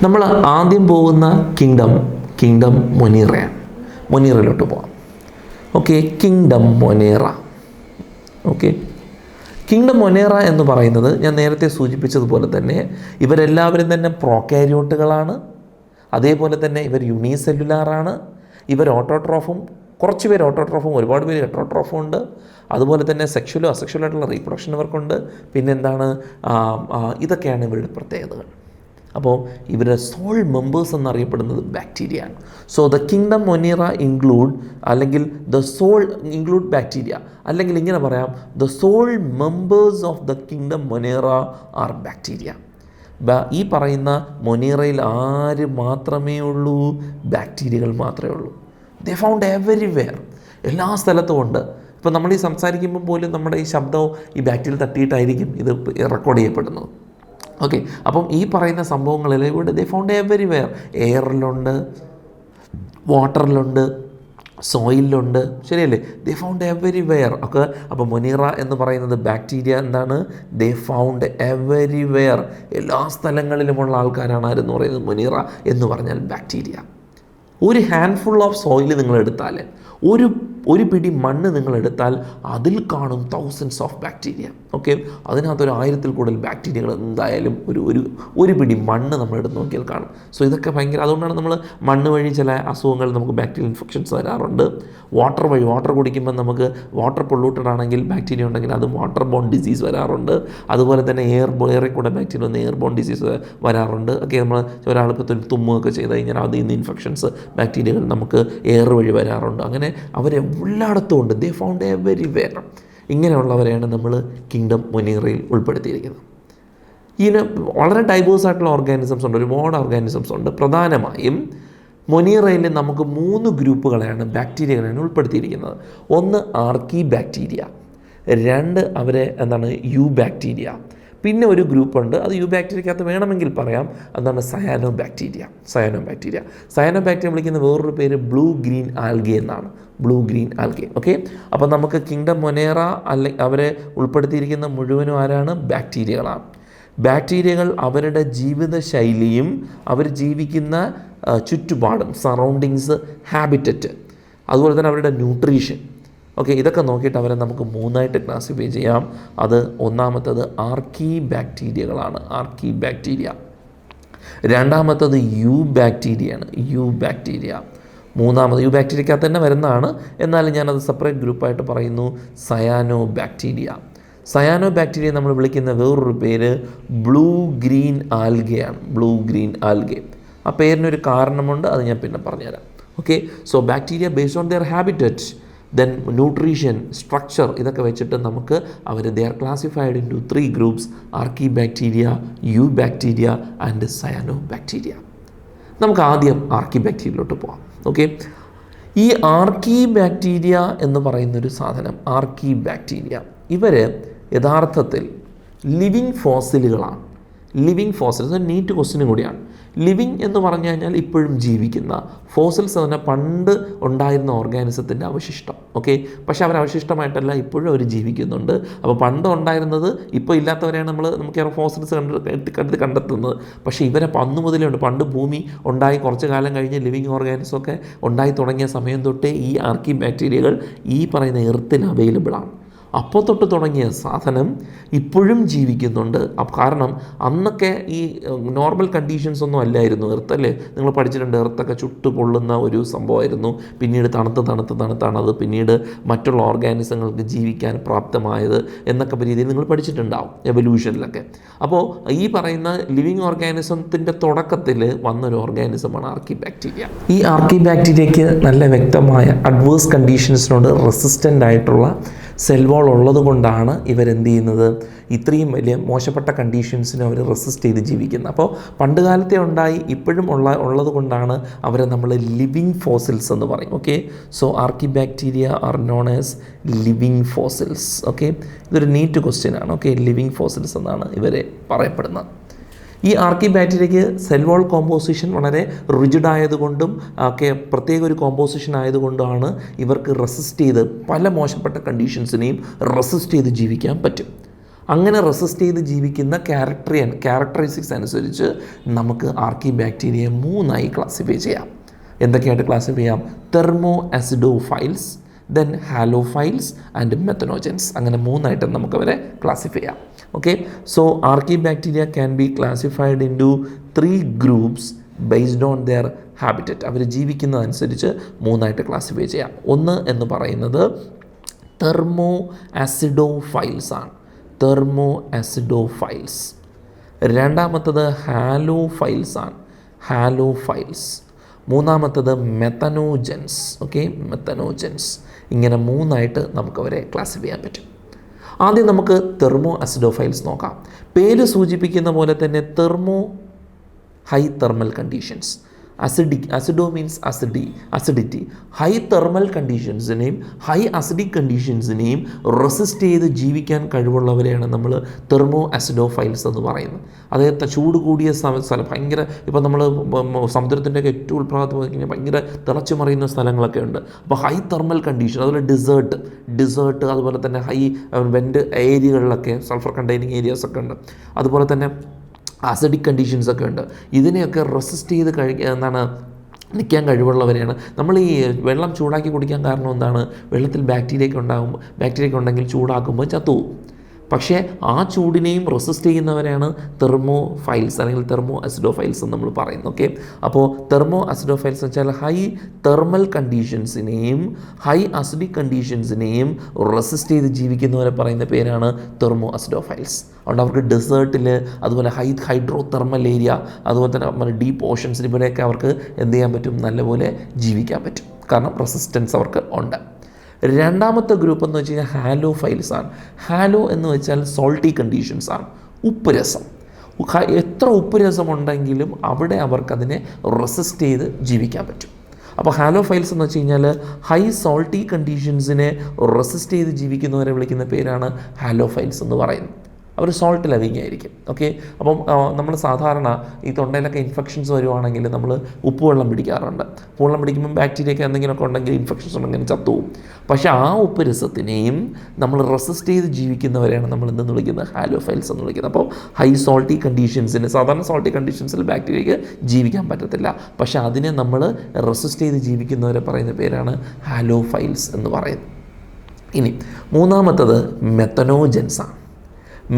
നമ്മൾ ആദ്യം പോകുന്ന കിങ്ഡം മൊനീറയാണ്. മൊനീറയിലോട്ട് പോകാം. Okay, kingdom മൊനേറ. ഓക്കെ, കിങ്ഡം മൊനേറ എന്ന് പറയുന്നത് ഞാൻ നേരത്തെ സൂചിപ്പിച്ചതുപോലെ തന്നെ ഇവരെല്ലാവരും തന്നെ പ്രോകാരിയോട്ടുകളാണ്. അതേപോലെ തന്നെ ഇവർ യൂണിസെല്ലുലാറാണ്. ഇവർ ഓട്ടോട്രോഫും, കുറച്ച് പേര് ഓട്ടോട്രോഫും, ഒരുപാട് പേര് ഹെറ്ററോട്രോഫും ഉണ്ട്. അതുപോലെ തന്നെ സെക്ഷലോ അസെക്ഷലായിട്ടുള്ള റീപ്രൊഡക്ഷൻ ഇവർക്കുണ്ട്. പിന്നെന്താണ്, ഇതൊക്കെയാണ് ഇവരുടെ പ്രത്യേകതകൾ. അപ്പോൾ ഇവരുടെ സോൾ മെമ്പേഴ്സ് എന്നറിയപ്പെടുന്നത് ബാക്ടീരിയ ആണ്. സോ ദ കിങ്ഡം മൊനീറ അല്ലെങ്കിൽ ദ സോൾ ഇൻക്ലൂഡ് ബാക്ടീരിയ, അല്ലെങ്കിൽ ഇങ്ങനെ പറയാം, the sole members of the kingdom monera are bacteria. ഈ പറയുന്ന മൊനീറയിൽ ആര് മാത്രമേ ഉള്ളൂ? ബാക്ടീരിയകൾ മാത്രമേ ഉള്ളൂ. ദേ ഫൗണ്ട് എവരിവെയർ, എല്ലാ സ്ഥലത്തും ഉണ്ട്. ഇപ്പോൾ നമ്മൾ ഈ സംസാരിക്കുമ്പോൾ പോലും നമ്മുടെ ഈ ശബ്ദവും ഈ ബാക്ടീരിയ തട്ടിയിട്ടായിരിക്കും ഇത് റെക്കോർഡ് ചെയ്യപ്പെടുന്നത്. ഓക്കെ, അപ്പം ഈ പറയുന്ന സംഭവങ്ങളിൽ ഇവിടെ ദേ ഫൗണ്ട് എവരിവെയർ. എയറിലുണ്ട്, വാട്ടറിലുണ്ട്, സോയിലുണ്ട്, ശരിയല്ലേ? ദേ ഫൗണ്ട് എവരിവെയർ. ഒക്കെ അപ്പോൾ മൊനീറ എന്ന് പറയുന്നത് ബാക്ടീരിയ എന്താണ്? ദേ ഫൗണ്ട് എവരിവെയർ. എല്ലാ സ്ഥലങ്ങളിലുമുള്ള ആൾക്കാരാണ് ആരെന്ന് പറയുന്നത് മൊനീറ എന്ന് പറഞ്ഞാൽ ബാക്ടീരിയ. ഒരു ഹാൻഡ്ഫുൾ ഓഫ് സോയിൽ നിങ്ങളെടുത്താൽ, ഒരു പിടി മണ്ണ് നിങ്ങളെടുത്താൽ അതിൽ കാണും തൗസൻഡ്സ് ഓഫ് ബാക്ടീരിയ. ഓക്കെ, അതിനകത്തൊരു 1000-ൽ കൂടുതൽ ബാക്ടീരിയകൾ എന്തായാലും ഒരു പിടി മണ്ണ് നമ്മളെടുത്ത് നോക്കിയാൽ കാണും. സോ ഇതൊക്കെ ഭയങ്കര, അതുകൊണ്ടാണ് നമ്മൾ മണ്ണ് വഴി ചില അസുഖങ്ങൾ, നമുക്ക് ബാക്ടീരിയൽ ഇൻഫെക്ഷൻസ് വരാറുണ്ട്. വാട്ടർ വഴി, വാട്ടർ കുടിക്കുമ്പോൾ നമുക്ക് വാട്ടർ പൊള്യൂട്ടഡ് ആണെങ്കിൽ ബാക്ടീരിയ ഉണ്ടെങ്കിൽ അത് വാട്ടർ ബോൺ ഡിസീസ് വരാറുണ്ട്. അതുപോലെ തന്നെ എയറിൽ കൂടെ ബാക്ടീരിയ വന്ന് എയർ ബോൺ ഡിസീസ് വരാറുണ്ട്. ഒക്കെ നമ്മൾ ഒരാളിപ്പോൾ തുമ്മുകയൊക്കെ ചെയ്ത് കഴിഞ്ഞാൽ അതിൽ നിന്ന് ഇൻഫെക്ഷൻസ്, ബാക്ടീരിയകൾ നമുക്ക് എയർ വഴി വരാറുണ്ട്. അങ്ങനെ അവരെ എല്ലായിടത്തും ഉണ്ട്. ദേ ഫൗണ്ട് എവരിവെയർ. ഇങ്ങനെയുള്ളവരെയാണ് നമ്മൾ കിങ്ഡം മൊനീറയിൽ ഉൾപ്പെടുത്തിയിരിക്കുന്നത്. ഇതിന് വളരെ ഡൈവേഴ്സ് ആയിട്ടുള്ള ഓർഗാനിസംസ് ഉണ്ട്, ഒരുപാട് ഓർഗാനിസംസ് ഉണ്ട്. പ്രധാനമായും മൊനീറയിൽ നമുക്ക് 3 ഗ്രൂപ്പുകളെയാണ്, ബാക്ടീരിയകളാണ് ഉൾപ്പെടുത്തിയിരിക്കുന്നത്. ഒന്ന് ആർക്കി ബാക്ടീരിയ, 2 അവരെ യു ബാക്ടീരിയ, പിന്നെ ഒരു ഗ്രൂപ്പുണ്ട്, അത് യു ബാക്ടീരിയക്കകത്ത് വേണമെങ്കിൽ പറയാം, അതാണ് സയാനോ ബാക്ടീരിയ. സയാനോ ബാക്ടീരിയ വിളിക്കുന്ന വേറൊരു പേര് ബ്ലൂ ഗ്രീൻ ആൽഗെ എന്നാണ്. Blue green algae. ഓക്കെ, അപ്പോൾ നമുക്ക് കിങ്ഡം മൊനേറ അവരെ ഉൾപ്പെടുത്തിയിരിക്കുന്ന മുഴുവനും ആരാണ്? ബാക്ടീരിയകളാണ്. ബാക്ടീരിയകൾ അവരുടെ ജീവിത ശൈലിയും അവർ ജീവിക്കുന്ന ചുറ്റുപാടും, സറൗണ്ടിങ്സ്, ഹാബിറ്ററ്റ്, അതുപോലെ തന്നെ അവരുടെ ന്യൂട്രീഷൻ, ഓക്കെ, ഇതൊക്കെ നോക്കിയിട്ട് അവരെ നമുക്ക് 3ആയിട്ട് ക്ലാസിഫൈ ചെയ്യാം. അത് ഒന്നാമത്തത് ആർക്കി ബാക്ടീരിയകളാണ്, ആർക്കി ബാക്ടീരിയ. രണ്ടാമത്തത് യു ബാക്ടീരിയയാണ്, യു ബാക്ടീരിയ. മൂന്നാമത് യു ബാക്ടീരിയക്കകത്ത് തന്നെ വരുന്നതാണ്, എന്നാലും ഞാനത് സെപ്പറേറ്റ് ഗ്രൂപ്പായിട്ട് പറയുന്നു, സയാനോ ബാക്ടീരിയ. സയാനോ ബാക്ടീരിയ നമ്മൾ വിളിക്കുന്ന വേറൊരു പേര് ബ്ലൂ ഗ്രീൻ ആൽഗയാണ്, ബ്ലൂ ഗ്രീൻ ആൽഗെ. ആ പേരിനൊരു കാരണമുണ്ട്, അത് ഞാൻ പിന്നെ പറഞ്ഞുതരാം. Okay, so bacteria based on their habitat, then nutrition, structure, ഇതൊക്കെ വെച്ചിട്ട് നമുക്ക് they are classified into 3 groups: archaebacteria, eubacteria and cyanobacteria. നമുക്ക് ആദ്യം ആർക്കി ബാക്ടീരിയയിലോട്ട് പോകാം. ഓക്കെ, ഈ ആർക്കി ബാക്ടീരിയ എന്ന് പറയുന്നൊരു സാധനം, ആർക്കി ബാക്ടീരിയ, ഇവർ യഥാർത്ഥത്തിൽ ലിവിങ് ഫോസിലുകളാണ്. ലിവിങ് ഫോസിൽസ് നീറ്റ് ക്വസ്റ്റ്യനും കൂടിയാണ്. ലിവിങ് എന്ന് പറഞ്ഞു കഴിഞ്ഞാൽ ഇപ്പോഴും ജീവിക്കുന്ന, ഫോസിൽസ് തന്നെ പണ്ട് ഉണ്ടായിരുന്ന ഓർഗാനിസത്തിൻ്റെ അവശിഷ്ടം. ഓക്കെ, പക്ഷേ അവർ അവശിഷ്ടമായിട്ടല്ല, ഇപ്പോഴും അവർ ജീവിക്കുന്നുണ്ട്. അപ്പോൾ പണ്ട് ഉണ്ടായിരുന്നത് ഇപ്പോൾ ഇല്ലാത്തവരെയാണ് നമുക്ക് ഫോസിൽസ് കണ്ടെത്തുന്നത്. പക്ഷേ ഇവരെ അന്ന് മുതലേ ഉണ്ട്. പണ്ട് ഭൂമി ഉണ്ടായി കുറച്ച് കാലം കഴിഞ്ഞ് ലിവിങ് ഓർഗാനിസമൊക്കെ ഉണ്ടായി തുടങ്ങിയ സമയം തൊട്ടേ ഈ ആർക്കി ബാക്ടീരിയകൾ ഈ പറയുന്ന എർത്തിൽ അവൈലബിളാണ്. അപ്പോൾ തൊട്ട് തുടങ്ങിയ സാധനം ഇപ്പോഴും ജീവിക്കുന്നുണ്ട്. കാരണം അന്നൊക്കെ ഈ നോർമൽ കണ്ടീഷൻസ് ഒന്നും അല്ലായിരുന്നു. എർത്തല്ലേ, നിങ്ങൾ പഠിച്ചിട്ടുണ്ട്, എർത്തൊക്കെ ചുട്ട് പൊള്ളുന്ന ഒരു സംഭവമായിരുന്നു. പിന്നീട് തണുത്താണ് അത് പിന്നീട് മറ്റുള്ള ഓർഗാനിസങ്ങൾക്ക് ജീവിക്കാൻ പ്രാപ്തമായത് എന്നൊക്കെ രീതിയിൽ നിങ്ങൾ പഠിച്ചിട്ടുണ്ടാവും എവല്യൂഷനിലൊക്കെ. അപ്പോൾ ഈ പറയുന്ന ലിവിങ് ഓർഗാനിസത്തിൻ്റെ തുടക്കത്തിൽ വന്നൊരു ഓർഗാനിസമാണ് ആർക്കി ബാക്ടീരിയ. ഈ ആർക്കി ബാക്ടീരിയയ്ക്ക് നല്ല വ്യക്തമായ അഡ്വേഴ്സ് കണ്ടീഷൻസിനോട് റെസിസ്റ്റൻ്റ് ആയിട്ടുള്ള സെൽ വാൾ ഉള്ളത് കൊണ്ടാണ് ഇവരെന്ത് ചെയ്യുന്നത്, ഇത്രയും വലിയ മോശപ്പെട്ട കണ്ടീഷൻസിനെ അവർ റെസിസ്റ്റ് ചെയ്ത് ജീവിക്കുന്നത്. അപ്പോൾ പണ്ട് കാലത്തെ ഉണ്ടായി ഇപ്പോഴും ഉള്ളത് കൊണ്ടാണ് അവരെ നമ്മൾ ലിവിങ് ഫോസിൽസ് എന്ന് പറയും. Okay, so archaebacteria are known as living fossils. Okay, ഇതൊരു നീറ്റ് ക്വസ്റ്റ്യൻ ആണ്. ഓക്കെ, ലിവിങ് ഫോസിൽസ് എന്നാണ് ഇവരെ പറയപ്പെടുന്നത്. ഈ ആർക്കി ബാക്ടീരിയയ്ക്ക് സെൽ വാൾ കോമ്പോസിഷൻ വളരെ റിജിഡ് ആയതുകൊണ്ടും ഒക്കെ പ്രത്യേക ഒരു കോമ്പോസിഷൻ ആയതുകൊണ്ടാണ് ഇവർക്ക് റെസിസ്റ്റ് ചെയ്ത് പല മോശപ്പെട്ട കണ്ടീഷൻസിനെയും റെസിസ്റ്റ് ചെയ്ത് ജീവിക്കാൻ പറ്റും. അങ്ങനെ റെസിസ്റ്റ് ചെയ്ത് ജീവിക്കുന്ന ക്യാരക്ടറിസ്റ്റിക്സ് അനുസരിച്ച് നമുക്ക് ആർക്കി ബാക്ടീരിയയെ 3ആയി ക്ലാസിഫൈ ചെയ്യാം. എന്തൊക്കെയായിട്ട് ക്ലാസിഫൈ ചെയ്യാം? Thermoacidophiles, then halophiles and methanogens. അങ്ങനെ 3ആയിട്ട് നമുക്കവരെ ക്ലാസിഫൈ ചെയ്യാം. Okay, so archaebacteria can be classified into 3 groups based on their habitat. അവർ ജീവിക്കുന്നതനുസരിച്ച് 3ആയിട്ട് ക്ലാസിഫൈ ചെയ്യാം. ഒന്ന് എന്ന് പറയുന്നത് തെർമോ ആസിഡോഫൈൽസ് ആണ്, തെർമോ ആസിഡോഫൈൽസ്. രണ്ടാമത്തത് ഹാലോഫൈൽസ് ആണ്, ഹാലോഫൈൽസ്. മൂന്നാമത്തത് മെത്തനോജൻസ്. Okay, methanogens. ഇങ്ങനെ 3ആയിട്ട് നമുക്കവരെ ക്ലാസിഫൈ ചെയ്യാൻ പറ്റും. ആദ്യം നമുക്ക് തെർമോ ആസിഡോഫൈൽസ് നോക്കാം. പേര് സൂചിപ്പിക്കുന്ന പോലെ തന്നെ thermo, high thermal conditions. Acido means acidity. High thermal കണ്ടീഷൻസിനെയും ഹൈ അസിഡിക് കണ്ടീഷൻസിനെയും റെസിസ്റ്റ് ചെയ്ത് ജീവിക്കാൻ കഴിവുള്ളവരെയാണ് നമ്മൾ തെർമോ ആസിഡോഫൈൽസ് എന്ന് പറയുന്നത്. അതായത് ചൂട് കൂടിയ സ്ഥലം, ഭയങ്കര, ഇപ്പോൾ നമ്മൾ സമുദ്രത്തിൻ്റെയൊക്കെ ഏറ്റവും ഉൾപ്രാഗത്ത് പോയി കഴിഞ്ഞാൽ ഭയങ്കര തിളച്ചു മറിയുന്ന സ്ഥലങ്ങളൊക്കെ ഉണ്ട്. അപ്പോൾ ഹൈ തെർമൽ കണ്ടീഷൻ, അതുപോലെ ഡിസേർട്ട്, അതുപോലെ തന്നെ ഹൈ വെൻ്റ് ഏരിയകളിലൊക്കെ സൾഫർ കണ്ടെയ്നിങ് ഏരിയാസൊക്കെ ഉണ്ട്. അതുപോലെ തന്നെ അസിഡിക് കണ്ടീഷൻസൊക്കെ ഉണ്ട്. ഇതിനെയൊക്കെ റെസിസ്റ്റ് ചെയ്ത് നിൽക്കാൻ കഴിവുള്ളവരെയാണ് നമ്മൾ. ഈ വെള്ളം ചൂടാക്കി കുടിക്കാൻ കാരണം എന്താണ്? വെള്ളത്തിൽ ബാക്ടീരിയ ഉണ്ടെങ്കിൽ ചൂടാക്കുമ്പോൾ ചത്തുപോകും. പക്ഷേ ആ ചൂടിനെയും റെസിസ്റ്റ് ചെയ്യുന്നവരെയാണ് തെർമോ ഫൈൽസ് അല്ലെങ്കിൽ തെർമോ ആസിഡോഫൈൽസ് എന്ന് നമ്മൾ പറയുന്നത്. ഓക്കെ, അപ്പോൾ തെർമോ ആസിഡോഫൈൽസ് എന്ന് വെച്ചാൽ ഹൈ തെർമൽ കണ്ടീഷൻസിനെയും ഹൈ അസിഡിക് കണ്ടീഷൻസിനെയും റെസിസ്റ്റ് ചെയ്ത് ജീവിക്കുന്നവരെ പറയുന്ന പേരാണ് തെർമോ ആസിഡോഫൈൽസ്. അതുകൊണ്ട് അവർക്ക് ഡെസേർട്ടിൽ, അതുപോലെ ഹൈഡ്രോ തെർമൽ ഏരിയ, അതുപോലെ തന്നെ ഡീപ്പ് ഓഷൻസിൽ, ഇവിടെയൊക്കെ അവർക്ക് എന്ത് ചെയ്യാൻ പറ്റും? നല്ലപോലെ ജീവിക്കാൻ പറ്റും. കാരണം റെസിസ്റ്റൻസ് അവർക്ക് ഉണ്ട്. രണ്ടാമത്തെ ഗ്രൂപ്പ് എന്ന് വെച്ച് കഴിഞ്ഞാൽ ഹാലോഫൈൽസ് ആണ്. ഹാലോ എന്ന് വെച്ചാൽ സോൾട്ടി കണ്ടീഷൻസ് ആണ്, ഉപ്പ് രസം. എത്ര ഉപ്പ് രസം ഉണ്ടെങ്കിലും അവിടെ അവർക്കതിനെ റെസിസ്റ്റ് ചെയ്ത് ജീവിക്കാൻ പറ്റും. അപ്പോൾ ഹാലോഫൈൽസ് എന്ന് വെച്ച് കഴിഞ്ഞാൽ ഹൈ സോൾട്ടി കണ്ടീഷൻസിനെ റെസിസ്റ്റ് ചെയ്ത് ജീവിക്കുന്നവരെ വിളിക്കുന്ന പേരാണ് ഹാലോഫൈൽസ് എന്ന് പറയുന്നത്. അവർ സോൾട്ട് ലവിങ് ആയിരിക്കും. ഓക്കെ, അപ്പം നമ്മൾ സാധാരണ ഈ തൊണ്ടയിലൊക്കെ ഇൻഫെക്ഷൻസ് വരുവാണെങ്കിൽ നമ്മൾ ഉപ്പുവെള്ളം പിടിക്കാറുണ്ട്. ഉപ്പുവെള്ളം പിടിക്കുമ്പോൾ ബാക്ടീരിയയൊക്കെ എന്തെങ്കിലുമൊക്കെ ഉണ്ടെങ്കിൽ, ഇൻഫെക്ഷൻസ് ഉണ്ടെങ്കിൽ ചത്തുപോകും. പക്ഷേ ആ ഉപ്പ് രസത്തിനെയും നമ്മൾ റെസിസ്റ്റ് ചെയ്ത് ജീവിക്കുന്നവരെയാണ് നമ്മൾ എന്തെന്ന് വിളിക്കുന്നത്? ഹാലോഫൈൽസ് എന്ന് വിളിക്കുന്നത്. അപ്പോൾ ഹൈ സോൾട്ടി കണ്ടീഷൻസിന്, സാധാരണ സോൾട്ടി കണ്ടീഷൻസിൽ ബാക്ടീരിയയ്ക്ക് ജീവിക്കാൻ പറ്റത്തില്ല. പക്ഷേ അതിനെ നമ്മൾ റെസിസ്റ്റ് ചെയ്ത് ജീവിക്കുന്നവരെ പറയുന്ന പേരാണ് ഹാലോഫൈൽസ് എന്ന് പറയുന്നത്. ഇനി മൂന്നാമത്തത് മെത്തനോജൻസ് ആണ്.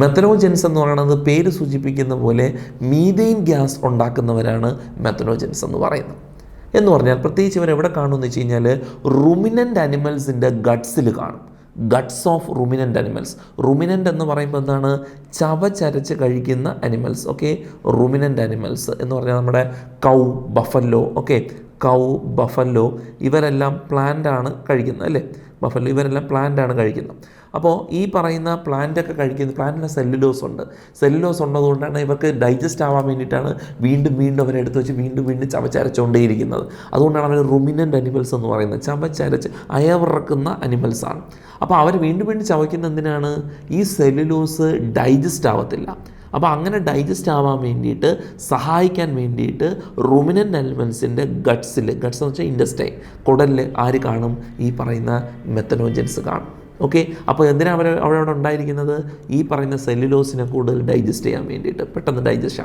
മെത്തനോജൻസ് എന്ന് പറയുന്നത് പേര് സൂചിപ്പിക്കുന്ന പോലെ മീഥെയ്ൻ ഗ്യാസ് ഉണ്ടാക്കുന്നവരാണ് മെത്തനോജൻസ് എന്ന് പറയുന്നത്. എന്ന് പറഞ്ഞാൽ പ്രത്യേകിച്ച് ഇവർ എവിടെ കാണുമെന്ന് വെച്ച് കഴിഞ്ഞാൽ റുമിനൻ്റ് അനിമൽസിൻ്റെ ഗട്ട്സിൽ കാണും. Guts of ruminant animals. Ruminant എന്ന് പറയുമ്പോൾ എന്താണ്? ചവച്ചരച്ച് കഴിക്കുന്ന അനിമൽസ്. ഓക്കെ, റുമിനൻ്റ് അനിമൽസ് എന്ന് പറഞ്ഞാൽ നമ്മുടെ കൗ, ബഫല്ലോ. ഓക്കെ, കൗ, ബഫല്ലോ ഇവരെല്ലാം പ്ലാന്റാണ് കഴിക്കുന്നത്, അല്ലേ? ബഫല്ലോ ഇവരെല്ലാം പ്ലാന്റാണ് കഴിക്കുന്നത്. അപ്പോൾ ഈ പറയുന്ന പ്ലാന്റൊക്കെ കഴിക്കുന്ന പ്ലാന്റിന് സെല്ലുലോസ് ഉണ്ട്. സെല്ലുലോസ് ഉള്ളതുകൊണ്ടാണ് ഇവർക്ക് ഡൈജസ്റ്റ് ആവാൻ വേണ്ടിയിട്ടാണ് വീണ്ടും അവരെടുത്ത് വെച്ച് വീണ്ടും ചവച്ചരച്ചുകൊണ്ടേയിരിക്കുന്നത്. അതുകൊണ്ടാണ് അവർ റുമിനൻ്റ് അനിമൽസ് എന്ന് പറയുന്നത്. ചവച്ചരച്ച് അയവിറക്കുന്ന അനിമൽസാണ്. അപ്പോൾ അവർ വീണ്ടും ചവയ്ക്കുന്ന എന്തിനാണ്? ഈ സെല്ലുലോസ് ഡൈജസ്റ്റ് ആവത്തില്ല. അപ്പോൾ അങ്ങനെ ഡൈജസ്റ്റ് ആവാൻ വേണ്ടിയിട്ട് സഹായിക്കാൻ വേണ്ടിയിട്ട് റുമിനൻ്റ് അനിമൽസിൻ്റെ ഗട്ട്സ് എന്ന് വെച്ചാൽ ഇൻറ്റസ്റ്റൈൻ, കുടലിൽ ആര് കാണും? ഈ പറയുന്ന മെത്തനോജൻസ് കാണും. ഓക്കെ, അപ്പോൾ എന്തിനാണ് അവിടെ ഉണ്ടായിരിക്കുന്നത്? ഈ പറയുന്ന സെല്ലുലോസിനെ കൂടുതൽ ഡൈജസ്റ്റ് ചെയ്യാൻ വേണ്ടിയിട്ട്, പെട്ടെന്ന് ഡൈജഷൻ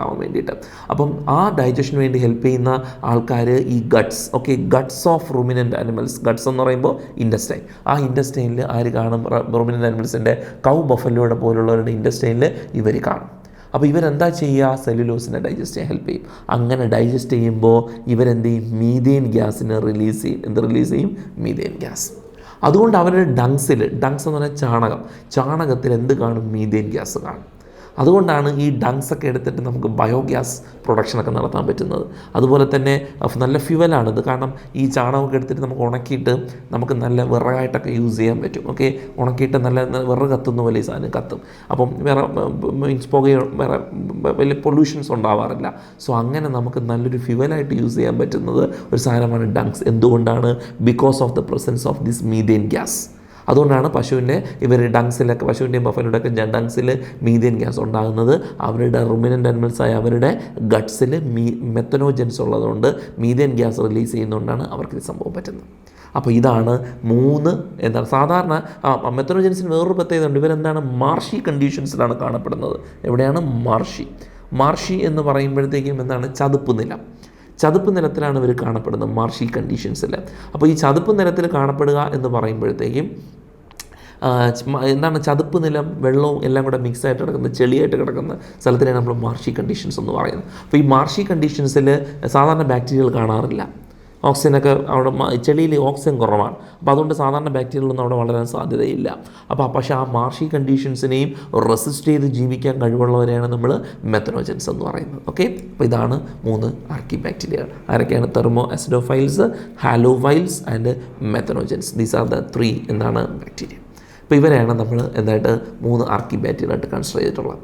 ആവാൻ വേണ്ടിയിട്ട്. അപ്പം ആ ഡൈജഷന് വേണ്ടി ഹെൽപ്പ് ചെയ്യുന്ന ആൾക്കാർ ഈ guts. Okay, guts of ruminant animals. Guts എന്ന് പറയുമ്പോൾ ഇൻറ്റസ്റ്റൈൻ. ആ ഇൻറ്റസ്റ്റൈനിൽ ആര് കാണും? റുമിനൻ്റ് അനിമൽസിൻ്റെ കൗ, ബഫലോയുടെ പോലുള്ളവരുടെ ഇൻറ്റസ്റ്റൈനിൽ ഇവർ കാണും. അപ്പോൾ ഇവരെന്താ ചെയ്യുക? സെല്ലുലോസിനെ ഡൈജസ്റ്റ് ചെയ്യാൻ ഹെൽപ്പ് ചെയ്യും. അങ്ങനെ ഡൈജസ്റ്റ് ചെയ്യുമ്പോൾ ഇവരെന്ത് ചെയ്യും? മീഥെയ്ൻ ഗ്യാസിനെ റിലീസ് ചെയ്യും. Methane gas. അതുകൊണ്ട് അവരുടെ ഡങ്സ് എന്ന് പറഞ്ഞാൽ ചാണകത്തിൽ എന്ത് കാണും? മീഥെയ്ൻ ഗ്യാസ് കാണും. അതുകൊണ്ടാണ് ഈ ഡങ്സൊക്കെ എടുത്തിട്ട് നമുക്ക് ബയോഗ്യാസ് പ്രൊഡക്ഷനൊക്കെ നടത്താൻ പറ്റുന്നത്. അതുപോലെ തന്നെ നല്ല ഫ്യുവലാണിത്. കാരണം ഈ ചാണകമൊക്കെ എടുത്തിട്ട് നമുക്ക് ഉണക്കിയിട്ട് നമുക്ക് നല്ല വിറകായിട്ടൊക്കെ യൂസ് ചെയ്യാൻ പറ്റും. ഓക്കെ, ഉണക്കിയിട്ട് നല്ല വിറക് കത്തുന്ന പോലെ ഈ സാധനം കത്തും. അപ്പം വേറെ പുകയോ വേറെ വലിയ പൊല്യൂഷൻസ് ഉണ്ടാവാറില്ല. സോ അങ്ങനെ നമുക്ക് നല്ലൊരു ഫ്യുവലായിട്ട് യൂസ് ചെയ്യാൻ പറ്റുന്നത് ഒരു സാധനമാണ് ഡങ്സ്. എന്തുകൊണ്ടാണ്? Because of the presence of this methane gas. അതുകൊണ്ടാണ് പശുവിൻ്റെയും ബഫലോയുടെയൊക്കെ ഡങ്സിൽ മീഥെയ്ൻ ഗ്യാസ് ഉണ്ടാകുന്നത്. അവരുടെ റുമിനൻ്റ് അനിമൽസായ അവരുടെ ഗട്ട്സിൽ മെത്തനോജൻസ് ഉള്ളതുകൊണ്ട് മീഥെയ്ൻ ഗ്യാസ് റിലീസ് ചെയ്യുന്നതുകൊണ്ടാണ് അവർക്ക് ഇത് സംഭവം പറ്റുന്നത്. അപ്പോൾ ഇതാണ് 3 എന്താണ് സാധാരണ മെത്തനോജൻസിന് വേറൊരു പ്രത്യേകത ഉണ്ട്. ഇവരെന്താണ് മാർഷി കണ്ടീഷൻസിലാണ് കാണപ്പെടുന്നത്. എവിടെയാണ് മാർഷി എന്ന് പറയുമ്പോഴത്തേക്കും എന്താണ് ചതുപ്പ് നിലത്തിലാണ് ഇവർ കാണപ്പെടുന്നത് മാർഷി കണ്ടീഷൻസിൽ. അപ്പോൾ ഈ ചതുപ്പ് നിലത്തിൽ കാണപ്പെടുക എന്ന് പറയുമ്പോഴത്തേക്കും എന്താണ് ചതുപ്പ് നിലം വെള്ളവും എല്ലാം കൂടെ മിക്സായിട്ട് കിടക്കുന്ന ചെളിയായിട്ട് കിടക്കുന്ന സ്ഥലത്തിനാണ് നമ്മൾ മാർഷി കണ്ടീഷൻസ് എന്ന് പറയുന്നത്. അപ്പോൾ ഈ മാർഷി കണ്ടീഷൻസിൽ സാധാരണ ബാക്ടീരിയകൾ കാണാറില്ല. ഓക്സിജനൊക്കെ അവിടെ ചെളിയിൽ ഓക്സിജൻ കുറവാണ്. അപ്പോൾ അതുകൊണ്ട് സാധാരണ ബാക്ടീരിയകളൊന്നും അവിടെ വളരാൻ സാധ്യതയില്ല. പക്ഷേ ആ മാർഷി കണ്ടീഷൻസിനെയും റെസിസ്റ്റ് ചെയ്ത് ജീവിക്കാൻ കഴിവുള്ളവരെയാണ് നമ്മൾ മെത്തനോജൻസ് എന്ന് പറയുന്നത്. ഓക്കെ, അപ്പോൾ ഇതാണ് 3 ആർക്കി ബാക്ടീരിയകൾ. ആരൊക്കെയാണ്? Thermo acidophiles, halophiles and methanogens. These are the 3 എന്താണ് ബാക്ടീരിയ. അപ്പോൾ ഇവരെയാണ് നമ്മൾ എന്തായിട്ട് 3 ആർക്കി ബാക്ടീരിയ ആയിട്ട് കൺസിഡർ ചെയ്തിട്ടുള്ളത്.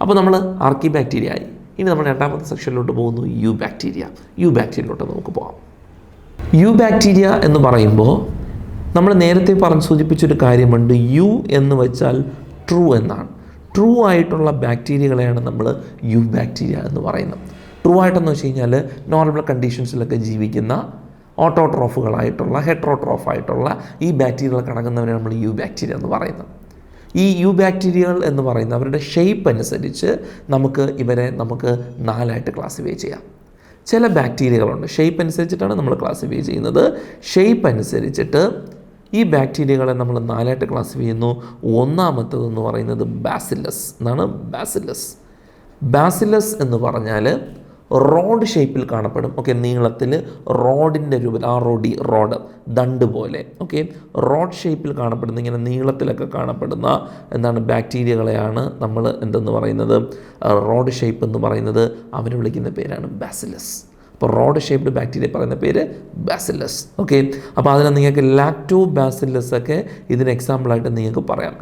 അപ്പോൾ നമ്മൾ ആർക്കി ബാക്ടീരിയ ആയി. ഇനി നമ്മൾ രണ്ടാമത്തെ സെക്ഷനിലോട്ട് പോകുന്നു, യു ബാക്ടീരിയയിലോട്ട് നമുക്ക് പോകാം. യു ബാക്ടീരിയ എന്ന് പറയുമ്പോൾ നമ്മൾ നേരത്തെ സൂചിപ്പിച്ചൊരു കാര്യമുണ്ട്. യു എന്ന് വെച്ചാൽ ട്രൂ എന്നാണ്. ട്രൂ ആയിട്ടുള്ള ബാക്ടീരിയകളെയാണ് നമ്മൾ യു ബാക്ടീരിയ എന്ന് പറയുന്നത്. ട്രൂ ആയിട്ടെന്ന് വെച്ച് കഴിഞ്ഞാൽ നോർമൽ കണ്ടീഷൻസിലൊക്കെ ജീവിക്കുന്ന ഓട്ടോട്രോഫുകളായിട്ടുള്ള ഹെട്രോട്രോഫായിട്ടുള്ള ഈ ബാക്ടീരിയകൾ കടക്കുന്നവരെ നമ്മൾ യു ബാക്ടീരിയ എന്ന് പറയുന്നത്. ഈ യു ബാക്ടീരിയകൾ എന്ന് പറയുന്ന അവരുടെ ഷേപ്പ് അനുസരിച്ച് ഇവരെ നമുക്ക് 4ആയിട്ട് ക്ലാസിഫൈ ചെയ്യാം. ചില ബാക്ടീരിയകളുണ്ട് ഷേപ്പ് അനുസരിച്ചിട്ടാണ് നമ്മൾ ക്ലാസിഫൈ ചെയ്യുന്നത്. ഷേപ്പ് അനുസരിച്ചിട്ട് ഈ ബാക്ടീരിയകളെ നമ്മൾ 4ആയിട്ട് ക്ലാസിഫൈ ചെയ്യുന്നു. ഒന്നാമത്തേതെന്ന് പറയുന്നത് ബാസിലസ് എന്നാണ്. ബാസിലസ് എന്ന് പറഞ്ഞാൽ റോഡ് ഷേപ്പിൽ കാണപ്പെടും. ഓക്കെ, നീളത്തിൽ റോഡിൻ്റെ രൂപത്തിൽ റോഡ് ദണ്ട് പോലെ റോഡ് ഷേപ്പിൽ കാണപ്പെടുന്ന ഇങ്ങനെ നീളത്തിലൊക്കെ കാണപ്പെടുന്ന എന്താണ് ബാക്ടീരിയകളെയാണ് നമ്മൾ എന്തെന്ന് പറയുന്നത്, റോഡ് ഷേപ്പ് എന്ന് പറയുന്നത്. അവന് വിളിക്കുന്ന പേരാണ് ബാസിലസ്. അപ്പോൾ റോഡ് ഷേപ്ഡ് ബാക്ടീരിയ പറയുന്ന പേര് ബാസിലസ്. ഓക്കെ, അപ്പോൾ അതിന് നിങ്ങൾക്ക് ലാക്ടോ ബാസിലസ് ഒക്കെ ഇതിന് എക്സാമ്പിളായിട്ട് നിങ്ങൾക്ക് പറയാം.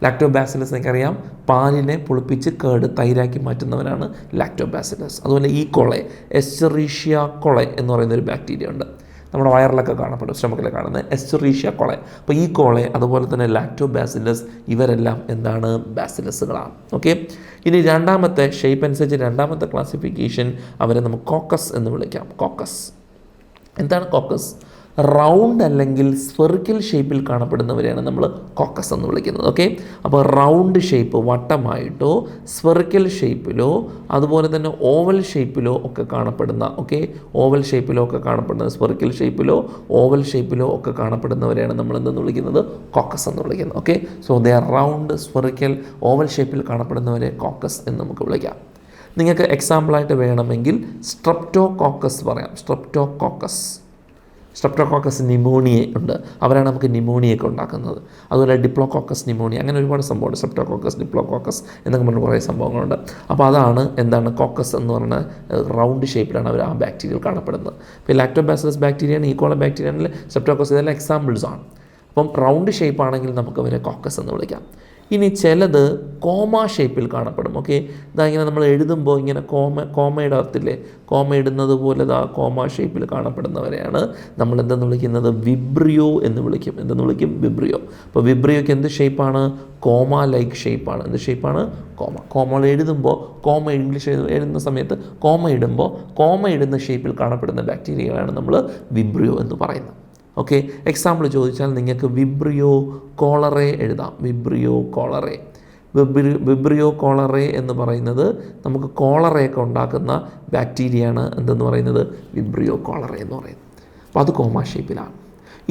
ലാക്ടോബാസിലസ് എനിക്കറിയാം, പാലിനെ പുളിപ്പിച്ച് തൈരാക്കി മാറ്റുന്നവരാണ് ലാക്ടോബാസിലസ്. അതുപോലെ ഈക്കോളെ, എസ്ചെറീഷ്യ കൊളെ എന്ന് പറയുന്നൊരു ബാക്ടീരിയ ഉണ്ട്. നമ്മുടെ വയറിലൊക്കെ കാണപ്പെടും, സ്റ്റൊമക്കിലൊക്കെ കാണുന്നത് എസ്ചെറീഷ്യ കൊളെ. അപ്പോൾ ഈക്കോളെ അതുപോലെ തന്നെ ലാക്ടോബാസിലസ് ഇവരെല്ലാം എന്താണ് ബാസിലസുകളാണ്. ഓക്കെ, ഇനി രണ്ടാമത്തെ ഷേപ്പ് അനുസരിച്ച് രണ്ടാമത്തെ ക്ലാസിഫിക്കേഷൻ അവരെ നമുക്ക് കോക്കസ് എന്ന് വിളിക്കാം. എന്താണ് കോക്കസ്? റൗണ്ട് അല്ലെങ്കിൽ സ്ഫെറിക്കൽ ഷേപ്പിൽ കാണപ്പെടുന്നവരെയാണ് നമ്മൾ കോക്കസ് എന്ന് വിളിക്കുന്നത്. ഓക്കെ, അപ്പോൾ റൗണ്ട് ഷേപ്പ് വട്ടമായിട്ടോ സ്ഫെറിക്കൽ ഷേപ്പിലോ അതുപോലെ തന്നെ ഓവൽ ഷേപ്പിലോ ഒക്കെ കാണപ്പെടുന്ന സ്ഫെറിക്കൽ ഷേപ്പിലോ ഓവൽ ഷേപ്പിലോ ഒക്കെ കാണപ്പെടുന്നവരെയാണ് നമ്മൾ എന്തെന്ന് വിളിക്കുന്നത്, കോക്കസ് എന്ന് വിളിക്കുന്നത്. Okay, so they R round, spherical, oval ഷേപ്പിൽ കാണപ്പെടുന്നവരെ കോക്കസ് എന്ന് നമുക്ക് വിളിക്കാം. നിങ്ങൾക്ക് എക്സാമ്പിളായിട്ട് വേണമെങ്കിൽ സ്ട്രെപ്റ്റോകോക്കസ് പറയാം. സ്ട്രെപ്റ്റോകോക്കസ് നിമോണിയ ഉണ്ട്, അവരാണ് നമുക്ക് നിമോണിയൊക്കെ ഉണ്ടാക്കുന്നത്. അതുപോലെ ഡിപ്ലോകോക്കസ് നിമോണിയ, അങ്ങനെ ഒരുപാട് സംഭവമുണ്ട്. സ്ട്രെപ്റ്റോകോക്കസ്, ഡിപ്ലോകോക്കസ് എന്നൊക്കെ പറഞ്ഞ കുറേ സംഭവങ്ങളുണ്ട്. അപ്പോൾ അതാണ് എന്താണ് കോക്കസ് എന്ന് പറയുന്ന റൗണ്ട് ഷേപ്പിലാണ് അവർ ആ ബാക്ടീരിയകൾ കാണപ്പെടുന്നത്. ഇപ്പോൾ ലാക്ടോബാസിലസ് ബാക്ടീരിയയാണ്, ഈക്കോള ബാക്ടീരിയയാണെങ്കിൽ സ്ട്രെപ്റ്റോകോക്കസ്, ഇതെല്ലാം എക്സാമ്പിൾസ് ആണ്. അപ്പം റൗണ്ട് ഷേപ്പ് ആണെങ്കിൽ നമുക്ക് അവരെ കോക്കസ് എന്ന് വിളിക്കാം. ഇനി ചിലത് കോമ ഷേപ്പിൽ കാണപ്പെടും. ഓക്കെ, ഇങ്ങനെ നമ്മൾ എഴുതുമ്പോൾ ഇങ്ങനെ കോമയുടെ അകത്തില്ലേ, കോമ ഇടുന്നത് പോലെ കോമ ഷേപ്പിൽ കാണപ്പെടുന്നവരെയാണ് നമ്മൾ എന്തെന്ന് വിളിക്കുന്നത്, വിബ്രിയോ എന്ന് വിളിക്കും. വിബ്രിയോ. അപ്പോൾ വിബ്രിയോയ്ക്ക് എന്ത് ഷേപ്പാണ്? കോമ ലൈക്ക് ഷേപ്പാണ്. എന്ത് ഷേപ്പാണ്? കോമ എഴുതുമ്പോൾ ഇംഗ്ലീഷ് എഴുതുന്ന സമയത്ത് കോമ ഇടുന്ന ഷേപ്പിൽ കാണപ്പെടുന്ന ബാക്ടീരിയകളാണ് നമ്മൾ വിബ്രിയോ എന്ന് പറയുന്നത്. ഓക്കെ, എക്സാമ്പിൾ ചോദിച്ചാൽ നിങ്ങൾക്ക് വിബ്രിയോ കോളറെ എഴുതാം. വിബ്രിയോ കോളറെ എന്ന് പറയുന്നത് നമുക്ക് കോളറയൊക്കെ ഉണ്ടാക്കുന്ന ബാക്ടീരിയയാണ് എന്തെന്ന് പറയുന്നത്, വിബ്രിയോ കോളറെ എന്ന് പറയുന്നത്. അപ്പോൾ അത് കോമ ഷേപ്പിലാണ്.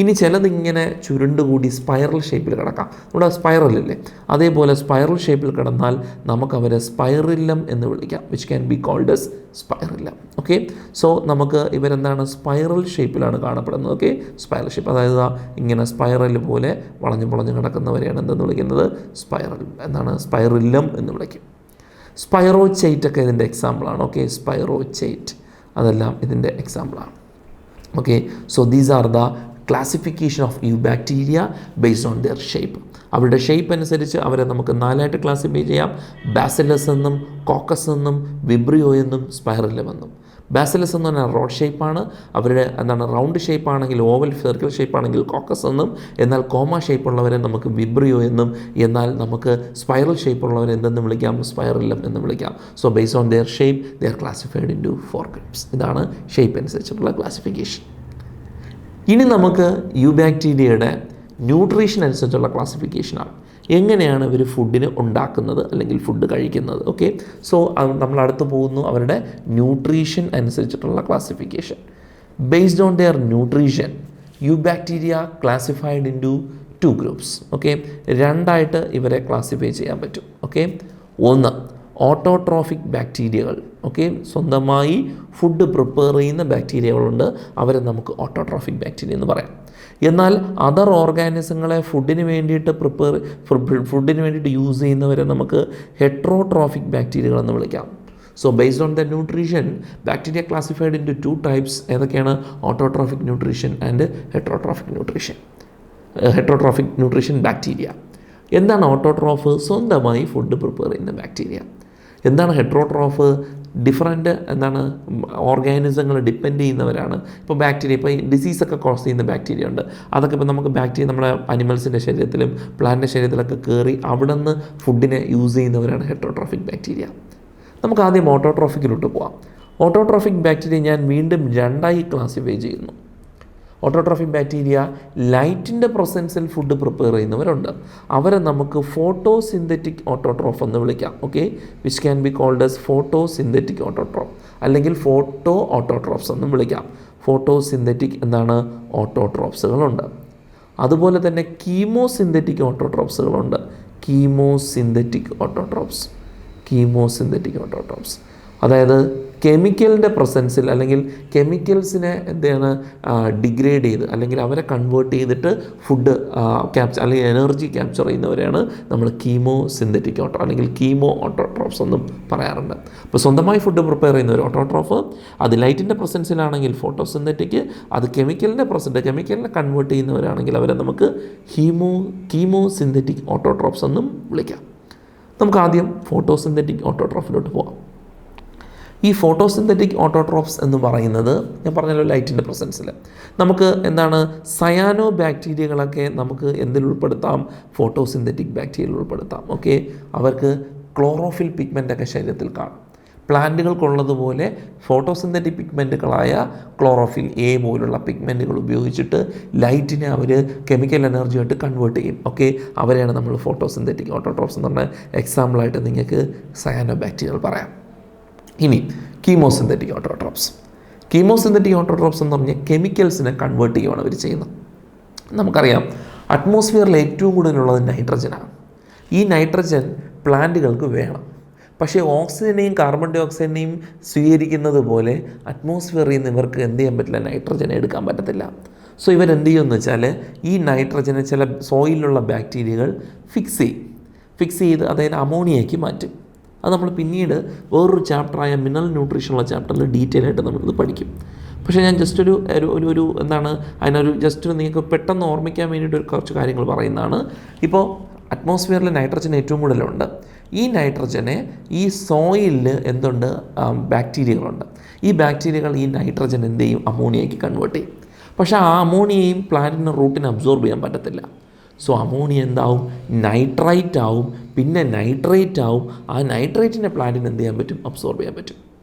ഇനി ചിലതിങ്ങനെ ചുരുണ്ടുകൂടി സ്പൈറൽ ഷേപ്പിൽ കിടക്കാം. നമ്മുടെ സ്പൈറലില്ലേ, അതേപോലെ സ്പൈറൽ ഷേപ്പിൽ കിടന്നാൽ നമുക്കവരെ സ്പൈറില്ലം എന്ന് വിളിക്കാം, which can be called as spirillum. Okay, so നമുക്ക് ഇവരെന്താണ് സ്പൈറൽ ഷേപ്പിലാണ് കാണപ്പെടുന്നത്. ഓക്കെ, സ്പൈറൽ ഷേപ്പ്, അതായത് ഇങ്ങനെ സ്പൈറൽ പോലെ വളഞ്ഞു കിടക്കുന്നവരെയാണ് എന്തെന്ന് വിളിക്കുന്നത്, സ്പൈറില്ലം എന്ന് വിളിക്കും. സ്പൈറോചൈറ്റ് ഒക്കെ ഇതിൻ്റെ എക്സാമ്പിളാണ്. ഓക്കെ, സ്പൈറോചൈറ്റ് അതെല്ലാം ഇതിൻ്റെ എക്സാമ്പിളാണ്. Okay, so these are the classification of eubacteria based on their shape. അവരുടെ ഷേപ്പ് അനുസരിച്ച് അവരെ നമുക്ക് 4ആയിട്ട് ക്ലാസിഫൈ ചെയ്യാം. ബാസിലസ് എന്നും, കോക്കസ് എന്നും, വിബ്രിയോ എന്നും, സ്പൈറില്ലം എന്നും. ബാസിലസ് എന്ന് പറഞ്ഞാൽ റോഡ് ഷേപ്പാണ്. അവരുടെ റൗണ്ട് ഷേപ്പാണെങ്കിൽ, ഓവൽ സർക്കിൾ ഷേപ്പാണെങ്കിൽ കോക്കസ് എന്നും, എന്നാൽ കോമ ഷേപ്പുള്ളവരെ നമുക്ക് വിബ്രിയോ എന്നും, എന്നാൽ നമുക്ക് സ്പൈറൽ ഷേപ്പുള്ളവരെ എന്തെന്ന് വിളിക്കാം, സ്പൈറില്ലം എന്ന് വിളിക്കാം. So based on their shape they are classified into 4 groups. ഇതാണ് ഷേപ്പ് അനുസരിച്ചിട്ടുള്ള ക്ലാസിഫിക്കേഷൻ. ഇനി നമുക്ക് യൂബാക്ടീരിയയുടെ ന്യൂട്രീഷൻ അനുസരിച്ചുള്ള ക്ലാസിഫിക്കേഷനാണ്. എങ്ങനെയാണ് ഇവർ ഫുഡിന് ഉണ്ടാക്കുന്നത് അല്ലെങ്കിൽ ഫുഡ് കഴിക്കുന്നത്. ഓക്കെ, സോ നമ്മൾ അടുത്ത് പോകുന്നു അവരുടെ ന്യൂട്രീഷൻ അനുസരിച്ചിട്ടുള്ള classification. Based on their nutrition eubacteria classified into 2 groups. Okay, രണ്ടായിട്ട് ഇവരെ ക്ലാസിഫൈ ചെയ്യാൻ പറ്റും. ഓക്കെ, ഒന്ന് ഓട്ടോട്രോഫിക് ബാക്ടീരിയകൾ. ഓക്കെ, സ്വന്തമായി ഫുഡ് പ്രിപ്പയർ ചെയ്യുന്ന ബാക്ടീരിയകളുണ്ട്, അവരെ നമുക്ക് ഓട്ടോട്രോഫിക് ബാക്ടീരിയ എന്ന് പറയാം. എന്നാൽ അതർ ഓർഗാനിസങ്ങളെ ഫുഡിന് വേണ്ടിയിട്ട് യൂസ് ചെയ്യുന്നവരെ നമുക്ക് ഹെട്രോട്രോഫിക് ബാക്ടീരിയകൾ എന്ന് വിളിക്കാം. So based on the nutrition bacteria classified into 2 types. ഏതൊക്കെയാണ്? Autotrophic nutrition and heterotrophic nutrition bacteria. എന്താണ് ഓട്ടോട്രോഫ്? സ്വന്തമായി ഫുഡ് പ്രിപ്പയർ ചെയ്യുന്ന ബാക്ടീരിയ. എന്താണ് ഹെട്രോട്രോഫ്? ഡിഫറൻറ്റ് ഓർഗാനിസങ്ങൾ ഡിപ്പെൻഡ് ചെയ്യുന്നവരാണ്. ഇപ്പോൾ ബാക്ടീരിയ, ഇപ്പോൾ ഈ ഡിസീസൊക്കെ കോസ് ചെയ്യുന്ന ബാക്ടീരിയ ഉണ്ട്. അതൊക്കെ ഇപ്പോൾ നമുക്ക് ബാക്ടീരിയ നമ്മുടെ അനിമൽസിൻ്റെ ശരീരത്തിലും പ്ലാന്റിൻ്റെ ശരീരത്തിലൊക്കെ കയറി അവിടെ നിന്ന് ഫുഡിനെ യൂസ് ചെയ്യുന്നവരാണ് ഹെട്രോട്രോഫിക് ബാക്ടീരിയ. നമുക്ക് ആദ്യം ഓട്ടോട്രോഫിക്കിലോട്ട് പോകാം. ഓട്ടോട്രോഫിക് ബാക്ടീരിയ ഞാൻ വീണ്ടും 2ആയി ക്ലാസിഫൈ ചെയ്യുന്നു. ഓട്ടോട്രോഫിക് ബാക്ടീരിയ ലൈറ്റിൻ്റെ പ്രസൻസിൽ ഫുഡ് പ്രിപ്പയർ ചെയ്യുന്നവരുണ്ട്. അവരെ നമുക്ക് ഫോട്ടോസിന്തറ്റിക് ഓട്ടോട്രോഫ് എന്ന് വിളിക്കാം. Okay, which can be called as photosynthetic autotroph അല്ലെങ്കിൽ ഫോട്ടോ ഓട്ടോട്രോഫ്സ് എന്നും വിളിക്കാം. ഫോട്ടോസിന്തറ്റിക് ഓട്ടോട്രോഫ്സുകളുണ്ട്. അതുപോലെ തന്നെ കീമോസിന്തറ്റിക് ഓട്ടോട്രോഫ്സുകളുണ്ട്. കീമോസിന്തറ്റിക് ഓട്ടോട്രോഫ്സ് അതായത് കെമിക്കലിൻ്റെ പ്രസൻസിൽ അല്ലെങ്കിൽ കെമിക്കൽസിനെ ഡിഗ്രേഡ് ചെയ്ത് അല്ലെങ്കിൽ അവരെ കൺവേർട്ട് ചെയ്തിട്ട് ഫുഡ് അല്ലെങ്കിൽ എനർജി ക്യാപ്ചർ ചെയ്യുന്നവരെയാണ് നമ്മൾ കീമോസിന്തറ്റിക് അല്ലെങ്കിൽ കീമോ ഓട്ടോട്രോഫ്സ് എന്നും പറയാറുണ്ട്. അപ്പോൾ സ്വന്തമായി ഫുഡ് പ്രിപ്പയർ ചെയ്യുന്ന ഒരു ഓട്ടോട്രോഫ്, അത് ലൈറ്റിൻ്റെ പ്രസൻസിലാണെങ്കിൽ ഫോട്ടോസിന്തറ്റിക്, അത് കെമിക്കലിനെ കൺവേർട്ട് ചെയ്യുന്നവരാണെങ്കിൽ അവരെ നമുക്ക് കീമോസിന്തറ്റിക് ഓട്ടോട്രോഫ്സ് എന്നും വിളിക്കാം. നമുക്ക് ആദ്യം ഫോട്ടോസിന്തറ്റിക് ഓട്ടോട്രോഫിലോട്ട് പോകാം. ഈ ഫോട്ടോസിന്തറ്റിക് ഓട്ടോട്രോഫ്സ് എന്ന് പറയുന്നത് ഞാൻ പറഞ്ഞല്ലോ ലൈറ്റിൻ്റെ പ്രസൻസിൽ നമുക്ക് സയാനോ ബാക്ടീരിയകളൊക്കെ നമുക്ക് എന്തിൽ ഉൾപ്പെടുത്താം? ഫോട്ടോസിന്തറ്റിക് ബാക്ടീരിയയിൽ ഉൾപ്പെടുത്താം. ഓക്കെ, അവർക്ക് ക്ലോറോഫിൽ പിഗ്മെൻ്റൊക്കെ ശരീരത്തിൽ കാണും. പ്ലാന്റുകൾക്കുള്ളതുപോലെ ഫോട്ടോസിന്തറ്റിക് പിഗ്മെൻറ്റുകളായ ക്ലോറോഫിൽ എ പോലുള്ള പിഗ്മെൻറ്റുകൾ ഉപയോഗിച്ചിട്ട് ലൈറ്റിനെ അവർ കെമിക്കൽ എനർജിയായിട്ട് കൺവേർട്ട് ചെയ്യും. ഓക്കെ, അവരെയാണ് നമ്മൾ ഫോട്ടോസിന്തറ്റിക് ഓട്ടോട്രോഫ്സ് എന്ന് പറഞ്ഞാൽ എക്സാമ്പിളായിട്ട് നിങ്ങൾക്ക് സയാനോ ബാക്ടീരിയകൾ പറയാം. ഇനി കീമോസിന്തറ്റിക് ഓട്ടോട്രോഫ്സ് എന്ന് പറഞ്ഞാൽ കെമിക്കൽസിനെ കൺവേർട്ട് ചെയ്യുകയാണ് അവർ ചെയ്യുന്നത്. നമുക്കറിയാം അറ്റ്മോസ്ഫിയറിൽ ഏറ്റവും കൂടുതലുള്ളത് നൈട്രജനാണ്. ഈ നൈട്രജൻ പ്ലാന്റുകൾക്ക് വേണം. പക്ഷേ ഓക്സിജനെയും കാർബൺ ഡൈ ഓക്സൈഡിനെയും സ്വീകരിക്കുന്നത് പോലെ അറ്റ്മോസ്ഫിയറിൽ നിന്ന് ഇവർക്ക് എന്ത് ചെയ്യാൻ പറ്റില്ല? നൈട്രജനെ എടുക്കാൻ പറ്റത്തില്ല. സോ ഇവരെന്ത് ചെയ്യുമെന്ന് വെച്ചാൽ ഈ നൈട്രജനെ ചില സോയിലുള്ള ബാക്ടീരിയകൾ ഫിക്സ് ചെയ്ത് അതായത് അമോണിയയ്ക്ക് മാറ്റും. അത് നമ്മൾ പിന്നീട് വേറൊരു ചാപ്റ്ററായ മിനറൽ ന്യൂട്രീഷനുള്ള ചാപ്റ്ററിൽ ഡീറ്റെയിൽ ആയിട്ട് നമ്മളിത് പഠിക്കും. പക്ഷേ ഞാൻ ജസ്റ്റ് നിങ്ങൾക്ക് പെട്ടെന്ന് ഓർമ്മിക്കാൻ വേണ്ടിയിട്ട് കുറച്ച് കാര്യങ്ങൾ പറയുന്നതാണ്. ഇപ്പോൾ അറ്റ്മോസ്ഫിയറിൽ നൈട്രജൻ ഏറ്റവും കൂടുതലുണ്ട്. ഈ നൈട്രജനെ ഈ സോയിലിൽ ബാക്ടീരിയകളുണ്ട്. ഈ ബാക്ടീരിയകൾ ഈ നൈട്രജൻ എന്ത് ചെയ്യും? അമോണിയയ്ക്ക് കൺവേർട്ട് ചെയ്യും. പക്ഷേ ആ അമോണിയയും പ്ലാന്റിൻ്റെ റൂട്ടിന് അബ്സോർബ് ചെയ്യാൻ പറ്റത്തില്ല. സോ അമോണിയ എന്താവും? നൈട്രൈറ്റ് ആവും, പിന്നെ നൈട്രേറ്റ് ആവും. ആ നൈട്രേറ്റിനെ പ്ലാന്റിന് എന്ത് ചെയ്യാൻ പറ്റും? അബ്സോർബ് ചെയ്യാൻ പറ്റും.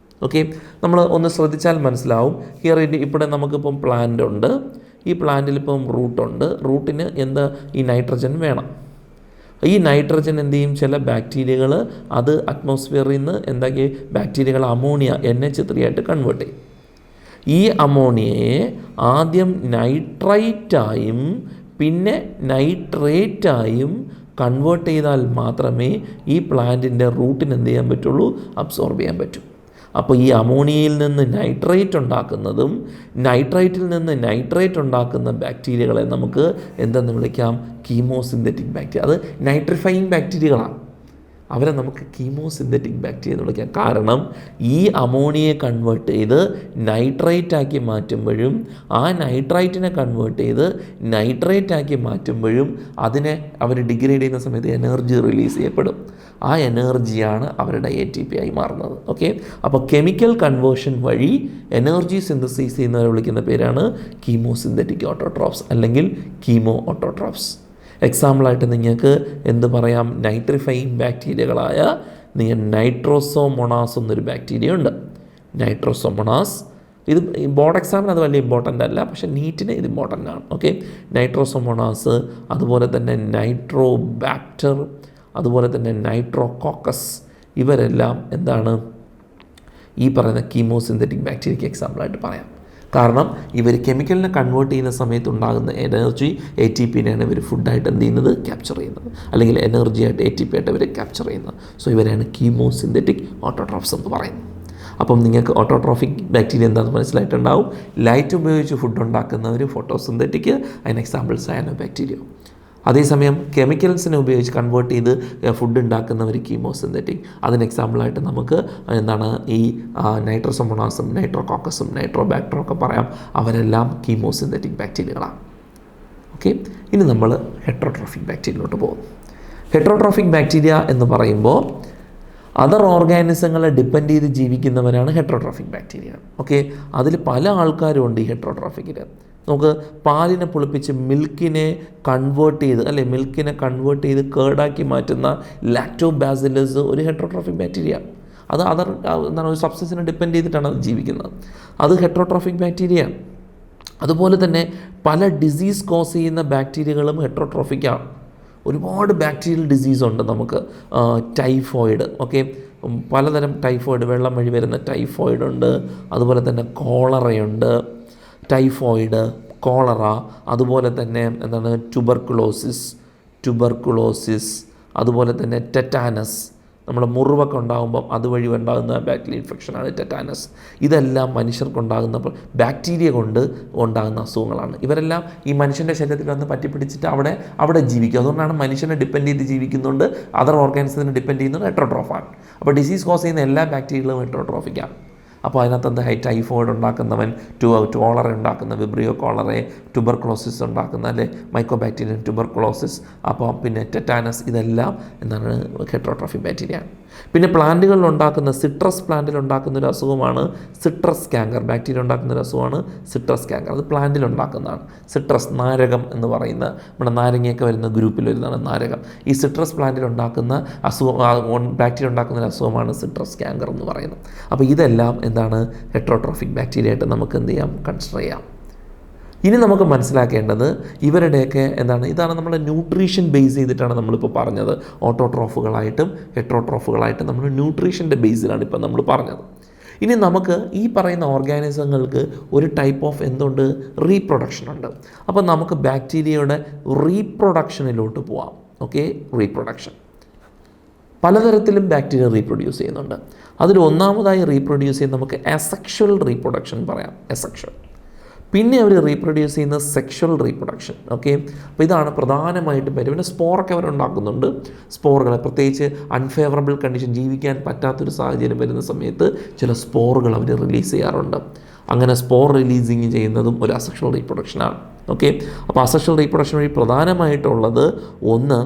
ഓക്കെ, നമ്മൾ ഒന്ന് ശ്രദ്ധിച്ചാൽ മനസ്സിലാവും. ഇവിടെ നമുക്കിപ്പം പ്ലാന്റ് ഉണ്ട്. ഈ പ്ലാന്റിൽ ഇപ്പം റൂട്ടുണ്ട്. റൂട്ടിന് ഈ നൈട്രജൻ വേണം. ഈ നൈട്രജൻ എന്ത് ചെയ്യും? ചില ബാക്ടീരിയകൾ അത് അറ്റ്മോസ്ഫിയറിൽ നിന്ന് ബാക്ടീരിയകൾ അമോണിയ NH3 ആയിട്ട് കൺവേർട്ട് ചെയ്യും. ഈ അമോണിയയെ ആദ്യം നൈട്രൈറ്റായും പിന്നെ നൈട്രേറ്റായും കൺവേർട്ട് ചെയ്താൽ മാത്രമേ ഈ പ്ലാന്റിൻ്റെ റൂട്ടിന് എന്ത് ചെയ്യാൻ പറ്റുള്ളൂ? അബ്സോർബ് ചെയ്യാൻ പറ്റും. അപ്പോൾ ഈ അമോണിയയിൽ നിന്ന് നൈട്രേറ്റ് ഉണ്ടാക്കുന്നതും നൈട്രൈറ്റിൽ നിന്ന് നൈട്രേറ്റ് ഉണ്ടാക്കുന്ന ബാക്ടീരിയകളെ നമുക്ക് എന്തെന്ന് വിളിക്കാം? Chemosynthetic bacteria. അത് നൈട്രിഫൈയിങ് ബാക്ടീരിയകളാണ്. അവരെ നമുക്ക് കീമോസിന്തറ്റിക് ബാക്ടീരിയ എന്ന് വിളിക്കാം. കാരണം ഈ അമോണിയയെ കൺവേർട്ട് ചെയ്ത് നൈട്രേറ്റാക്കി മാറ്റുമ്പോഴും ആ നൈട്രൈറ്റിനെ കൺവേർട്ട് ചെയ്ത് നൈട്രേറ്റാക്കി മാറ്റുമ്പോഴും അതിനെ അവർ ഡിഗ്രേഡ് ചെയ്യുന്ന സമയത്ത് എനർജി റിലീസ് ചെയ്യപ്പെടും. ആ എനർജിയാണ് അവരുടെ ATP ആയി മാറുന്നത്. ഓക്കെ, അപ്പോൾ കെമിക്കൽ കൺവേർഷൻ വഴി എനർജി സിന്തസൈസ് ചെയ്യുന്നവരെ വിളിക്കുന്ന പേരാണ് കീമോസിന്തറ്റിക് ഓട്ടോട്രോഫ്സ് അല്ലെങ്കിൽ കീമോ ഓട്ടോട്രോഫ്സ്. എക്സാമ്പിളായിട്ട് നിങ്ങൾക്ക് എന്ത് പറയാം? നൈട്രിഫൈയിങ് ബാക്ടീരിയകളായ നൈട്രോസോമോണാസ് എന്നൊരു ബാക്ടീരിയ ഉണ്ട്. നൈട്രോസോമോണാസ് ഇത് ബോർഡ് എക്സാമിന് അത് വലിയ ഇമ്പോർട്ടൻ്റ് അല്ല, പക്ഷേ നീറ്റിന് ഇത് ഇമ്പോർട്ടൻ്റ് ആണ്. ഓക്കെ, നൈട്രോസോമോണാസ്, അതുപോലെ തന്നെ നൈട്രോബാക്ടർ, അതുപോലെ തന്നെ നൈട്രോകോക്കസ്, ഇവരെല്ലാം എന്താണ് ഈ പറയുന്ന കീമോസിന്തറ്റിക് ബാക്ടീരിയയ്ക്ക് എക്സാമ്പിളായിട്ട് പറയാം. കാരണം ഇവർ കെമിക്കലിനെ കൺവേർട്ട് ചെയ്യുന്ന സമയത്ത് ഉണ്ടാകുന്ന എനർജി ATPനെയാണ് ഇവർ ഫുഡായിട്ട് എന്ത് ചെയ്യുന്നത്, ക്യാപ്ചർ ചെയ്യുന്നത്, അല്ലെങ്കിൽ എനർജി ആയിട്ട് ATP ആയിട്ട് ഇവർ ക്യാപ്ചർ ചെയ്യുന്നത്. സോ ഇവരാണ് കീമോസിന്തറ്റിക് ഓട്ടോട്രോഫ്സ് എന്ന് പറയുന്നത്. അപ്പം നിങ്ങൾക്ക് ഓട്ടോട്രോഫിക് ബാക്ടീരിയ എന്താണെന്ന് മനസ്സിലായിട്ടുണ്ടാവും. ലൈറ്റ് ഉപയോഗിച്ച് ഫുഡ് ഉണ്ടാക്കുന്നവർ ഫോട്ടോസിന്തറ്റിക്, അതിന് എക്സാമ്പിൾ സയാനോ ബാക്ടീരിയ. അതേസമയം കെമിക്കൽസിനെ ഉപയോഗിച്ച് കൺവേർട്ട് ചെയ്ത് ഫുഡ് ഉണ്ടാക്കുന്നവർ കീമോസിന്തറ്റിക്. അതിന് എക്സാമ്പിളായിട്ട് നമുക്ക് എന്താണ് ഈ നൈട്രോസോമോണാസും നൈട്രോകോക്കസും നൈട്രോബാക്ടറും ഒക്കെ പറയാം. അവരെല്ലാം കീമോസിന്തറ്റിക് ബാക്ടീരിയകളാണ്. ഓക്കെ, ഇനി നമ്മൾ ഹെട്രോട്രോഫിക് ബാക്ടീരിയയിലോട്ട് പോകും. ഹെട്രോട്രോഫിക് ബാക്ടീരിയ എന്ന് പറയുമ്പോൾ അതർ ഓർഗാനിസങ്ങളെ ഡിപ്പെൻഡ് ചെയ്ത് ജീവിക്കുന്നവരാണ് ഹെട്രോട്രോഫിക് ബാക്ടീരിയ. ഓക്കെ, അതിൽ പല ആൾക്കാരും ഉണ്ട് ഈ ഹെട്രോട്രോഫിക്കിൽ. നമുക്ക് പാലിനെ പുളിപ്പിച്ച് മിൽക്കിനെ കൺവേർട്ട് ചെയ്ത്, അല്ലെ മിൽക്കിനെ കൺവേർട്ട് ചെയ്ത് കേർഡാക്കി മാറ്റുന്ന ലാക്ടോബാസിലസ് ഒരു ഹെട്രോട്രോഫിക് ബാക്ടീരിയ. അത് അതർ എന്താണ് ഒരു സബ്സ്റ്റൻസിനെ ഡിപ്പെൻഡ് ചെയ്തിട്ടാണ് അത് ജീവിക്കുന്നത്. അത് ഹെട്രോട്രോഫിക് ബാക്ടീരിയ. അതുപോലെ തന്നെ പല ഡിസീസ് കോസ് ചെയ്യുന്ന ബാക്ടീരിയകളും ഹെട്രോട്രോഫിക്കാണ്. ഒരുപാട് ബാക്ടീരിയൽ ഡിസീസ് ഉണ്ട് നമുക്ക്. ടൈഫോയിഡ്, ഓക്കെ, പലതരം ടൈഫോയിഡ്, വെള്ളം വഴി വരുന്ന ടൈഫോയിഡ് ഉണ്ട്. അതുപോലെ തന്നെ കോളറയുണ്ട്, ടൈഫോയിഡ്, കോളറ, അതുപോലെ തന്നെ എന്താണ് ട്യൂബർക്കുലോസിസ്, അതുപോലെ തന്നെ ടെറ്റാനസ്. നമ്മുടെ മുറിവൊക്കെ ഉണ്ടാകുമ്പം അതുവഴി ഉണ്ടാകുന്ന ബാക്ടീരിയൽ ഇൻഫെക്ഷനാണ് ടെറ്റാനസ്. ഇതെല്ലാം മനുഷ്യർക്കുണ്ടാകുന്ന ബാക്ടീരിയ കൊണ്ട് ഉണ്ടാകുന്ന അസുഖങ്ങളാണ്. ഇവരെല്ലാം ഈ മനുഷ്യൻ്റെ ശരീരത്തിൽ വന്ന് പറ്റിപ്പിടിച്ചിട്ട് അവിടെ ജീവിക്കും. അതുകൊണ്ടാണ് മനുഷ്യനെ ഡിപ്പെൻഡ് ചെയ്ത് ജീവിക്കുന്നുണ്ട്, അതർ ഓർഗാനിസത്തിനെ ഡിപ്പെൻഡ് ചെയ്യുന്നത് ഹെട്രോട്രോഫാണ്. അപ്പോൾ ഡിസീസ് കോസ് ചെയ്യുന്ന എല്ലാ ബാക്ടീരിയകളും ഹെട്രോട്രോഫിക്കാണ്. അപ്പോൾ അതിനകത്ത് ടൈഫോയിഡ് ഉണ്ടാക്കുന്നവൻ, കോളറ ഉണ്ടാക്കുന്ന വിബ്രിയോ കോളറെ, ട്യൂബർക്കുലോസിസ് ഉണ്ടാക്കുന്ന അല്ലെ മൈക്കോബാക്ടീരിയൻ ട്യൂബർക്കുലോസിസ്, അപ്പോൾ പിന്നെ ടെറ്റാനസ്, ഇതെല്ലാം എന്താണ് ഹെട്രോട്രോഫിക് ബാക്ടീരിയ. പിന്നെ പ്ലാന്റുകളിൽ ഉണ്ടാക്കുന്ന സിട്രസ് പ്ലാന്റിൽ ഉണ്ടാക്കുന്ന ഒരു അസുഖമാണ് സിട്രസ് ക്യാങ്കർ. ബാക്ടീരിയ ഉണ്ടാക്കുന്ന ഒരു അസുഖമാണ് സിട്രസ് ക്യാങ്കർ. അത് പ്ലാന്റിൽ ഉണ്ടാക്കുന്നതാണ്. സിട്രസ്, നാരകം എന്ന് പറയുന്ന നമ്മുടെ നാരങ്ങയൊക്കെ വരുന്ന ഗ്രൂപ്പിൽ വരുന്നതാണ് നാരകം. ഈ സിട്രസ് പ്ലാന്റിൽ ഉണ്ടാക്കുന്ന അസുഖം, ബാക്ടീരിയ ഉണ്ടാക്കുന്ന ഒരു അസുഖമാണ് സിട്രസ് ക്യാങ്കർ എന്ന് പറയുന്നത്. അപ്പോൾ ഇതെല്ലാം എന്താണ് ഹെട്രോട്രോഫിക് ബാക്ടീരിയ ആയിട്ട് നമുക്ക് എന്ത് ചെയ്യാം, കൺസിഡർ ചെയ്യാം. ഇനി നമുക്ക് മനസ്സിലാക്കേണ്ടത് ഇവരുടെയൊക്കെ ഇതാണ് നമ്മുടെ ന്യൂട്രീഷൻ ബേസ് ചെയ്തിട്ടാണ് നമ്മളിപ്പോൾ പറഞ്ഞത്. ഓട്ടോട്രോഫുകളായിട്ടും ഹെട്രോട്രോഫുകളായിട്ടും നമ്മൾ ന്യൂട്രീഷൻ്റെ ബേസിലാണ് ഇപ്പോൾ നമ്മൾ പറഞ്ഞത്. ഇനി നമുക്ക് ഈ പറയുന്ന ഓർഗാനിസങ്ങൾക്ക് ഒരു ടൈപ്പ് ഓഫ് എന്തുണ്ട്, റീപ്രൊഡക്ഷൻ ഉണ്ട്. അപ്പോൾ നമുക്ക് ബാക്ടീരിയയുടെ റീപ്രൊഡക്ഷനിലോട്ട് പോവാം. ഓക്കെ, റീപ്രൊഡക്ഷൻ പലതരത്തിലും ബാക്ടീരിയ റീപ്രൊഡ്യൂസ് ചെയ്യുന്നുണ്ട്. അതിൽ ഒന്നാമതായി റീപ്രൊഡ്യൂസ് ചെയ്യുന്ന നമുക്ക് അസെക്ഷൽ റീപ്രൊഡക്ഷൻ പറയാം. അസെക്ഷൽ. പിന്നെ അവർ റീപ്രൊഡ്യൂസ് ചെയ്യുന്ന സെക്ഷൽ റീപ്രൊഡക്ഷൻ. ഓക്കെ, അപ്പോൾ ഇതാണ് പ്രധാനമായിട്ടും വരും. പിന്നെ സ്പോറൊക്കെ അവരുണ്ടാക്കുന്നുണ്ട്. സ്പോറുകൾ പ്രത്യേകിച്ച് അൺഫേവറബിൾ കണ്ടീഷൻ, ജീവിക്കാൻ പറ്റാത്തൊരു സാഹചര്യം വരുന്ന സമയത്ത് ചില സ്പോറുകൾ അവർ റിലീസ് ചെയ്യാറുണ്ട്. അങ്ങനെ സ്പോർ റിലീസിങ് ചെയ്യുന്നതും ഒരു അസെക്ഷൽ റീപ്രൊഡക്ഷനാണ്. ഓക്കെ, അപ്പോൾ അസെക്ഷൽ റീപ്രൊഡക്ഷൻ വഴി പ്രധാനമായിട്ടുള്ളത് ഒന്ന്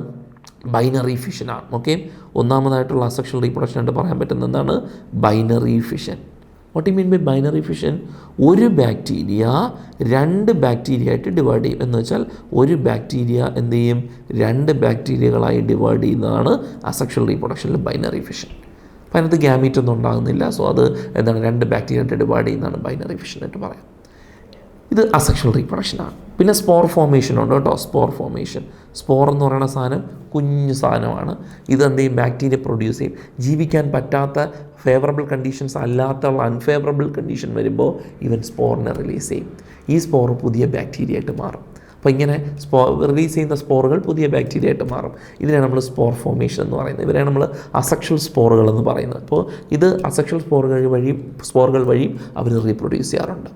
ബൈനറി ഫിഷനാണ്. ഓക്കെ, ഒന്നാമതായിട്ടുള്ള അസെക്ഷൽ റീപ്രൊഡക്ഷൻ ആയിട്ട് പറയാൻ പറ്റുന്ന എന്താണ്, binary fission. What you mean by binary fission? ഒരു ബാക്ടീരിയ രണ്ട് ബാക്ടീരിയ ആയിട്ട് ഡിവൈഡ് ചെയ്യും. എന്ന് വെച്ചാൽ ഒരു ബാക്ടീരിയ എന്ത് ചെയ്യും, രണ്ട് ബാക്ടീരിയകളായി ഡിവൈഡ് ചെയ്യുന്നതാണ് അസെക്ഷൽ റീപ്രൊഡക്ഷനിൽ ബൈനറി ഫിഷൻ. അപ്പോൾ അതിനകത്ത് ഗ്യാമീറ്റ് ഒന്നും ഉണ്ടാകുന്നില്ല. സോ അത് രണ്ട് ബാക്ടീരിയ ആയിട്ട് ഡിവൈഡ് ചെയ്യുന്നതാണ് ബൈനറി ഫിഷൻ ആയിട്ട് പറയാം. ഇത് അസെക്ഷൽ റീപ്രൊഡക്ഷനാണ്. പിന്നെ സ്പോർ ഫോർമേഷൻ ഉണ്ട് കേട്ടോ. സ്പോർ ഫോർമേഷൻ, സ്പോർ എന്ന് പറയുന്ന സാധനം കുഞ്ഞു സാധനമാണ്. ഇതെന്ത് ചെയ്യും, ബാക്ടീരിയ പ്രൊഡ്യൂസ് ചെയ്യും. ജീവിക്കാൻ പറ്റാത്ത ഫേവറബിൾ കണ്ടീഷൻസ് അല്ലാത്തുള്ള അൺഫേവറബിൾ കണ്ടീഷൻ വരുമ്പോൾ ഇവൻ സ്പോറിനെ റിലീസ് ചെയ്യും. ഈ സ്പോർ പുതിയ ബാക്ടീരിയ ആയിട്ട് മാറും. അപ്പോൾ ഇങ്ങനെ റിലീസ് ചെയ്യുന്ന സ്പോറുകൾ പുതിയ ബാക്ടീരിയ ആയിട്ട് മാറും. ഇതിനെ നമ്മൾ സ്പോർ ഫോർമേഷൻ എന്ന് പറയുന്നത്. ഇവരെയാണ് നമ്മൾ അസെക്ഷൽ സ്പോറുകൾ എന്ന് പറയുന്നത്. അപ്പോൾ ഇത് അസെക്ഷൽ സ്പോറുകൾ വഴിയും അവർ റീപ്രൊഡ്യൂസ് ചെയ്യാറുണ്ട്.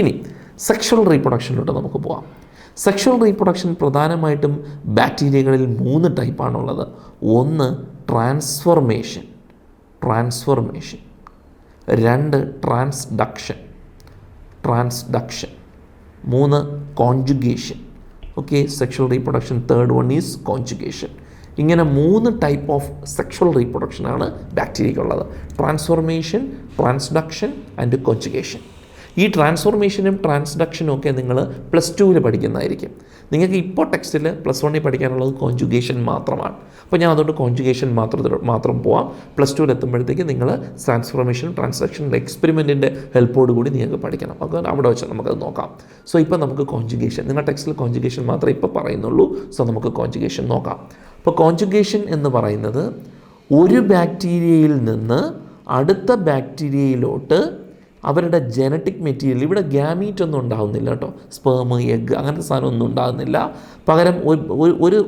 ഇനി സെക്ഷൽ റീപ്രൊഡക്ഷനിലോട്ട് നമുക്ക് പോകാം. സെക്ഷൽ റീപ്രൊഡക്ഷൻ പ്രധാനമായിട്ടും ബാക്ടീരിയകളിൽ 3 ടൈപ്പാണുള്ളത്. ഒന്ന് transformation, 2 transduction, 3 conjugation. Okay, sexual reproduction. Third one is conjugation. ഇങ്ങനെ 3 ടൈപ്പ് ഓഫ് സെക്ഷൽ റീപ്രൊഡക്ഷനാണ് ബാക്ടീരിയക്കുള്ളത്. Transformation, transduction and conjugation. ഈ ട്രാൻസ്ഫോർമേഷനും ട്രാൻസ്ഡക്ഷനും ഒക്കെ നിങ്ങൾ +2 പഠിക്കുന്നതായിരിക്കും. നിങ്ങൾക്ക് ഇപ്പോൾ ടെക്സ്റ്റിൽ +1 പഠിക്കാനുള്ളത് കോൺജുഗേഷൻ മാത്രമാണ്. അപ്പോൾ ഞാൻ അതുകൊണ്ട് കോൺജുഗേഷൻ മാത്രം പോവാം. +2 എത്തുമ്പോഴത്തേക്ക് നിങ്ങൾ ട്രാൻസ്ഫോർമേഷൻ ട്രാൻസ്ഡക്ഷൻ എക്സ്പെരിമെൻറ്റിൻ്റെ ഹെൽപ്പോട് കൂടി നിങ്ങൾക്ക് പഠിക്കണം. അപ്പോൾ അവിടെ വെച്ച് നമുക്കത് നോക്കാം. സോ ഇപ്പോൾ നമുക്ക് കോൺജുഗേഷൻ, നിങ്ങളുടെ ടെക്സ്റ്റിൽ കോൺജുഗേഷൻ മാത്രമേ ഇപ്പോൾ പറയുന്നുള്ളൂ. സോ നമുക്ക് കോൺജുഗേഷൻ നോക്കാം. അപ്പോൾ കോൺജുഗേഷൻ എന്ന് പറയുന്നത് ഒരു ബാക്ടീരിയയിൽ നിന്ന് അടുത്ത ബാക്ടീരിയയിലോട്ട് അവരുടെ ജനറ്റിക് മെറ്റീരിയൽ, ഇവിടെ ഗ്യാമീറ്റ് ഒന്നും ഉണ്ടാകുന്നില്ല കേട്ടോ, സ്പേം, എഗ്ഗ് അങ്ങനത്തെ സാധനമൊന്നും ഉണ്ടാകുന്നില്ല. പകരം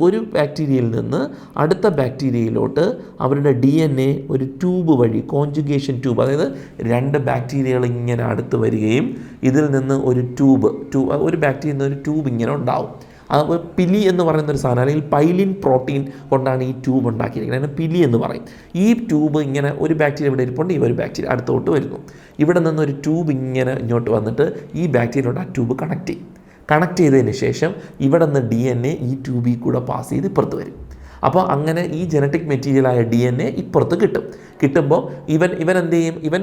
ഒരു ബാക്ടീരിയയിൽ നിന്ന് അടുത്ത ബാക്ടീരിയയിലോട്ട് അവരുടെ DNA ഒരു ട്യൂബ് വഴി, കോൺജുഗേഷൻ ട്യൂബ്, അതായത് 2 ബാക്ടീരിയകൾ ഇങ്ങനെ അടുത്ത് വരികയും ഇതിൽ നിന്ന് ഒരു ഒരു ബാക്ടീരിയയിൽ നിന്ന് ഒരു ട്യൂബ് ഇങ്ങനെ ഉണ്ടാവും. അത് പിലി എന്ന് പറയുന്നൊരു സാധനം, അല്ലെങ്കിൽ പൈലിൻ പ്രോട്ടീൻ കൊണ്ടാണ് ഈ ട്യൂബ് ഉണ്ടാക്കിയിരിക്കുന്നത്. അതിന് പിലി എന്ന് പറയും. ഈ ട്യൂബ് ഇങ്ങനെ ഒരു ബാക്ടീരിയ ഇവിടെ ഇരിപ്പുണ്ട്, ഒരു ബാക്ടീരിയ അടുത്തോട്ട് വരുന്നു. ഇവിടെ നിന്നൊരു ട്യൂബ് ഇങ്ങനെ ഇങ്ങോട്ട് വന്നിട്ട് ഈ ബാക്ടീരിയയോട് ആ ട്യൂബ് കണക്ട് ചെയ്തതിന് ശേഷം ഇവിടെ നിന്ന് DNA ഈ ട്യൂബിൽ കൂടെ പാസ് ചെയ്ത് ഇപ്പുറത്ത് വരും. അപ്പോൾ അങ്ങനെ ഈ ജനറ്റിക് മെറ്റീരിയലായ DNA ഇപ്പുറത്ത് കിട്ടുമ്പോൾ ഇവൻ എന്ത് ചെയ്യും? ഇവൻ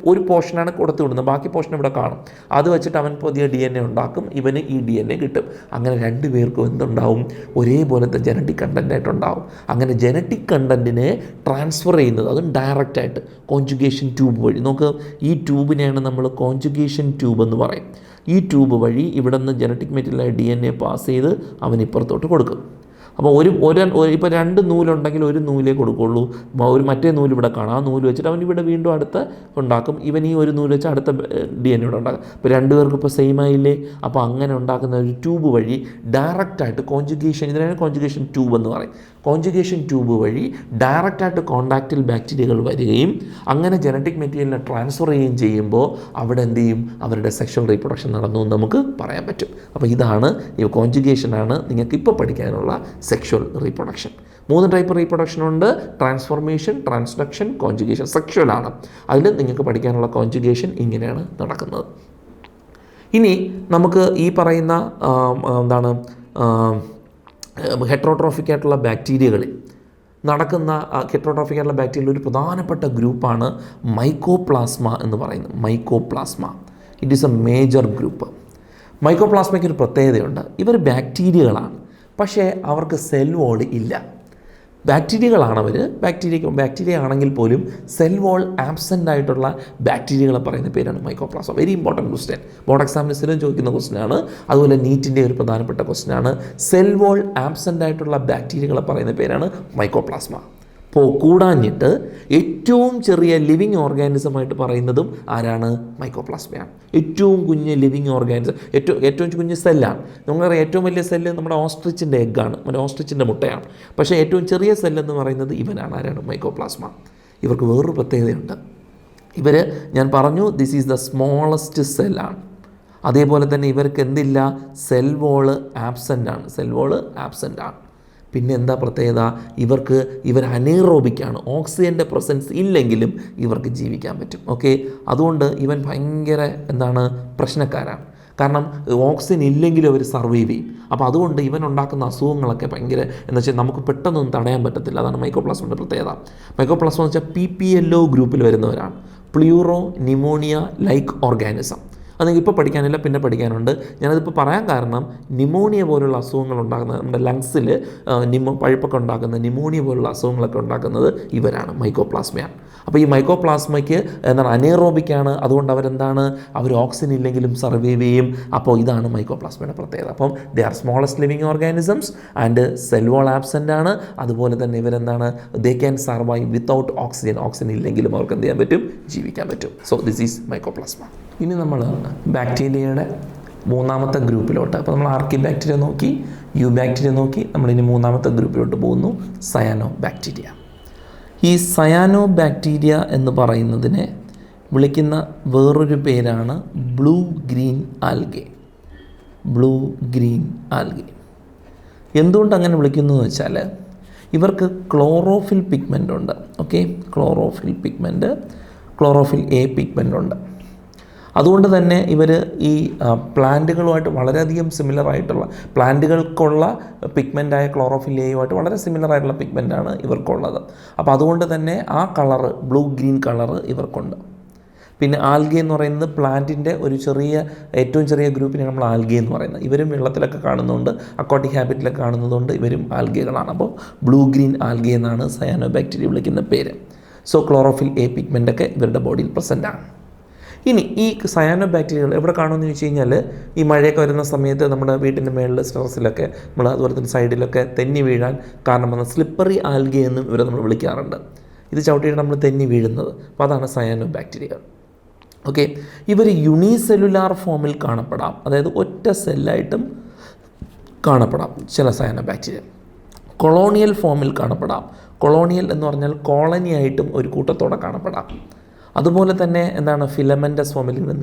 ഒരു പോർഷനാണ് കൊടുത്തു വിടുന്നത്, ബാക്കി പോർഷൻ ഇവിടെ കാണും. അത് വെച്ചിട്ട് അവൻ പുതിയ DNA ഉണ്ടാക്കും, ഇവന് ഈ DNA കിട്ടും. അങ്ങനെ 2 പേർക്കും എന്തുണ്ടാവും? ഒരേപോലത്തെ ജനറ്റിക് കണ്ടൻറ്റായിട്ടുണ്ടാവും. അങ്ങനെ ജനറ്റിക് കണ്ടൻറ്റിനെ ട്രാൻസ്ഫർ ചെയ്യുന്നത്, അതും ഡയറക്റ്റായിട്ട് കോൺജുഗേഷൻ ട്യൂബ് വഴി. നമുക്ക് ഈ ട്യൂബിനെയാണ് നമ്മൾ കോൺജുഗേഷൻ ട്യൂബ് എന്ന് പറയും. ഈ ട്യൂബ് വഴി ഇവിടെ നിന്ന് ജനറ്റിക് മെറ്റീരിയലായ DNA പാസ് ചെയ്ത് അവൻ ഇപ്പുറത്തോട്ട് കൊടുക്കും. അപ്പോൾ ഇപ്പോൾ 2 നൂലുണ്ടെങ്കിൽ ഒരു നൂലേ കൊടുക്കുള്ളൂ. മറ്റേ നൂല് ഇവിടെ കാണാം. ആ നൂല് വെച്ചിട്ട് അവൻ ഇവിടെ വീണ്ടും അടുത്ത ഉണ്ടാക്കും. ഇവൻ ഈ ഒരു നൂല് വെച്ച് അടുത്ത DNA ഇവിടെ ഉണ്ടാക്കും. അപ്പോൾ 2 പേർക്ക് ഇപ്പോൾ സെയിം ആയില്ലേ? അപ്പോൾ അങ്ങനെ ഉണ്ടാക്കുന്ന ഒരു ട്യൂബ് വഴി ഡയറക്റ്റായിട്ട് കോൺജുഗേഷൻ, ഇതിനാണ് കോൺജുഗേഷൻ ട്യൂബ് എന്ന് പറയും. കോൺജുഗേഷൻ ട്യൂബ് വഴി ഡയറക്റ്റായിട്ട് കോണ്ടാക്റ്റിൽ ബാക്ടീരിയകൾ വരികയും അങ്ങനെ ജനറ്റിക് മെറ്റീരിയലിനെ ട്രാൻസ്ഫർ ചെയ്യുകയും ചെയ്യുമ്പോൾ അവിടെ എന്ത് ചെയ്യും? അവരുടെ സെക്ഷൽ റീപ്രൊഡക്ഷൻ നടന്നു എന്ന് നമുക്ക് പറയാൻ പറ്റും. അപ്പോൾ ഇതാണ് ഈ കോൺജുഗേഷനാണ് നിങ്ങൾക്ക് ഇപ്പോൾ പഠിക്കാനുള്ള സെക്ഷൽ റീപ്രൊഡക്ഷൻ. 3 ടൈപ്പ് റീപ്രൊഡക്ഷൻ ഉണ്ട്: ട്രാൻസ്ഫോർമേഷൻ, ട്രാൻസ്ഡക്ഷൻ, കോൺജുഗേഷൻ. സെക്ഷലാണ്. അതിൽ നിങ്ങൾക്ക് പഠിക്കാനുള്ള കോൺജുഗേഷൻ ഇങ്ങനെയാണ് നടക്കുന്നത്. ഇനി നമുക്ക് ഈ പറയുന്ന ഹെറ്ററോട്രോഫിക് ആയിട്ടുള്ള ബാക്ടീരിയകളിൽ നടക്കുന്ന ഹെറ്ററോട്രോഫിക് ബാക്ടീരിയയിൽ ഒരു പ്രധാനപ്പെട്ട ഗ്രൂപ്പാണ് മൈക്കോപ്ലാസ്മ എന്ന് പറയുന്നത്. Mycoplasma it is a major group. മൈക്കോപ്ലാസ്മയ്ക്ക് ഒരു പ്രത്യേകതയുണ്ട്. ഇവർ ബാക്ടീരിയകളാണ്, പക്ഷേ അവർക്ക് സെൽ വോൾ ഇല്ല. ബാക്ടീരിയകളാണവർ. ബാക്ടീരിയ ആണെങ്കിൽ പോലും സെൽ വോൾ ആബ്സെൻ്റ് ആയിട്ടുള്ള ബാക്ടീരിയകളെ പറയുന്ന പേരാണ് mycoplasma. Very important question, board എക്സാമിന് സ്ഥിരം ചോദിക്കുന്ന ക്വസ്റ്റ്യനാണ്. അതുപോലെ നീറ്റിൻ്റെ ഒരു പ്രധാനപ്പെട്ട ക്വസ്റ്റ്യനാണ്. സെൽ വോൾ ആബ്സെൻ്റ് ആയിട്ടുള്ള ബാക്ടീരിയകളെ പറയുന്ന പേരാണ് മൈക്കോപ്ലാസ്മ. കൂടാഞ്ഞിട്ട് ഏറ്റവും ചെറിയ ലിവിങ് ഓർഗാനിസമായിട്ട് പറയുന്നതും ആരാണ്? മൈക്കോപ്ലാസ്മയാണ്. ഏറ്റവും കുഞ്ഞ് ലിവിങ് ഓർഗാനിസം, ഏറ്റവും കുഞ്ഞ് സെല്ലാണ്. നമുക്കറിയാം ഏറ്റവും വലിയ സെല്ല് നമ്മുടെ ഓസ്ട്രിച്ചിൻ്റെ എഗ്ഗാണ്, നമ്മുടെ ഓസ്ട്രിച്ചിൻ്റെ മുട്ടയാണ്. പക്ഷേ ഏറ്റവും ചെറിയ സെല്ലെന്ന് പറയുന്നത് ഇവനാണ്. ആരാണ്? മൈക്കോപ്ലാസ്മ. ഇവർക്ക് വേറൊരു പ്രത്യേകതയുണ്ട്. ഞാൻ പറഞ്ഞു, ദിസ് ഈസ് ദ സ്മോളസ്റ്റ് സെല്ലാണ്. അതേപോലെ തന്നെ ഇവർക്ക് എന്തില്ല? സെൽ വോള് ആബ്സെൻ്റ് ആണ്. പിന്നെ എന്താ പ്രത്യേകത? ഇവർ അനേറോബിക്കാണ്. ഓക്സിജൻ്റെ പ്രസൻസ് ഇല്ലെങ്കിലും ഇവർക്ക് ജീവിക്കാൻ പറ്റും. ഓക്കെ, അതുകൊണ്ട് ഇവൻ ഭയങ്കര പ്രശ്നക്കാരാണ്. കാരണം ഓക്സിജൻ ഇല്ലെങ്കിലും അവർ സർവൈവ് ചെയ്യും. അപ്പോൾ അതുകൊണ്ട് ഇവൻ ഉണ്ടാക്കുന്ന അസുഖങ്ങളൊക്കെ ഭയങ്കര എന്ന് വെച്ചാൽ നമുക്ക് പെട്ടെന്നൊന്നും തടയാൻ പറ്റത്തില്ല. അതാണ് മൈക്കോപ്ലാസ്മയുടെ പ്രത്യേകത. മൈക്കോപ്ലാസ്മ എന്ന് വെച്ചാൽ PPLO ഗ്രൂപ്പിൽ വരുന്നവരാണ്. Pleuropneumonia like organism. അത് ഇപ്പോൾ പഠിക്കാനില്ല, പിന്നെ പഠിക്കാനുണ്ട്. ഞാനതിപ്പോൾ പറയാൻ കാരണം ന്യൂമോണിയ പോലുള്ള അസുഖങ്ങൾ ഉണ്ടാക്കുന്ന, നമ്മുടെ ലങ്സിൽ പഴുപ്പൊക്കെ ഉണ്ടാക്കുന്ന ന്യൂമോണിയ പോലുള്ള അസുഖങ്ങളൊക്കെ ഉണ്ടാക്കുന്നത് ഇവരാണ്, മൈക്കോപ്ലാസ്മയാണ്. അപ്പോൾ ഈ മൈക്കോപ്ലാസ്മയ്ക്ക് അനേറോബിക്കാണ്. അതുകൊണ്ട് അവർ ഓക്സിജൻ ഇല്ലെങ്കിലും സർവൈവ് ചെയ്യും. അപ്പോൾ ഇതാണ് മൈക്കോപ്ലാസ്മയുടെ പ്രത്യേകത. അപ്പം they are smallest living organisms and cell wall absent ആണ്. അതുപോലെ തന്നെ they can survive without oxygen. Oxygen ഇല്ലെങ്കിലും അവർക്ക് എന്ത് ചെയ്യാൻ പറ്റും? ജീവിക്കാൻ പറ്റും. So this is mycoplasma. ഇനി നമ്മൾ ബാക്ടീരിയയുടെ 3ാമത്തെ ഗ്രൂപ്പിലോട്ട്, അപ്പോൾ നമ്മൾ ആർക്കി ബാക്ടീരിയ നോക്കി, യു ബാക്ടീരിയ നോക്കി, നമ്മളിനി 3ാമത്തെ ഗ്രൂപ്പിലോട്ട് പോകുന്നു, സയാനോ ബാക്ടീരിയ. ഈ സയാനോ ബാക്ടീരിയ എന്ന് പറയുന്നതിനെ വിളിക്കുന്ന വേറൊരു പേരാണ് ബ്ലൂ ഗ്രീൻ ആൽഗെ. എന്തുകൊണ്ട് അങ്ങനെ വിളിക്കുന്നു എന്ന് വെച്ചാൽ ഇവർക്ക് ക്ലോറോഫിൽ പിഗ്മെൻ്റ് ഉണ്ട്. ഓക്കെ, ക്ലോറോഫിൽ എ പിഗ്മെൻ്റ് ഉണ്ട്. അതുകൊണ്ട് തന്നെ ഇവർ ഈ പ്ലാന്റുകളുമായിട്ട് വളരെയധികം സിമിലറായിട്ടുള്ള, പ്ലാന്റുകൾക്കുള്ള പിഗ്മെൻ്റായ ക്ലോറോഫിൽ എയുമായിട്ട് വളരെ സിമിലറായിട്ടുള്ള പിഗ്മെൻ്റാണ് ഇവർക്കുള്ളത്. അപ്പോൾ അതുകൊണ്ട് തന്നെ ആ കളറ്, ബ്ലൂ ഗ്രീൻ കളറ് ഇവർക്കുണ്ട്. പിന്നെ ആൽഗെ എന്ന് പറയുന്നത് പ്ലാന്റിൻ്റെ ഒരു ഏറ്റവും ചെറിയ ഗ്രൂപ്പിനെ നമ്മൾ ആൽഗെ എന്ന് പറയുന്നത്. ഇവരും വെള്ളത്തിലൊക്കെ കാണുന്നതുകൊണ്ട്, അക്വാട്ടിക് ഹാബിറ്റിലൊക്കെ കാണുന്നതുകൊണ്ട് ഇവരും ആൽഗകളാണ്. അപ്പോൾ ബ്ലൂ ഗ്രീൻ ആൽഗെ എന്നാണ് സയാനോ ബാക്ടീരിയ വിളിക്കുന്ന പേര്. സോ ക്ലോറോഫിൽ എ പിഗ്മെൻ്റൊക്കെ ഇവരുടെ ബോഡിയിൽ പ്രസൻ്റ് ആണ്. ഇനി ഈ സയാനോ ബാക്ടീരിയകൾ എവിടെ കാണുമെന്ന് ചോദിച്ചു കഴിഞ്ഞാൽ, ഈ മഴയൊക്കെ വരുന്ന സമയത്ത് നമ്മുടെ വീട്ടിൻ്റെ മേളിൽ ടെറസിലൊക്കെ നമ്മൾ അതുപോലെ തന്നെ സൈഡിലൊക്കെ തെന്നി വീഴാൻ കാരണം വന്ന സ്ലിപ്പറി ആൽഗെ എന്നും ഇവരെ നമ്മൾ വിളിക്കാറുണ്ട്. ഇത് ചവിട്ടിയിട്ട് നമ്മൾ തെന്നി വീഴുന്നത്. അപ്പോൾ അതാണ് സയാനോ ബാക്ടീരിയകൾ. ഓക്കെ, ഇവർ യൂണിസെല്ലുലാർ ഫോമിൽ കാണപ്പെടാം, അതായത് ഒറ്റ സെല്ലായിട്ടും കാണപ്പെടാം ചില സയാനോ ബാക്ടീരിയ. കൊളോണിയൽ ഫോമിൽ കാണപ്പെടാം. കൊളോണിയൽ എന്ന് പറഞ്ഞാൽ കോളനി ആയിട്ടും ഒരു കൂട്ടത്തോടെ കാണപ്പെടാം. അതുപോലെ തന്നെ ഫിലമെൻ്റസ് ഫോമിൽ ഇങ്ങനെ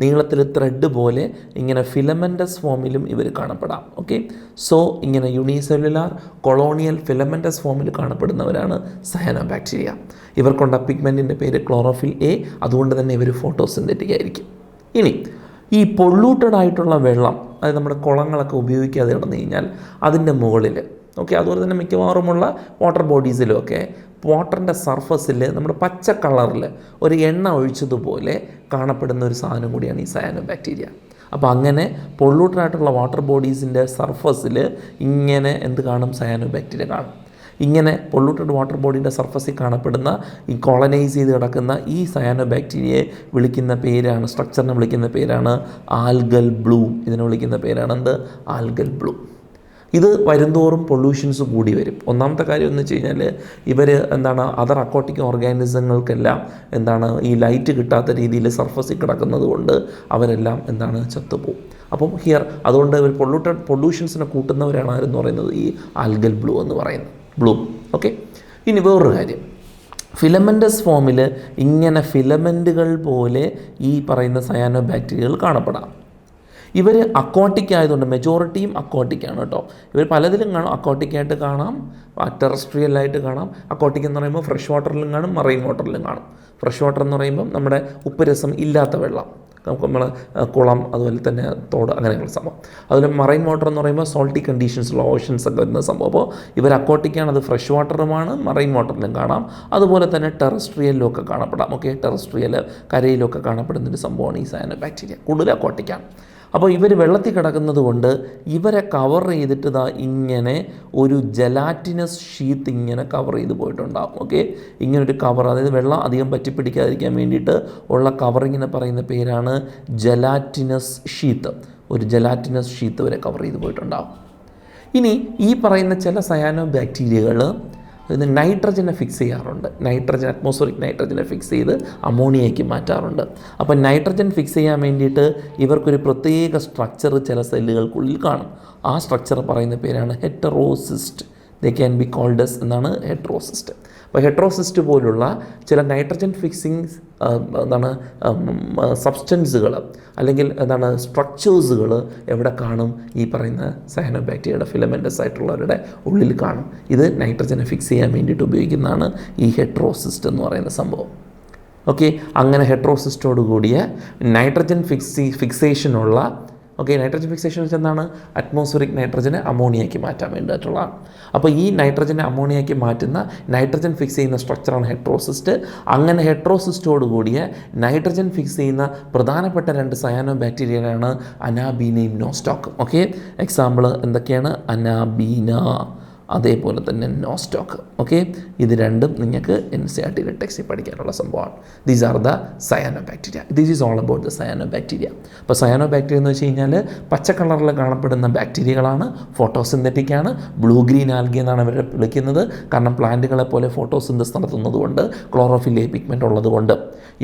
നീളത്തിൽ ത്രെഡ് പോലെ ഇങ്ങനെ ഫിലമെൻ്റസ് ഫോമിലും ഇവർ കാണപ്പെടാം. ഓക്കെ, സോ ഇങ്ങനെ യൂണിസെല്ലുലാർ, കൊളോണിയൽ, ഫിലമെൻ്റസ് ഫോമിൽ കാണപ്പെടുന്നവരാണ് സയാനോ ബാക്ടീരിയ. ഇവർക്കുണ്ട പിഗ്മെൻറ്റിൻ്റെ പേര് ക്ലോറോഫിൽ എ. അതുകൊണ്ട് തന്നെ ഇവർ ഫോട്ടോസിന്തറ്റിക് ആയിരിക്കും. ഇനി ഈ പൊള്യൂട്ടഡ് ആയിട്ടുള്ള വെള്ളം, അതായത് നമ്മുടെ കുളങ്ങളൊക്കെ ഉപയോഗിക്കാതെ കിടന്നു കഴിഞ്ഞാൽ അതിൻ്റെ മുകളിൽ, ഓക്കെ, അതുപോലെ തന്നെ മിക്കവാറുമുള്ള വാട്ടർ ബോഡീസിലുമൊക്കെ വാട്ടറിൻ്റെ സർഫസിൽ നമ്മുടെ പച്ച കളറിൽ ഒരു എണ്ണ ഒഴിച്ചതുപോലെ കാണപ്പെടുന്ന ഒരു സാധനം കൂടിയാണ് ഈ സയാനോ ബാക്ടീരിയ. അപ്പോൾ അങ്ങനെ പൊള്യൂട്ടഡ് ആയിട്ടുള്ള വാട്ടർ ബോഡീസിൻ്റെ സർഫസിൽ ഇങ്ങനെ കാണും? സയാനോ ബാക്ടീരിയ കാണും. ഇങ്ങനെ പൊള്യൂട്ടഡ് വാട്ടർ ബോഡീൻ്റെ സർഫസിൽ കാണപ്പെടുന്ന ഈ കോളനൈസ് ചെയ്ത് കിടക്കുന്ന ഈ സയാനോ ബാക്ടീരിയയെ വിളിക്കുന്ന പേരാണ്, സ്ട്രക്ചറിനെ വിളിക്കുന്ന പേരാണ് ആൽഗൽ ബ്ലൂം. ഇതിനെ വിളിക്കുന്ന പേരാണ് ആൽഗൽ ബ്ലൂം. ഇത് വരുംതോറും പൊല്യൂഷൻസ് കൂടി വരും. ഒന്നാമത്തെ കാര്യം എന്ന് വെച്ച് കഴിഞ്ഞാൽ ഇവർ അതർ അക്വാട്ടിക് ഓർഗാനിസങ്ങൾക്കെല്ലാം ഈ ലൈറ്റ് കിട്ടാത്ത രീതിയിൽ സർഫസിൽ കിടക്കുന്നത് കൊണ്ട് അവരെല്ലാം ചത്തുപോകും. അപ്പം അതുകൊണ്ട് ഇവർ പൊല്യൂഷൻസിനെ കൂട്ടുന്നവരാണ് ആരെന്ന് പറയുന്നത് ഈ ആൽഗൽ ബ്ലൂ എന്ന് പറയുന്നത് ബ്ലൂ. ഓക്കെ, ഇനി വേറൊരു കാര്യം, ഫിലമെൻ്റസ് ഫോമിൽ ഇങ്ങനെ ഫിലമെൻറ്റുകൾ പോലെ ഈ പറയുന്ന സയാനോ ബാക്ടീരിയകൾ കാണപ്പെടാം. ഇവർ അക്വാട്ടിക് ആയതുകൊണ്ട് മെജോറിറ്റിയും അക്വാട്ടിക്കാണ് കേട്ടോ. ഇവർ പലതിലും കാണും. അക്വാട്ടിക്കായിട്ട് കാണാം, ടെറസ്ട്രിയലായിട്ട് കാണാം. അക്വാട്ടിക് എന്ന് പറയുമ്പോൾ ഫ്രഷ് വാട്ടറിലും കാണും, മറൈൻ വാട്ടറിലും കാണും. ഫ്രഷ് വാട്ടർ എന്ന് പറയുമ്പം നമ്മുടെ ഉപ്പ് രസം ഇല്ലാത്ത വെള്ളം, നമ്മൾ കുളം, അതുപോലെ തന്നെ തോട്, അങ്ങനെയുള്ള സംഭവം. അതുപോലെ മറൈൻ വാട്ടർ എന്ന് പറയുമ്പോൾ സോൾട്ടി കണ്ടീഷൻസുള്ള ഓഷൻസ് ഒക്കെ വരുന്ന സംഭവം. അപ്പോൾ ഇവർ അക്വാട്ടിക്കാണ്, അത് ഫ്രഷ് വാട്ടറുമാണ്, മറൈൻ വാട്ടറിലും കാണാം. അതുപോലെ തന്നെ ടെറസ്ട്രിയലിലും ഒക്കെ കാണപ്പെടാം. ഓക്കെ, ടെറസ്ട്രിയൽ കരയിലൊക്കെ കാണപ്പെടുന്നൊരു സംഭവമാണ് ഈ സയാനോ ബാക്ടീരിയ. കൂടുതൽ അക്വാട്ടിക്കാണ്. അപ്പോൾ ഇവർ വെള്ളത്തിൽ കിടക്കുന്നത് കൊണ്ട് ഇവരെ കവർ ചെയ്തിട്ട് ഇങ്ങനെ ഒരു ജലാറ്റിനസ് ഷീത്ത് ഇങ്ങനെ കവർ ചെയ്ത് പോയിട്ടുണ്ടാകും. ഓക്കെ, ഇങ്ങനൊരു കവർ, അതായത് വെള്ളം അധികം പറ്റിപ്പിടിക്കാതിരിക്കാൻ വേണ്ടിയിട്ട് ഉള്ള കവറിങ്ങിനെ പറയുന്ന പേരാണ് ജലാറ്റിനസ് ഷീത്ത്. ഒരു ജലാറ്റിനസ് ഷീത്ത് വരെ കവർ ചെയ്ത് പോയിട്ടുണ്ടാകും. ഇനി ഈ പറയുന്ന ചില സയാനോ ബാക്ടീരിയകൾ നൈട്രജനെ ഫിക്സ് ചെയ്യാറുണ്ട്. അറ്റ്മോസ്ഫിയറിക് നൈട്രജനെ ഫിക്സ് ചെയ്ത് അമോണിയയ്ക്ക് മാറ്റാറുണ്ട്. അപ്പോൾ നൈട്രജൻ ഫിക്സ് ചെയ്യാൻ വേണ്ടിയിട്ട് ഇവർക്കൊരു പ്രത്യേക സ്ട്രക്ചർ ചില സെല്ലുകൾക്കുള്ളിൽ കാണും. ആ സ്ട്രക്ചർ പറയുന്ന പേരാണ് heterocyst. They can be called as എന്നാണ് ഹെറ്ററോസിസ്റ്റ്. അപ്പോൾ ഹെറ്ററോസിസ്റ്റ് പോലുള്ള ചില നൈട്രജൻ ഫിക്സിങ് സബ്സ്റ്റൻസുകൾ അല്ലെങ്കിൽ സ്ട്രക്ചേഴ്സുകൾ എവിടെ കാണും? ഈ പറയുന്ന സയാനോ ബാക്ടീരിയയുടെ ഫിലമെൻ്റസ് ആയിട്ടുള്ളവരുടെ ഉള്ളിൽ കാണും. ഇത് നൈട്രജനെ ഫിക്സ് ചെയ്യാൻ വേണ്ടിയിട്ട് ഉപയോഗിക്കുന്നതാണ് ഈ ഹെറ്ററോസിസ്റ്റ് എന്ന് പറയുന്ന സംഭവം. ഓക്കെ, അങ്ങനെ ഹെറ്ററോസിസ്റ്റോട് കൂടിയ നൈട്രജൻ ഫിക്സേഷനുള്ള, ഓക്കെ, നൈട്രജൻ ഫിക്സേഷൻ വെച്ചാൽ എന്താണ്? അറ്റ്മോസ്ഫിയറിക് നൈട്രജനെ അമോണിയയ്ക്ക് മാറ്റാൻ വേണ്ടിയിട്ടുള്ളതാണ്. അപ്പോൾ ഈ നൈട്രജനെ അമോണിയയ്ക്ക് മാറ്റുന്ന നൈട്രജൻ ഫിക്സ് ചെയ്യുന്ന സ്ട്രക്ചറാണ് ഹെറ്ററോസിസ്റ്റ്. അങ്ങനെ ഹെറ്ററോസിസ്റ്റോട് കൂടിയ നൈട്രജൻ ഫിക്സ് ചെയ്യുന്ന പ്രധാനപ്പെട്ട 2 സയാനോ ബാക്ടീരിയകളാണ് അനാബീനയും നോസ്റ്റോക്കും. ഓക്കെ, എക്സാമ്പിൾ എന്തൊക്കെയാണ്? അനാബീന, അതേപോലെ തന്നെ നോസ്റ്റോക്ക്. ഓക്കെ, ഇത് രണ്ടും നിങ്ങൾക്ക് NCERT ടെക്സ്റ്റിൽ പഠിക്കാനുള്ള സംഭവമാണ്. These are the cyano bacteria. This is all about the cyano bacteria. അപ്പോൾ സയാനോ ബാക്ടീരിയ എന്ന് വെച്ച് കഴിഞ്ഞാൽ പച്ച കളറിൽ കാണപ്പെടുന്ന ബാക്ടീരിയകളാണ്, ഫോട്ടോസിന്തറ്റിക് ആണ്. ബ്ലൂ ഗ്രീൻ ആൽഗെ എന്നാണ് അവരെ വിളിക്കുന്നത്. കാരണം പ്ലാന്റുകളെ പോലെ ഫോട്ടോസിന്തസിസ് നടത്തുന്നതുകൊണ്ട്, ക്ലോറോഫിൽ എ പിഗ്മെൻ്റ് ഉള്ളതുകൊണ്ട്.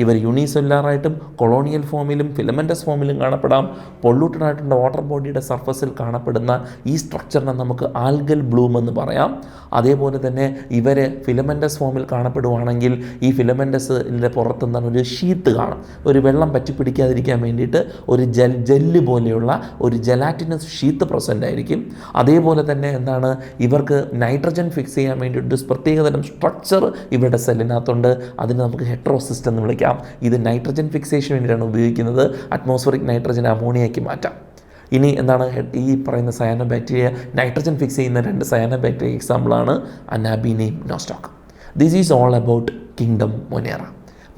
ഇവർ യൂണിസെല്ലുലാറായിട്ടും കൊളോണിയൽ ഫോമിലും ഫിലമെൻ്റസ് ഫോമിലും കാണപ്പെടാം. പൊള്യൂട്ടഡ് ആയിട്ടുള്ള വാട്ടർ ബോഡിയുടെ സർഫസിൽ കാണപ്പെടുന്ന ഈ സ്ട്രക്ചറിനെ നമുക്ക് ആൽഗൽ ബ്ലൂം എന്ന് പറയാം. അതേപോലെ തന്നെ ഇവർ ഫിലമെൻ്റസ് ഫോമിൽ കാണപ്പെടുവാണെങ്കിൽ ഈ ഫിലമെൻ്റസിൻ്റെ പുറത്ത് ഒരു ഷീത്ത് കാണും. ഒരു വെള്ളം പറ്റിപ്പിടിക്കാതിരിക്കാൻ വേണ്ടിയിട്ട് ഒരു ജെല്ല് പോലെയുള്ള ഒരു ജലാറ്റിനസ് ഷീത്ത് പ്രസൻ്റ് ആയിരിക്കും. അതേപോലെ തന്നെ ഇവർക്ക് നൈട്രജൻ ഫിക്സ് ചെയ്യാൻ വേണ്ടിയിട്ട് പ്രത്യേകതരം സ്ട്രക്ചർ ഇവരുടെ സെല്ലിനകത്തുണ്ട്. അതിന് നമുക്ക് ഹെറ്ററോസിസ്റ്റ് എന്ന് വിളിക്കാം. ഇത് നൈട്രജൻ ഫിക്സേഷന് വേണ്ടിയിട്ടാണ് ഉപയോഗിക്കുന്നത്. അറ്റ്മോസ്ഫിയറിക് നൈട്രജനെ അമോണിയയ്ക്ക് മാറ്റാം. ഇനി ഈ പറയുന്ന സയാനോ ബാക്ടീരിയ നൈട്രജൻ ഫിക്സ് ചെയ്യുന്ന 2 സയാനോ ബാക്ടീരിയ എക്സാമ്പിളാണ് അനാബീനയും നോസ്റ്റോക്കും. This is all about kingdom Monera.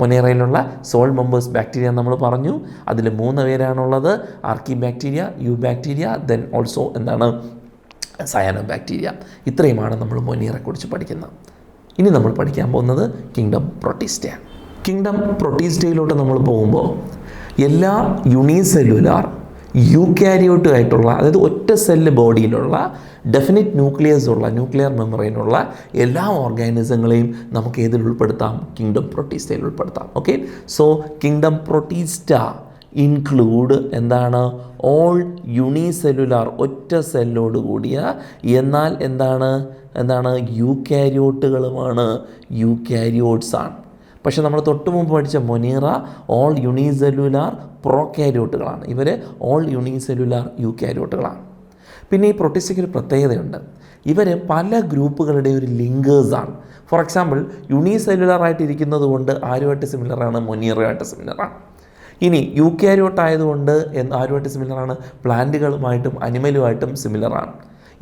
മൊനീറയിലുള്ള സോൾ മെമ്പേഴ്സ് ബാക്ടീരിയ നമ്മൾ പറഞ്ഞു. അതിൽ 3 പേരാണുള്ളത്, archaebacteria, eubacteria, then also എന്താണ് സയാനോ ബാക്ടീരിയ. ഇത്രയുമാണ് നമ്മൾ മൊനീറയെക്കുറിച്ച് പഠിക്കുന്നത്. ഇനി നമ്മൾ പഠിക്കാൻ പോകുന്നത് കിങ്ഡം പ്രൊട്ടിസ്റ്റയാണ്. കിങ്ഡം പ്രൊട്ടിസ്റ്റയിലോട്ട് നമ്മൾ പോകുമ്പോൾ എല്ലാ യൂണിസെല്ലുലാർ യൂക്യാരിയോട്ട് ആയിട്ടുള്ള, അതായത് ഒറ്റ സെല്ല് ബോഡിയിലുള്ള ഡെഫിനിറ്റ് ന്യൂക്ലിയസ് ഉള്ള, ന്യൂക്ലിയർ മെമ്മറൈനുള്ള എല്ലാ ഓർഗാനിസങ്ങളെയും നമുക്ക് ഏതിൽ ഉൾപ്പെടുത്താം? കിങ്ഡം പ്രൊട്ടിസ്റ്റയിൽ ഉൾപ്പെടുത്താം. Okay, so kingdom Protista include എന്താണ്? ഓൾ യൂണിസെല്ലുലാർ, ഒറ്റ സെല്ലോട് കൂടിയ, എന്നാൽ എന്താണ് യൂക്യാരിയോട്ടുകളുമാണ്, യൂക്യാരിയോട്സ് ആണ്. പക്ഷേ നമ്മൾ തൊട്ട് മുമ്പ് പഠിച്ച മൊനീറ ഓൾ യൂണിസെല്ലുലാർ പ്രോക്യാരിയോട്ടുകളാണ്. ഇവർ ഓൾ യൂണിസെല്ലുലാർ യൂക്യാരിയോട്ടുകളാണ്. പിന്നെ ഈ പ്രൊട്ടിസ്റ്റയ്ക്ക് ഒരു പ്രത്യേകതയുണ്ട്. ഇവർ പല ഗ്രൂപ്പുകളുടെ ഒരു ലിങ്കേഴ്സാണ്. ഫോർ എക്സാമ്പിൾ, യൂണിസെല്ലുലാർ ആയിട്ട് ഇരിക്കുന്നത് കൊണ്ട് ആരുമായിട്ട് സിമിലറാണ്? മൊനീറയായിട്ട് സിമിലറാണ്. ഇനി യൂക്യാരിയോട്ട് ആയതുകൊണ്ട് ആരുമായിട്ട് സിമിലറാണ്? പ്ലാന്റുകളുമായിട്ടും അനിമലുമായിട്ടും സിമിലറാണ്.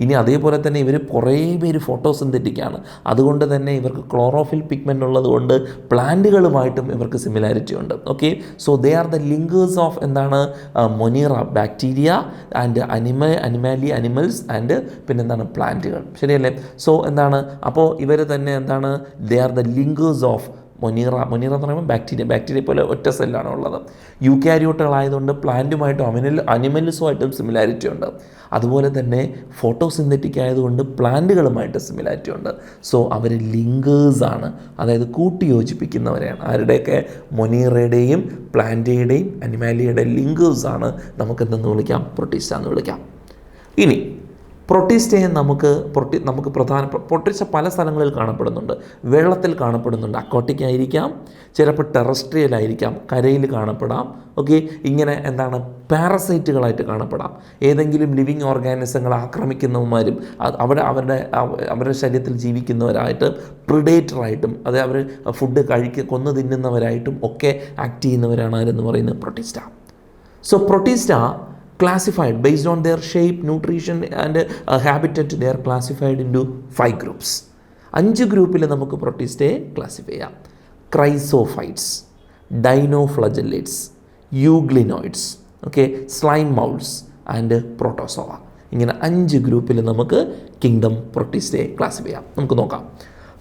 ഇനി അതേപോലെ തന്നെ ഇവർ കുറേ പേര് ഫോട്ടോസിന്തറ്റിക്കാണ്. അതുകൊണ്ട് തന്നെ ഇവർക്ക് ക്ലോറോഫിൽ പിഗ്മെൻ്റ് ഉള്ളതുകൊണ്ട് പ്ലാന്റുകളുമായിട്ടും ഇവർക്ക് സിമിലാരിറ്റി ഉണ്ട്. Okay, so they are the linkers of എന്താണ്? Monera bacteria and animals and പിന്നെന്താണ്? പ്ലാന്റുകൾ. ശരിയല്ലേ? സോ അപ്പോൾ ഇവർ തന്നെ they are the linkers of Monera എന്ന് പറയുമ്പോൾ ബാക്ടീരിയ പോലെ ഒറ്റ സെല്ലാണ് ഉള്ളത്. യൂക്യാരിയോട്ടുകളായതുകൊണ്ട് പ്ലാന്റുമായിട്ടും അനിമൽസുമായിട്ടും സിമിലാരിറ്റി ഉണ്ട്. അതുപോലെ തന്നെ ഫോട്ടോസിന്തറ്റിക് ആയതുകൊണ്ട് പ്ലാന്റുകളുമായിട്ട് സിമിലാരിറ്റി ഉണ്ട്. സോ അവർ ലിങ്കേഴ്സാണ്, അതായത് കൂട്ടിയോജിപ്പിക്കുന്നവരെയാണ്. ആരുടെയൊക്കെ? മൊനീറയുടെയും പ്ലാന്റയുടെയും അനിമാലിയയുടെയും ലിങ്കേഴ്സാണ് നമുക്കെന്തെന്ന് വിളിക്കാം? പ്രൊട്ടിസ്റ്റ എന്ന് വിളിക്കാം. ഇനി പ്രൊട്ടിസ്റ്റയെ നമുക്ക് പ്രൊട്ടിസ്റ്റ പല സ്ഥലങ്ങളിൽ കാണപ്പെടുന്നുണ്ട്. വെള്ളത്തിൽ കാണപ്പെടുന്നുണ്ട്, അക്വാട്ടിക് ആയിരിക്കാം, ചിലപ്പോൾ ടെറസ്ട്രിയൽ ആയിരിക്കാം, കരയിൽ കാണപ്പെടാം. ഓക്കെ, ഇങ്ങനെ പാരസൈറ്റുകളായിട്ട് കാണപ്പെടാം. ഏതെങ്കിലും ലിവിങ് ഓർഗാനിസങ്ങളെ ആക്രമിക്കുന്നവന്മാരും അവരുടെ ശരീരത്തിൽ ജീവിക്കുന്നവരായിട്ട് പ്രിഡേറ്ററായിട്ടും, അത് അവർ ഫുഡ് കൊന്നു തിന്നുന്നവരായിട്ടും ഒക്കെ ആക്ട് ചെയ്യുന്നവരാണ് ആരെന്ന് പറയുന്നത്? Protista. So Protista classified based on their shape, nutrition and habitat. They are classified into 5 groups. 5 ഗ്രൂപ്പിൽ നമുക്ക് പ്രൊട്ടിസ്റ്റയെ ക്ലാസിഫൈ ചെയ്യാം. Chrysophytes, dinoflagellates, euglenoids, okay, slime moulds and protozoa. ഇങ്ങനെ 5 ഗ്രൂപ്പിൽ നമുക്ക് കിങ്ഡം പ്രൊട്ടിസ്റ്റയെ ക്ലാസിഫൈ ചെയ്യാം. നമുക്ക് നോക്കാം.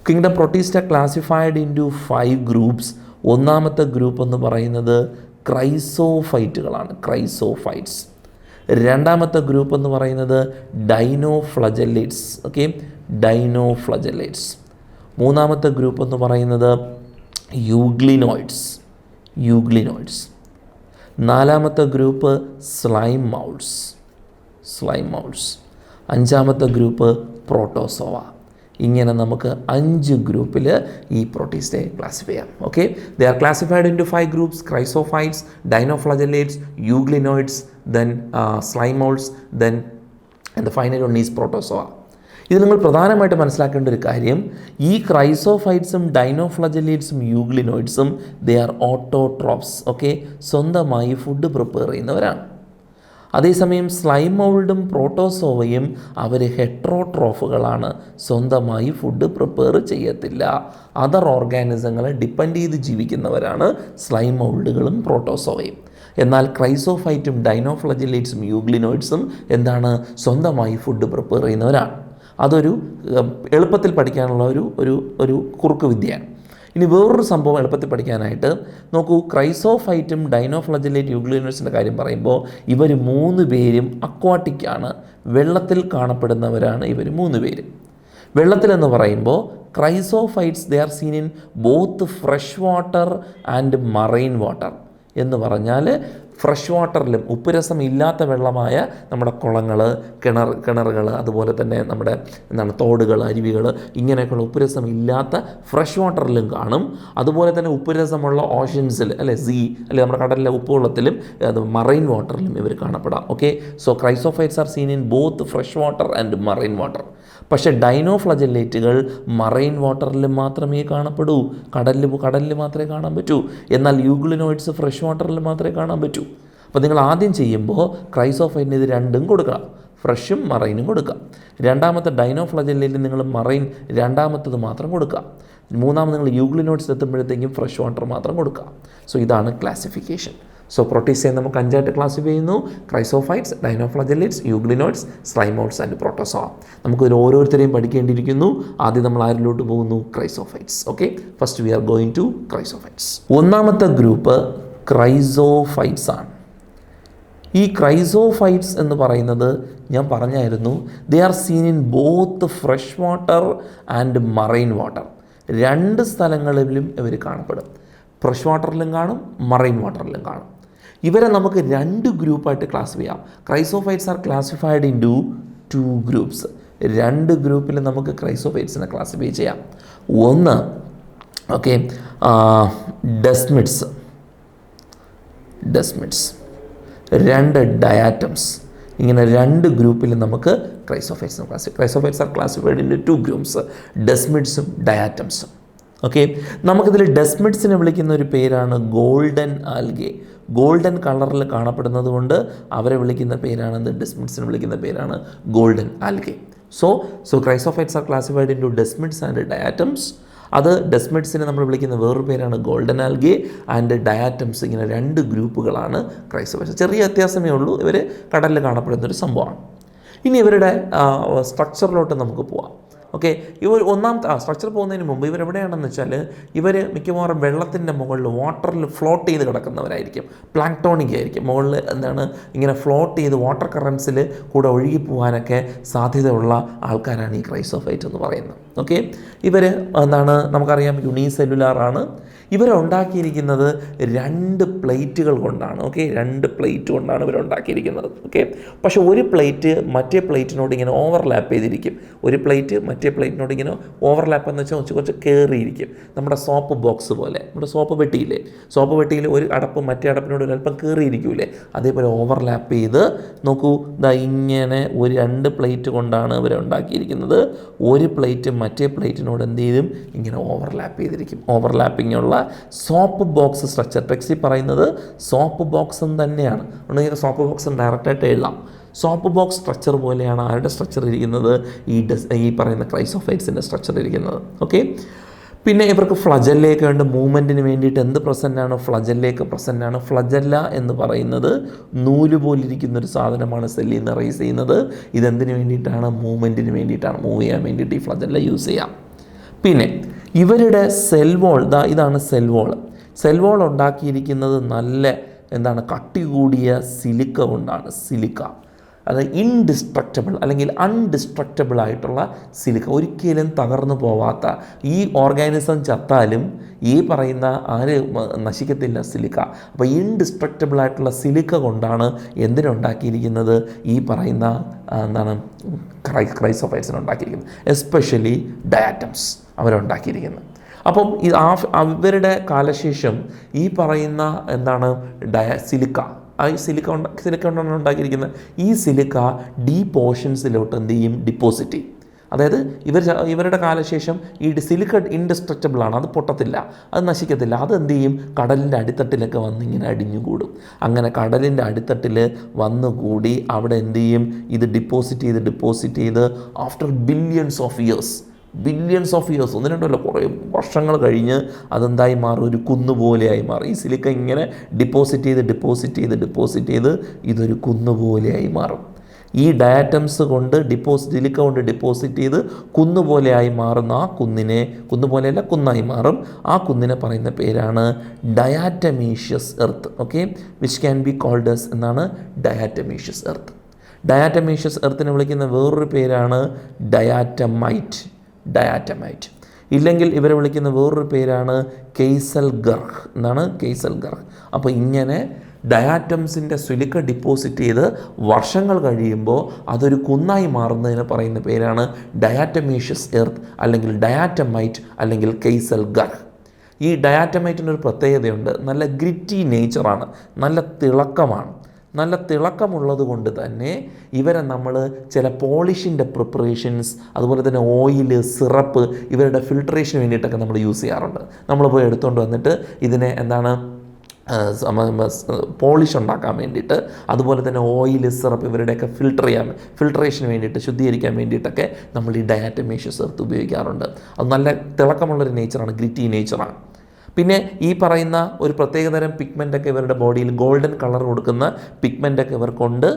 Kingdom Protista classified into 5 groups. ഒന്നാമത്തെ ഗ്രൂപ്പ് എന്ന് പറയുന്നത് ക്രൈസോഫൈറ്റുകളാണ്, ക്രൈസോഫൈറ്റ്സ്. രണ്ടാമത്തെ ഗ്രൂപ്പ് എന്ന് പറയുന്നത് ഡൈനോഫ്ലജല്ലേറ്റ്സ്. ഓക്കെ, ഡൈനോഫ്ലജല്ലേറ്റ്സ്. മൂന്നാമത്തെ ഗ്രൂപ്പ് എന്ന് പറയുന്നത് യൂഗ്ലിനോയിഡ്സ്. നാലാമത്തെ ഗ്രൂപ്പ് സ്ലൈം മൗൾസ്. അഞ്ചാമത്തെ ഗ്രൂപ്പ് പ്രോട്ടോസോവ. ഇങ്ങനെ നമുക്ക് 5 ഗ്രൂപ്പിൽ ഈ പ്രൊട്ടിസ്റ്റയെ ക്ലാസിഫൈ ചെയ്യാം. Okay, they are classified into 5 groups: chrysophytes, dinoflagellates, euglenoids, then slime moulds, then and the final one is protozoa. ഇത് നിങ്ങൾ പ്രധാനമായിട്ട് മനസ്സിലാക്കേണ്ട ഒരു കാര്യം, ഈ ക്രൈസോഫൈറ്റ്സും ഡൈനോഫ്ലജല്ലേറ്റ്സും യൂഗ്ലിനോയിഡ്സും ദേ ആർ ഓട്ടോട്രോപ്സ്. ഓക്കെ, സ്വന്തമായി ഫുഡ് പ്രിപ്പയർ ചെയ്യുന്നവരാണ്. അതേസമയം സ്ലൈം മൗൾഡും പ്രോട്ടോസോവയും അവർ ഹെട്രോട്രോഫുകളാണ്, സ്വന്തമായി ഫുഡ് പ്രിപ്പയർ ചെയ്യത്തില്ല. അതർ ഓർഗാനിസങ്ങളെ ഡിപ്പെൻഡ് ചെയ്ത് ജീവിക്കുന്നവരാണ് സ്ലൈം മൗൾഡുകളും പ്രോട്ടോസോവയും. എന്നാൽ ക്രൈസോഫൈറ്റും ഡൈനോഫ്ലജല്ലേറ്റ്സും യൂഗ്ലിനോയിഡ്സും സ്വന്തമായി ഫുഡ് പ്രിപ്പയർ ചെയ്യുന്നവരാണ്. അതൊരു എളുപ്പത്തിൽ പഠിക്കാനുള്ള ഒരു കുറുക്ക് വിദ്യയാണ്. ഇനി വേറൊരു സംഭവം എളുപ്പത്തിൽ പഠിക്കാനായിട്ട് നോക്കൂ. ക്രൈസോഫൈറ്റും ഡൈനോഫ്ലജല്ലേറ്റ് യൂഗ്ലിനോയിഡ്സിൻ്റെ കാര്യം പറയുമ്പോൾ ഇവർ 3 പേരും അക്വാട്ടിക്കാണ്, വെള്ളത്തിൽ കാണപ്പെടുന്നവരാണ് ഇവർ 3 പേരും. വെള്ളത്തിലെന്ന് പറയുമ്പോൾ chrysophytes they are seen in both fresh water and marine water. എന്ന് പറഞ്ഞാൽ ഫ്രഷ് വാട്ടറിലും ഉപ്പുരസം ഇല്ലാത്ത വെള്ളമായ നമ്മുടെ കുളങ്ങൾ, കിണറുകൾ, അതുപോലെ തന്നെ നമ്മുടെ തോടുകൾ, അരുവികൾ, ഇങ്ങനെയൊക്കെയുള്ള ഉപ്പുരസം ഇല്ലാത്ത ഫ്രഷ് വാട്ടറിലും കാണും. അതുപോലെ തന്നെ ഉപ്പുരസമുള്ള ഓഷ്യൻസിൽ നമ്മുടെ കടലിലെ ഉപ്പുവെള്ളത്തിലും മറൈൻ വാട്ടറിലും ഇവർ കാണപ്പെടാം. Okay, so chrysophytes are seen in both fresh water and marine water. പക്ഷേ ഡൈനോഫ്ലജല്ലേറ്റുകൾ മറൈൻ വാട്ടറിൽ മാത്രമേ കാണപ്പെടൂ, കടലിൽ മാത്രമേ കാണാൻ പറ്റൂ. എന്നാൽ യൂഗ്ലിനോയിഡ്സ് ഫ്രഷ് വാട്ടറിൽ മാത്രമേ കാണാൻ പറ്റൂ. അപ്പോൾ നിങ്ങൾ ആദ്യം ചെയ്യുമ്പോൾ ക്രൈസോഫൈറ്റിന് ഇത് രണ്ടും കൊടുക്കുക, ഫ്രഷും മറൈനും കൊടുക്കുക. രണ്ടാമത്തെ ഡൈനോഫ്ലജല്ലേറ്റിൽ നിങ്ങൾ മറൈൻ രണ്ടാമത്തത് മാത്രം കൊടുക്കുക. മൂന്നാമത് നിങ്ങൾ യൂഗ്ലിനോട്സ് എത്തുമ്പോഴത്തേക്കും ഫ്രഷ് വാട്ടർ മാത്രം കൊടുക്കുക. സോ ഇതാണ് ക്ലാസിഫിക്കേഷൻ. സോ പ്രൊട്ടീസിയെ നമുക്ക് 5ആയിട്ട് ക്ലാസിഫൈ ചെയ്യുന്നു: chrysophytes, dinoflagellates, euglenoids, slime moulds and protozoa. നമുക്കിതിൽ ഓരോരുത്തരെയും പഠിക്കേണ്ടിയിരിക്കുന്നു. ആദ്യം നമ്മൾ ആരിലോട്ട് പോകുന്നു? Chrysophytes. Okay, first we are going to chrysophytes. ഒന്നാമത്തെ ഗ്രൂപ്പ് ക്രൈസോഫൈറ്റ്സ് ആണ്. ഈ ക്രൈസോഫൈറ്റ്സ് എന്ന് പറയുന്നത് ഞാൻ പറഞ്ഞായിരുന്നു, they are seen in both fresh water and marine water. 2 സ്ഥലങ്ങളിലും ഇവർ കാണപ്പെടും. ഫ്രഷ് വാട്ടറിലും കാണും, മറൈൻ വാട്ടറിലും കാണും. ഇവരെ നമുക്ക് 2 ഗ്രൂപ്പായിട്ട് ക്ലാസിഫൈ ചെയ്യാം. Chrysophytes are classified into 2 groups. 2 ഗ്രൂപ്പിൽ നമുക്ക് ക്രൈസോഫൈറ്റ്സിനെ ക്ലാസിഫൈ ചെയ്യാം. ഒന്ന്, ഓക്കെ, ഡെസ്മിഡ്സ്, 2 ഡയാറ്റംസ്. ഇങ്ങനെ 2 ഗ്രൂപ്പിൽ നമുക്ക് ക്രൈസോഫൈറ്റ്സിനെ classify. Chrysophytes are classified in 2 groups, ഡെസ്മിഡ്സും ഡയാറ്റംസും. ഓക്കെ, നമുക്കിതിൽ ഡെസ്മിഡ്സിനെ വിളിക്കുന്ന ഒരു പേരാണ് ഗോൾഡൻ ആൽഗെ. ഗോൾഡൻ കളറിൽ കാണപ്പെടുന്നത് കൊണ്ട് അവരെ വിളിക്കുന്ന പേരാണ് ഡെസ്മിഡ്സിനെ വിളിക്കുന്ന പേരാണ് golden algae. So chrysophytes are classified into desmids and diatoms. അത് ഡെസ്മിഡ്സിനെ നമ്മൾ വിളിക്കുന്ന വേറൊരു പേരാണ് ഗോൾഡൻ ആൽഗെ ആൻഡ് ഡയാറ്റംസ്. ഇങ്ങനെ 2 ഗ്രൂപ്പുകളാണ് ക്രൈസോഫൈറ്റ്സ്. ചെറിയ വ്യത്യാസമേ ഉള്ളൂ. ഇവർ കടലിൽ കാണപ്പെടുന്നൊരു സംഭവമാണ്. ഇനി ഇവരുടെ സ്ട്രക്ചറിലോട്ട് നമുക്ക് പോവാം. ഓക്കെ, ഇവർ ഒന്നാമത്തെ സ്ട്രക്ചർ പോകുന്നതിന് മുമ്പ് ഇവരെവിടെയാണെന്ന് വെച്ചാൽ ഇവർ മിക്കവാറും വെള്ളത്തിൻ്റെ മുകളിൽ വാട്ടറിൽ ഫ്ലോട്ട് ചെയ്ത് കിടക്കുന്നവരായിരിക്കും. പ്ലാങ്ക്ടോണിക് ആയിരിക്കും. മുകളിൽ ഇങ്ങനെ ഫ്ലോട്ട് ചെയ്ത് വാട്ടർ കറൻസിൽ കൂടെ ഒഴുകി പോകാനൊക്കെ സാധ്യതയുള്ള ആൾക്കാരാണ് ഈ ക്രൈസോഫൈറ്റ് എന്ന് പറയുന്നത്. ഓക്കെ, ഇവർ നമുക്കറിയാം യൂണിസെല്ലുലാറാണ്. ഇവരുണ്ടാക്കിയിരിക്കുന്നത് 2 പ്ലേറ്റുകൾ കൊണ്ടാണ്. ഓക്കെ, 2 പ്ലേറ്റ് കൊണ്ടാണ് ഇവരുണ്ടാക്കിയിരിക്കുന്നത്. ഓക്കെ, പക്ഷേ ഒരു പ്ലേറ്റ് മറ്റേ പ്ലേറ്റിനോട് ഇങ്ങനെ ഓവർലാപ്പ് ചെയ്തിരിക്കും. ഒരു പ്ലേറ്റ് മറ്റേ പ്ലേറ്റിനോട് ഇങ്ങനെ ഓവർലാപ്പ് എന്ന് വെച്ചാൽ കുറച്ച് കയറിയിരിക്കും. നമ്മുടെ സോപ്പ് ബോക്സ് പോലെ, നമ്മുടെ സോപ്പ് പെട്ടിയിൽ ഒരു അടപ്പ് മറ്റേ അടപ്പിനോട് ഒരല്പം കയറിയിരിക്കൂലേ, അതേപോലെ ഓവർലാപ്പ് ചെയ്ത് നോക്കൂ. ഇങ്ങനെ ഒരു 2 പ്ലേറ്റ് കൊണ്ടാണ് ഇവരുണ്ടാക്കിയിരിക്കുന്നത്. ഒരു പ്ലേറ്റ് മറ്റേ പ്ലേറ്റിനോട് എന്ത് ചെയ്തും ഇങ്ങനെ ഓവർലാപ്പ് ചെയ്തിരിക്കും. ഓവർലാപ്പിംഗ് ഉള്ള സോപ്പ് ബോക്സ് സ്ട്രക്ചർ. ടെക്സ്റ്റിൽ പറയുന്നത് സോപ്പ് ബോക്സ് തന്നെയാണ്. ഉണ്ടെങ്കിൽ സോപ്പ് ബോക്സ് ഡയറക്റ്റായിട്ട് എഴുതാം. സോപ്പ് ബോക്സ് സ്ട്രക്ചർ പോലെയാണ് ആരുടെ സ്ട്രക്ചർ ഇരിക്കുന്നത്? ഈ പറയുന്ന ക്രൈസോഫൈറ്റ്സിൻ്റെ സ്ട്രക്ചർ ഇരിക്കുന്നത്. ഓക്കെ, പിന്നെ ഇവർക്ക് ഫ്ലജല്ലയൊക്കെ ഉണ്ട്. മൂവ്മെൻറ്റിന് വേണ്ടിയിട്ട് എന്ത് പ്രസൻ്റാണ്? ഫ്ലജല്ലയൊക്കെ പ്രസൻ്റാണ്. ഫ്ലജല്ല എന്ന് പറയുന്നത് നൂല് പോലിരിക്കുന്നൊരു സാധനമാണ് സെല്ലിൽ നിന്ന് റൈസ് ചെയ്യുന്നത്. ഇതെന്തിനു വേണ്ടിയിട്ടാണ്? മൂവ്മെൻറ്റിന് വേണ്ടിയിട്ടാണ്. മൂവ് ചെയ്യാൻ വേണ്ടിയിട്ട് ഈ ഫ്ലജല്ല യൂസ് ചെയ്യാം. പിന്നെ ഇവരുടെ സെൽ വോൾ, ഇതാണ് സെൽ വോൾ. സെൽ വോൾ ഉണ്ടാക്കിയിരിക്കുന്നത് നല്ല കട്ടി കൂടിയ സിലിക്ക കൊണ്ടാണ്. സിലിക്ക അത് ഇൻഡിസ്ട്രക്റ്റബിൾ അല്ലെങ്കിൽ അൺഡിസ്ട്രക്റ്റബിൾ ആയിട്ടുള്ള സിലിക്ക, ഒരിക്കലും തകർന്നു പോവാത്ത. ഈ ഓർഗാനിസം ചത്താലും ഈ പറയുന്ന നശിക്കത്തില്ല സിലിക്ക. അപ്പോൾ ഇൻഡിസ്ട്രക്റ്റബിൾ ആയിട്ടുള്ള സിലിക്ക കൊണ്ടാണ് എന്തിനുണ്ടാക്കിയിരിക്കുന്നത്? ഈ പറയുന്ന ക്രൈസോഫൈറ്റ്സിന് ഉണ്ടാക്കിയിരിക്കുന്നത്. എസ്പെഷ്യലി ഡയാറ്റംസ് അവരുണ്ടാക്കിയിരിക്കുന്നത്. അപ്പം ഇവരുടെ കാലശേഷം ഈ പറയുന്ന സിലിക്ക, സിലിക്ക കൊണ്ടാണ് ഉണ്ടാക്കിയിരിക്കുന്നത്. ഈ സിലിക്ക ഡീപ്പ് ഓഷൻസിലോട്ട് എന്ത് ചെയ്യും? ഡിപ്പോസിറ്റ് ചെയ്യും. അതായത് ഇവരുടെ കാലശേഷം ഈ സിലിക്ക ഇൻഡസ്ട്രക്റ്റബിൾ ആണ്. അത് പൊട്ടത്തില്ല, അത് നശിക്കത്തില്ല. അത് എന്ത് ചെയ്യും? കടലിൻ്റെ അടിത്തട്ടിലൊക്കെ വന്നിങ്ങനെ അടിഞ്ഞുകൂടും. അങ്ങനെ കടലിൻ്റെ അടിത്തട്ടിൽ വന്നുകൂടി അവിടെ എന്ത് ചെയ്യും? ഇത് ഡിപ്പോസിറ്റ് ചെയ്ത് ആഫ്റ്റർ ബില്യൺസ് ഓഫ് ഇയേഴ്സ്, 1 2 കുറേ വർഷങ്ങൾ കഴിഞ്ഞ് അതെന്തായി മാറും? ഒരു കുന്നുപോലെയായി മാറും. ഈ സിലിക്ക ഇങ്ങനെ ഡിപ്പോസിറ്റ് ചെയ്ത് ഇതൊരു കുന്നുപോലെയായി മാറും. ഈ ഡയാറ്റംസ് കൊണ്ട് സിലിക്ക കൊണ്ട് ഡിപ്പോസിറ്റ് ചെയ്ത് കുന്നുപോലെയായി മാറുന്ന ആ കുന്നുപോലെയല്ല കുന്നായി മാറും. ആ കുന്നിനെ പറയുന്ന പേരാണ് diatomaceous earth. Okay, which can be called as എന്നാണ് ഡയാറ്റമീഷ്യസ് എർത്ത്. ഡയാറ്റമീഷ്യസ് എർത്തിനെ വിളിക്കുന്ന വേറൊരു പേരാണ് ഡയാറ്റമൈറ്റ്. ഇല്ലെങ്കിൽ ഇവരെ വിളിക്കുന്ന വേറൊരു പേരാണ് കെയ്സൽഗർഹ് എന്നാണ്. കെയ്സൽഗർഹ്. അപ്പോൾ ഇങ്ങനെ ഡയാറ്റംസിൻ്റെ സിലിക്ക ഡിപ്പോസിറ്റ് ചെയ്ത് വർഷങ്ങൾ കഴിയുമ്പോൾ അതൊരു കുന്നായി മാറുന്നതിന് പറയുന്ന പേരാണ് ഡയാറ്റമീഷ്യസ് എർത്ത് അല്ലെങ്കിൽ ഡയാറ്റമൈറ്റ് അല്ലെങ്കിൽ കെയ്സൽഗർഹ്. ഈ ഡയാറ്റമൈറ്റിനൊരു പ്രത്യേകതയുണ്ട്. നല്ല ഗ്രിറ്റി നേച്ചറാണ്, നല്ല തിളക്കമാണ്. നല്ല തിളക്കമുള്ളത് കൊണ്ട് തന്നെ ഇവരെ നമ്മൾ ചില പോളിഷിൻ്റെ പ്രിപ്പറേഷൻസ്, അതുപോലെ തന്നെ ഓയിൽ, സിറപ്പ്, ഇവരുടെ ഫിൽട്രേഷന് വേണ്ടിയിട്ടൊക്കെ നമ്മൾ യൂസ് ചെയ്യാറുണ്ട്. നമ്മൾ പോയി എടുത്തുകൊണ്ട് വന്നിട്ട് ഇതിനെ പോളിഷ് ഉണ്ടാക്കാൻ വേണ്ടിയിട്ട്, അതുപോലെ തന്നെ ഓയിൽ, സിറപ്പ് ഇവരുടെയൊക്കെ ഫിൽട്രേഷന് വേണ്ടിയിട്ട്, ശുദ്ധീകരിക്കാൻ വേണ്ടിയിട്ടൊക്കെ നമ്മൾ ഈ ഡയാറ്റമേഷ്യസ് എർത്ത് ഉപയോഗിക്കാറുണ്ട്. അത് നല്ല തിളക്കമുള്ളൊരു നേച്ചറാണ്, ഗ്രിറ്റി നേച്ചറാണ്. പിന്നെ ഈ പറയുന്ന ഒരു പ്രത്യേകതരം പിഗ്മെൻ്റൊക്കെ ഇവരുടെ ബോഡിയിൽ ഗോൾഡൻ കളർ കൊടുക്കുന്ന പിഗ്മെൻ്റൊക്കെ ഇവർക്കുണ്ട്.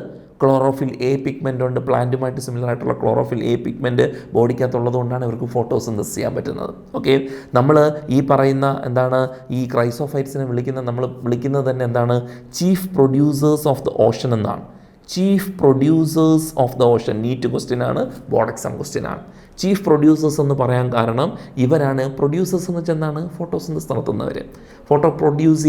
ക്ലോറോഫിൽ എ പിഗ്മെൻ്റ് ഉണ്ട്, പ്ലാന്റുമായിട്ട് സിമിലർ ആയിട്ടുള്ള ക്ലോറോഫിൽ എ പിഗ്മെൻറ്റ് ബോഡിക്കകത്തുള്ളത് കൊണ്ടാണ് ഇവർക്ക് ഫോട്ടോസിന്തസിസ് ചെയ്യാൻ പറ്റുന്നത്. ഓക്കെ, നമ്മൾ ഈ പറയുന്ന ഈ ക്രൈസോഫൈറ്റ്സിനെ നമ്മൾ വിളിക്കുന്നത് തന്നെ chief producers of the ocean എന്നാണ്. Chief producers of the ocean, NEET question ആണ്, ബോർഡ് എക്സാം ക്വസ്റ്റ്യൻ ആണ്. ചീഫ് പ്രൊഡ്യൂസേഴ്സ് എന്ന് പറയാൻ കാരണം ഇവരാണ് പ്രൊഡ്യൂസേഴ്സ് എന്ന് വെച്ചാൽ ഫോട്ടോസിന്തസിസ് നടത്തുന്നവർ, ഫോട്ടോ പ്രൊഡ്യൂസ്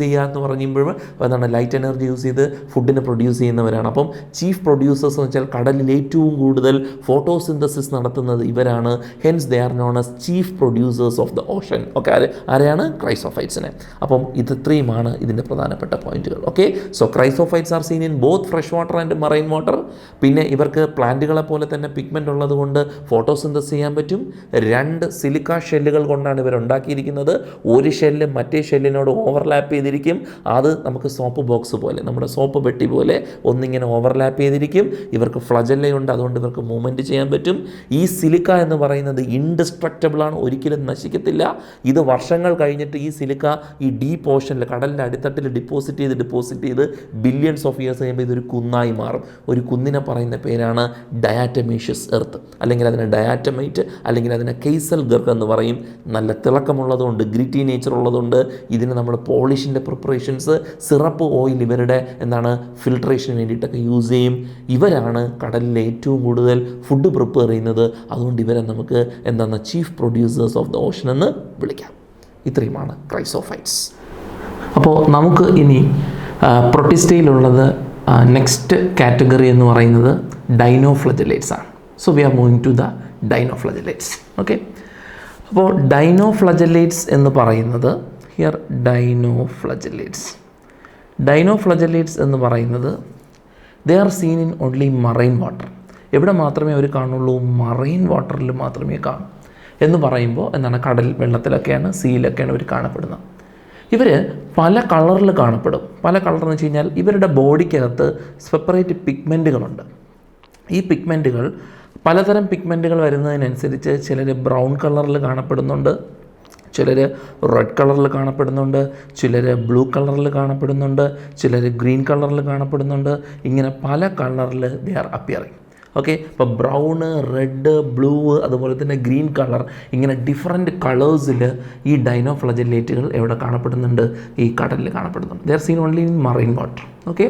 ചെയ്യുക എന്ന് പറയുമ്പോൾ ലൈറ്റ് എനർജി യൂസ് ചെയ്ത് ഫുഡിനെ പ്രൊഡ്യൂസ് ചെയ്യുന്നവരാണ്. അപ്പം ചീഫ് പ്രൊഡ്യൂസേഴ്സ് എന്ന് വെച്ചാൽ കടലിൽ ഏറ്റവും കൂടുതൽ ഫോട്ടോസിന്തസിസ് നടത്തുന്നത് ഇവരാണ്. Hence they are known as chief producers of the ocean. Okay, ആരെയാണ്? ക്രൈസോഫൈറ്റ്സിനെ. അപ്പം ഇത്രയുമാണ് ഇതിൻ്റെ പ്രധാനപ്പെട്ട പോയിന്റുകൾ. Okay, so chrysophytes are seen in both fresh water and marine water. പിന്നെ ഇവർക്ക് പ്ലാന്റുകളെ പോലെ തന്നെ പിഗ്മെൻ്റ് ഉള്ളത് കൊണ്ട് ഫോട്ടോസിന്തസിസ് ചെയ്യാൻ പറ്റും. 2 സിലിക്ക ഷെല്ലുകൾ കൊണ്ടാണ് ഇവർ ഉണ്ടാക്കിയിരിക്കുന്നത്. ഒരു ഷെല്ല് മറ്റേ ഷെല്ലിനോട് ഓവർലാപ്പ് ചെയ്തിരിക്കും. അത് നമുക്ക് സോപ്പ് ബോക്സ് പോലെ, നമ്മുടെ സോപ്പ് പെട്ടി പോലെ ഒന്നിങ്ങനെ ഓവർലാപ്പ് ചെയ്തിരിക്കും. ഇവർക്ക് ഫ്ലജല്ലയുണ്ട്, അതുകൊണ്ട് ഇവർക്ക് മൂവ്മെൻറ്റ് ചെയ്യാൻ പറ്റും. ഈ സിലിക്ക എന്ന് പറയുന്നത് ഇൻഡിസ്ട്രക്റ്റബിളാണ്, ഒരിക്കലും നശിക്കത്തില്ല. ഇത് വർഷങ്ങൾ കഴിഞ്ഞിട്ട് ഈ സിലിക്ക ഈ ഡീപ്പ് ഓഷനിൽ, കടലിൻ്റെ അടിത്തട്ടിൽ ഡിപ്പോസിറ്റ് ചെയ്ത് ബില്യൺസ് ഓഫ് ഇയേഴ്സ് കഴിയുമ്പോൾ ഇതൊരു കുന്നായി മാറും. ഒരു കുന്നിനെ പറയുന്ന പേരാണ് ഡയാറ്റമേഷ്യസ് എർത്ത്, അല്ലെങ്കിൽ അതിനെ ഡയാറ്റമൈറ്റ്, അല്ലെങ്കിൽ അതിനെ കെയ്സൽ ഗർഗ് എന്ന് പറയും. നല്ല തിളക്കമുള്ളതുകൊണ്ട്, ഗ്രിറ്റി നേച്ചർ ഉള്ളതുകൊണ്ട് ഇതിന് നമ്മൾ പോളിഷിൻ്റെ പ്രിപ്പറേഷൻസ്, സിറപ്പ്, ഓയിൽ ഇവരുടെ ഫിൽട്രേഷന് വേണ്ടിയിട്ടൊക്കെ യൂസ് ചെയ്യും. ഇവരാണ് കടലിൽ ഏറ്റവും കൂടുതൽ ഫുഡ് പ്രിപ്പയർ ചെയ്യുന്നത്. അതുകൊണ്ട് ഇവരെ നമുക്ക് chief producers of the Ocean എന്ന് വിളിക്കാം. ഇത്രയുമാണ് ക്രൈസോഫൈറ്റ്സ്. അപ്പോൾ നമുക്ക് ഇനി പ്രൊട്ടിസ്റ്റയിലുള്ളത് നെക്സ്റ്റ് കാറ്റഗറി എന്ന് പറയുന്നത് ഡൈനോഫ്ലജലേറ്റ്സ് ആണ്. So we are moving to the dinoflagellates. Okay, അപ്പോൾ ഡൈനോഫ്ലജലേറ്റ്സ് എന്ന് പറയുന്നത് ഹിയർ ഡൈനോഫ്ലജലേറ്റ്സ് എന്ന് പറയുന്നത് they are seen in only marine water. എവിടെ മാത്രമേ അവർ കാണുള്ളൂ? മറൈൻ വാട്ടറിൽ മാത്രമേ കാണൂ. എന്ന് പറയുമ്പോൾ കടൽ വെള്ളത്തിലൊക്കെയാണ്, സീയിലൊക്കെയാണ് ഇവർ കാണപ്പെടുന്നത്. ഇവർ പല കളറിൽ കാണപ്പെടും. പല കളറെന്ന് വെച്ച് കഴിഞ്ഞാൽ ഇവരുടെ ബോഡിക്കകത്ത് സെപ്പറേറ്റ് പിഗ്മെൻറ്റുകളുണ്ട്. ഈ പിഗ്മെൻറ്റുകൾ, പലതരം പിഗ്മെൻറ്റുകൾ വരുന്നതിനനുസരിച്ച് ചിലർ ബ്രൗൺ കളറിൽ കാണപ്പെടുന്നുണ്ട്, ചിലർ റെഡ് കളറിൽ കാണപ്പെടുന്നുണ്ട്, ചിലർ ബ്ലൂ കളറിൽ കാണപ്പെടുന്നുണ്ട്, ചിലർ ഗ്രീൻ കളറിൽ കാണപ്പെടുന്നുണ്ട്. ഇങ്ങനെ പല കളറിൽ ദേ ആർ അപ്പിയറിങ്. ഓക്കെ, ഇപ്പോൾ ബ്രൗണ്, റെഡ്, ബ്ലൂ, അതുപോലെ തന്നെ ഗ്രീൻ കളർ, ഇങ്ങനെ ഡിഫറെൻറ്റ് കളേഴ്സിൽ ഈ ഡൈനോഫ്ലജലേറ്റുകൾ എവിടെ കാണപ്പെടുന്നുണ്ട്? ഈ കടലിൽ കാണപ്പെടുന്നുണ്ട്. ദേ are scene only in marine water. Okay,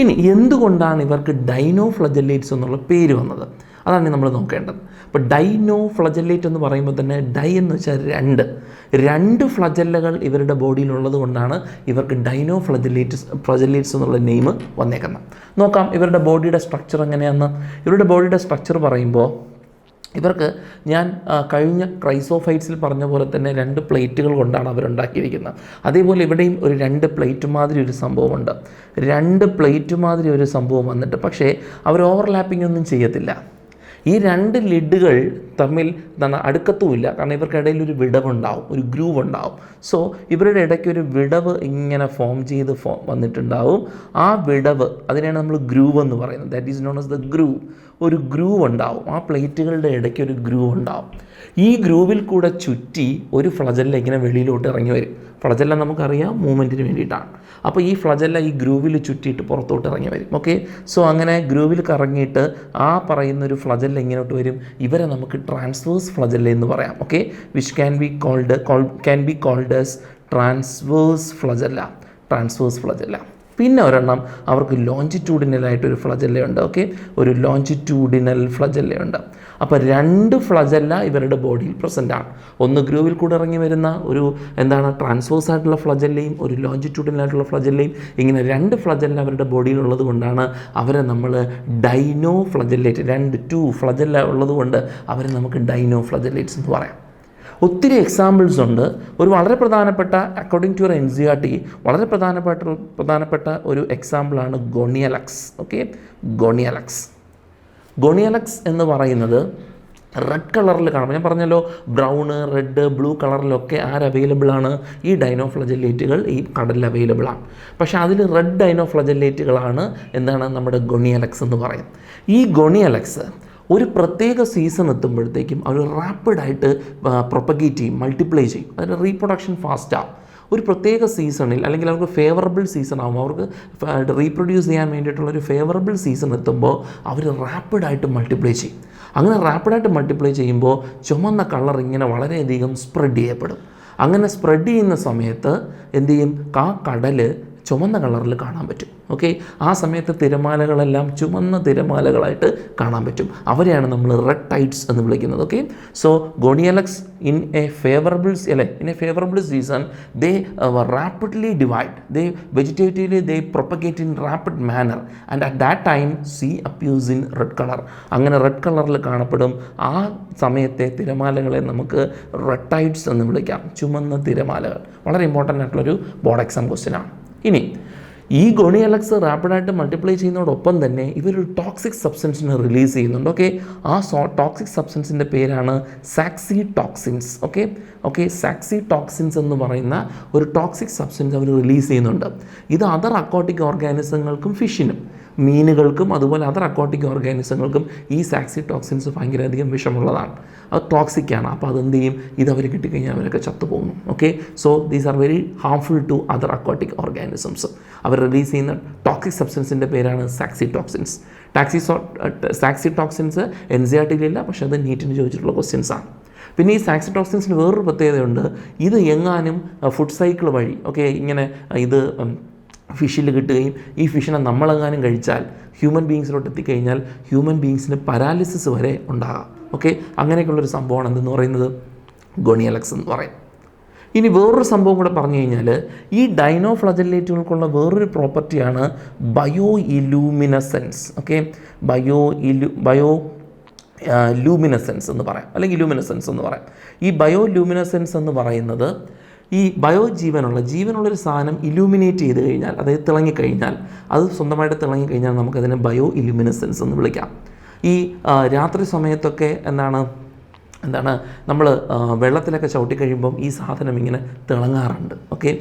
ഇനി എന്തുകൊണ്ടാണ് ഇവർക്ക് ഡൈനോഫ്ലജലേറ്റ്സ് എന്നുള്ള പേര് വന്നത്? അതാണ് നമ്മൾ നോക്കേണ്ടത്. അപ്പോൾ ഡൈനോഫ്ലജലേറ്റ് എന്ന് പറയുമ്പോൾ തന്നെ ഡൈ എന്ന് വെച്ചാൽ രണ്ട് ഫ്ലജല്ലകൾ ഇവരുടെ ബോഡിയിലുള്ളത് കൊണ്ടാണ് ഇവർക്ക് ഡൈനോഫ്ലജലേറ്റ്സ് എന്നുള്ള നെയിം വന്നേക്കുന്നത്. നോക്കാം ഇവരുടെ ബോഡിയുടെ സ്ട്രക്ചർ എങ്ങനെയാണെന്ന്. ഇവരുടെ ബോഡിയുടെ സ്ട്രക്ചർ പറയുമ്പോൾ ഇവർക്ക് ഞാൻ കഴിഞ്ഞ ക്രൈസോഫൈറ്റ്സിൽ പറഞ്ഞ പോലെ തന്നെ 2 പ്ലേറ്റുകൾ കൊണ്ടാണ് അവരുണ്ടാക്കിയിരിക്കുന്നത്. അതേപോലെ ഇവിടെയും ഒരു 2 പ്ലേറ്റ് മാതിരി ഒരു സംഭവമുണ്ട്. 2 പ്ലേറ്റ് മാതിരി ഒരു സംഭവം വന്നിട്ട് പക്ഷേ അവർ ഓവർലാപ്പിംഗ് ഒന്നും ചെയ്യത്തില്ല. ഈ 2 ലിഡുകൾ തമ്മിൽ അടുക്കത്തുമില്ല. കാരണം ഇവർക്കിടയിൽ ഒരു വിടവുണ്ടാവും, ഒരു ഗ്രൂവ് ഉണ്ടാവും. സോ ഇവരുടെ ഇടയ്ക്ക് ഒരു വിടവ് ഇങ്ങനെ ഫോം വന്നിട്ടുണ്ടാവും. ആ വിടവ്, അതിനെയാണ് നമ്മൾ ഗ്രൂവ് എന്ന് പറയുന്നത്. That is known as the groove. ഒരു ഗ്രൂവ് ഉണ്ടാവും, ആ പ്ലേറ്റുകളുടെ ഇടയ്ക്ക് ഒരു ഗ്രൂവ് ഉണ്ടാവും. ഈ ഗ്രൂവിൽ കൂടെ ചുറ്റി ഒരു ഫ്ലജല്ല ഇങ്ങനെ വെളിയിലോട്ട് ഇറങ്ങി വരും. ഫ്ലജല്ല നമുക്കറിയാം മൂവ്മെൻറ്റിന് വേണ്ടിയിട്ടാണ്. അപ്പോൾ ഈ ഫ്ലജല്ല ഈ ഗ്രൂവിൽ ചുറ്റിയിട്ട് പുറത്തോട്ട് ഇറങ്ങി വരും. ഓക്കെ, സോ അങ്ങനെ ഗ്രൂവിൽ കറങ്ങിയിട്ട് ആ പറയുന്നൊരു ഫ്ലജല്ല ഇങ്ങോട്ട് വരും. ഇവരെ നമുക്ക് ട്രാൻസ്വേഴ്സ് ഫ്ലജല്ല എന്ന് പറയാം. Okay, which can be called as transverse flagella. പിന്നെ ഒരെണ്ണം അവർക്ക് ലോഞ്ചിറ്റ്യൂഡിനലായിട്ടൊരു ഫ്ലജല്ലയുണ്ട്. ഓക്കെ, ഒരു ലോഞ്ചിറ്റ്യൂഡിനൽ ഫ്ലജല്ലയുണ്ട്. അപ്പോൾ 2 ഫ്ലജല്ല ഇവരുടെ ബോഡിയിൽ പ്രസൻ്റാണ്. ഒന്ന് ഗ്രൂവിൽ കൂടെ ഇറങ്ങി വരുന്ന ഒരു ട്രാൻസ്വേഴ്സ് ആയിട്ടുള്ള ഫ്ലജല്ലയും ഒരു ലോഞ്ചിറ്റ്യൂഡിനലായിട്ടുള്ള ഫ്ലജല്ലയും. ഇങ്ങനെ 2 ഫ്ലജല്ല അവരുടെ ബോഡിയിലുള്ളത് കൊണ്ടാണ് അവരെ നമ്മൾ ഡൈനോഫ്ലജലേറ്റ്, 2 ഫ്ലജല്ല ഉള്ളത് കൊണ്ട് അവരെ നമുക്ക് ഡൈനോഫ്ലജലേറ്റ്സ് എന്ന് പറയാം. ഒത്തിരി എക്സാമ്പിൾസ് ഉണ്ട്. ഒരു വളരെ പ്രധാനപ്പെട്ട, അക്കോർഡിംഗ് ടു NCERT വളരെ പ്രധാനപ്പെട്ട ഒരു എക്സാമ്പിളാണ് ഗോണിയലക്സ്. ഓക്കെ, ഗോണിയലക്സ് എന്ന് പറയുന്നത് റെഡ് കളറിൽ കാണാം. ഞാൻ പറഞ്ഞല്ലോ ബ്രൗണ്, റെഡ്, ബ്ലൂ കളറിലൊക്കെ അവൈലബിൾ ആണ് ഈ ഡൈനോഫ്ലജല്ലേറ്റുകൾ ഈ കടലിൽ അവൈലബിൾ ആണ്. പക്ഷേ അതിൽ റെഡ് ഡൈനോഫ്ലജല്ലേറ്റുകളാണ് എന്താണ് നമ്മുടെ ഗൊണിയലക്സ് എന്ന് പറയും. ഈ ഗൊണിയലക്സ് ഒരു പ്രത്യേക സീസൺ എത്തുമ്പോഴത്തേക്കും അവർ റാപ്പിഡായിട്ട് പ്രൊപ്പഗേറ്റ് ചെയ്യും, മൾട്ടിപ്ലൈ ചെയ്യും. അതിൻ്റെ റീപ്രൊഡക്ഷൻ ഫാസ്റ്റാണ്. ഒരു പ്രത്യേക സീസണിൽ അല്ലെങ്കിൽ അവർക്ക് ഫേവറബിൾ സീസൺ ആകുമ്പോൾ അവർക്ക് റീപ്രൊഡ്യൂസ് ചെയ്യാൻ വേണ്ടിയിട്ടുള്ളൊരു ഫേവറബിൾ സീസൺ എത്തുമ്പോൾ അവർ റാപ്പിഡായിട്ട് മൾട്ടിപ്ലൈ ചെയ്യും. അങ്ങനെ റാപ്പിഡായിട്ട് മൾട്ടിപ്ലൈ ചെയ്യുമ്പോൾ ചുമന്ന കളർ ഇങ്ങനെ വളരെയധികം സ്പ്രെഡ് ചെയ്യപ്പെടും. അങ്ങനെ സ്പ്രെഡ് ചെയ്യുന്ന സമയത്ത് എന്തു ചെയ്യും, ആ കടൽ ചുമന്ന കളറിൽ കാണാൻ പറ്റും. ഓക്കെ, ആ സമയത്ത് തിരമാലകളെല്ലാം ചുമന്ന തിരമാലകളായിട്ട് കാണാൻ പറ്റും. അവരെയാണ് നമ്മൾ റെഡ് ടൈഡ്സ് എന്ന് വിളിക്കുന്നത്. Okay, so gonyaulax in a favourable season they rapidly divide, they vegetatively they propagate in rapid manner and at that time sea appears in red colour. അങ്ങനെ റെഡ് കളറിൽ കാണപ്പെടും. ആ സമയത്തെ തിരമാലകളെ നമുക്ക് റെഡ് ടൈഡ്സ് എന്ന് വിളിക്കാം, ചുമന്ന തിരമാലകൾ. വളരെ ഇമ്പോർട്ടൻ്റ് ആയിട്ടുള്ളൊരു ബോർഡ് എക്സാം ക്വസ്റ്റ്യനാണ്. ഇനി ഈ ഗോണിയലക്സ് റാപ്പിഡായിട്ട് മൾട്ടിപ്ലൈ ചെയ്യുന്നതോടൊപ്പം തന്നെ ഇവരൊരു ടോക്സിക് സബ്സ്റ്റൻസിനെ റിലീസ് ചെയ്യുന്നുണ്ട്. ഓക്കെ, ആ ടോക്സിക് സബ്സ്റ്റൻസിൻ്റെ പേരാണ് സാക്സി ടോക്സിൻസ്. ഓക്കെ, സാക്സി ടോക്സിൻസ് എന്ന് പറയുന്ന ഒരു ടോക്സിക് സബ്സ്റ്റൻസ് അവർ റിലീസ് ചെയ്യുന്നുണ്ട്. ഇത് അതർ അക്വാട്ടിക് ഓർഗാനിസങ്ങൾക്കും ഫിഷിനും മീനുകൾക്കും അതുപോലെ അതർ അക്വാട്ടിക് ഓർഗാനിസങ്ങൾക്കും ഈ സാക്സി ടോക്സിൻസ് ഭയങ്കരധികം വിഷമുള്ളതാണ്, അത് ടോക്സിക്കാണ്. അപ്പോൾ അതെന്ത് ചെയ്യും, ഇതവർ കിട്ടിക്കഴിഞ്ഞാൽ അവരൊക്കെ ചത്തുപോകുന്നു. Okay, so these are very harmful to other aquatic organisms. അവർ റിലീസ് ചെയ്യുന്ന ടോക്സിക് സബ്സ്റ്റൻസിൻ്റെ പേരാണ് സാക്സി ടോക്സിൻസ്. സാക്സി ടോക്സിൻസ് NCERT-യിലില്ല, പക്ഷേ അത് നീറ്റിന് ചോദിച്ചിട്ടുള്ള ക്വസ്റ്റ്യൻസാണ്. പിന്നെ ഈ സാക്സി ടോക്സിൻസിന് വേറൊരു പ്രത്യേകതയുണ്ട്. ഇത് എങ്ങാനും ഫുഡ് സൈക്കിൾ വഴി ഇങ്ങനെ ഇത് ഫിഷിൽ കിട്ടുകയും ഈ ഫിഷിനെ നമ്മളെങ്ങാനും കഴിച്ചാൽ ഹ്യൂമൻ ബീങ്സിലോട്ട് എത്തിക്കഴിഞ്ഞാൽ ഹ്യൂമൻ ബീങ്സിന് പാരാലിസിസ് വരെ ഉണ്ടാകാം. ഓക്കെ, അങ്ങനെയൊക്കെയുള്ളൊരു സംഭവമാണ് എന്തെന്ന് പറയുന്നത്, ഗോണിയലക്സ് എന്ന് പറയും. ഇനി വേറൊരു സംഭവം കൂടെ പറഞ്ഞു കഴിഞ്ഞാൽ ഈ ഡൈനോഫ്ലജല്ലേറ്റുകൾക്കുള്ള വേറൊരു പ്രോപ്പർട്ടിയാണ് ബയോ ഇലൂമിനസെൻസ്. ഓക്കെ, ബയോ ലൂമിനസെൻസ് എന്ന് പറയാം, അല്ലെങ്കിൽ ലൂമിനസെൻസ് എന്ന് പറയാം. ഈ ബയോ ലൂമിനസെൻസ് എന്ന് പറയുന്നത് ഈ ജീവനുള്ളൊരു സാധനം ഇലൂമിനേറ്റ് ചെയ്ത് കഴിഞ്ഞാൽ, അതായത് തിളങ്ങിക്കഴിഞ്ഞാൽ, അത് സ്വന്തമായിട്ട് തിളങ്ങിക്കഴിഞ്ഞാൽ നമുക്കതിനെ ബയോ ഇലൂമിനസെൻസ് എന്ന് വിളിക്കാം. ഈ രാത്രി സമയത്തൊക്കെ എന്താണ് നമ്മൾ വെള്ളത്തിലൊക്കെ ചവിട്ടിക്കഴിയുമ്പം ഈ സാധനം ഇങ്ങനെ തിളങ്ങാറുണ്ട്. ഓക്കെ,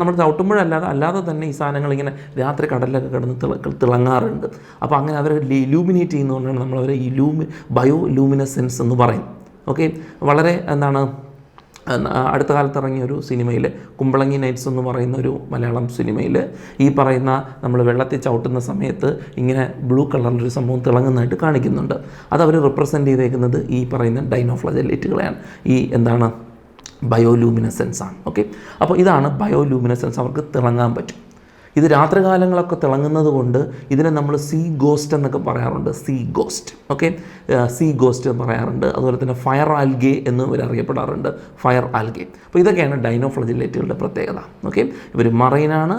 നമ്മൾ അല്ലാതെ തന്നെ ഈ സാധനങ്ങൾ ഇങ്ങനെ രാത്രി കടലിലൊക്കെ കിടന്ന് തിളങ്ങാറുണ്ട്. അപ്പോൾ അങ്ങനെ അവർ ഇലൂമിനേറ്റ് ചെയ്യുന്നതുകൊണ്ടാണ് നമ്മളവരെ ബയോ ലൂമിനസെൻസ് എന്ന് പറയും. ഓക്കെ, വളരെ അടുത്ത കാലത്ത് ഇറങ്ങിയ ഒരു സിനിമയിൽ കുമ്പളങ്ങി നൈറ്റ്സ് എന്ന് പറയുന്ന ഒരു മലയാളം സിനിമയിൽ ഈ പറയുന്ന നമ്മൾ വെള്ളത്തിൽ ചവിട്ടുന്ന സമയത്ത് ഇങ്ങനെ ബ്ലൂ കളറിലൊരു സംഭവം തിളങ്ങുന്നതായിട്ട് കാണിക്കുന്നുണ്ട്. അത് അവർ റിപ്രസെൻ്റ് ചെയ്തേക്കുന്നത് ഈ പറയുന്ന ഡൈനോഫ്ലജല്ലേറ്റുകളെയാണ്, ഈ ബയോലൂമിനസെൻസ് ആണ്. ഓക്കെ, അപ്പോൾ ഇതാണ് ബയോലൂമിനസെൻസ്, അവർക്ക് തിളങ്ങാൻ പറ്റും. ഇത് രാത്രികാലങ്ങളൊക്കെ തിളങ്ങുന്നത് കൊണ്ട് ഇതിനെ നമ്മൾ സീ ഗോസ്റ്റ് എന്നൊക്കെ പറയാറുണ്ട്. ഓക്കെ, സീ ഗോസ്റ്റ് എന്ന് പറയാറുണ്ട്. അതുപോലെ തന്നെ ഫയർ ആൽഗെ എന്ന് ഇവർ അറിയപ്പെടാറുണ്ട്, ഫയർ ആൽഗെ. അപ്പോൾ ഇതൊക്കെയാണ് ഡൈനോഫ്ലജല്ലേറ്റുകളുടെ പ്രത്യേകത. ഓക്കെ, ഇവർ മറൈനാണ്,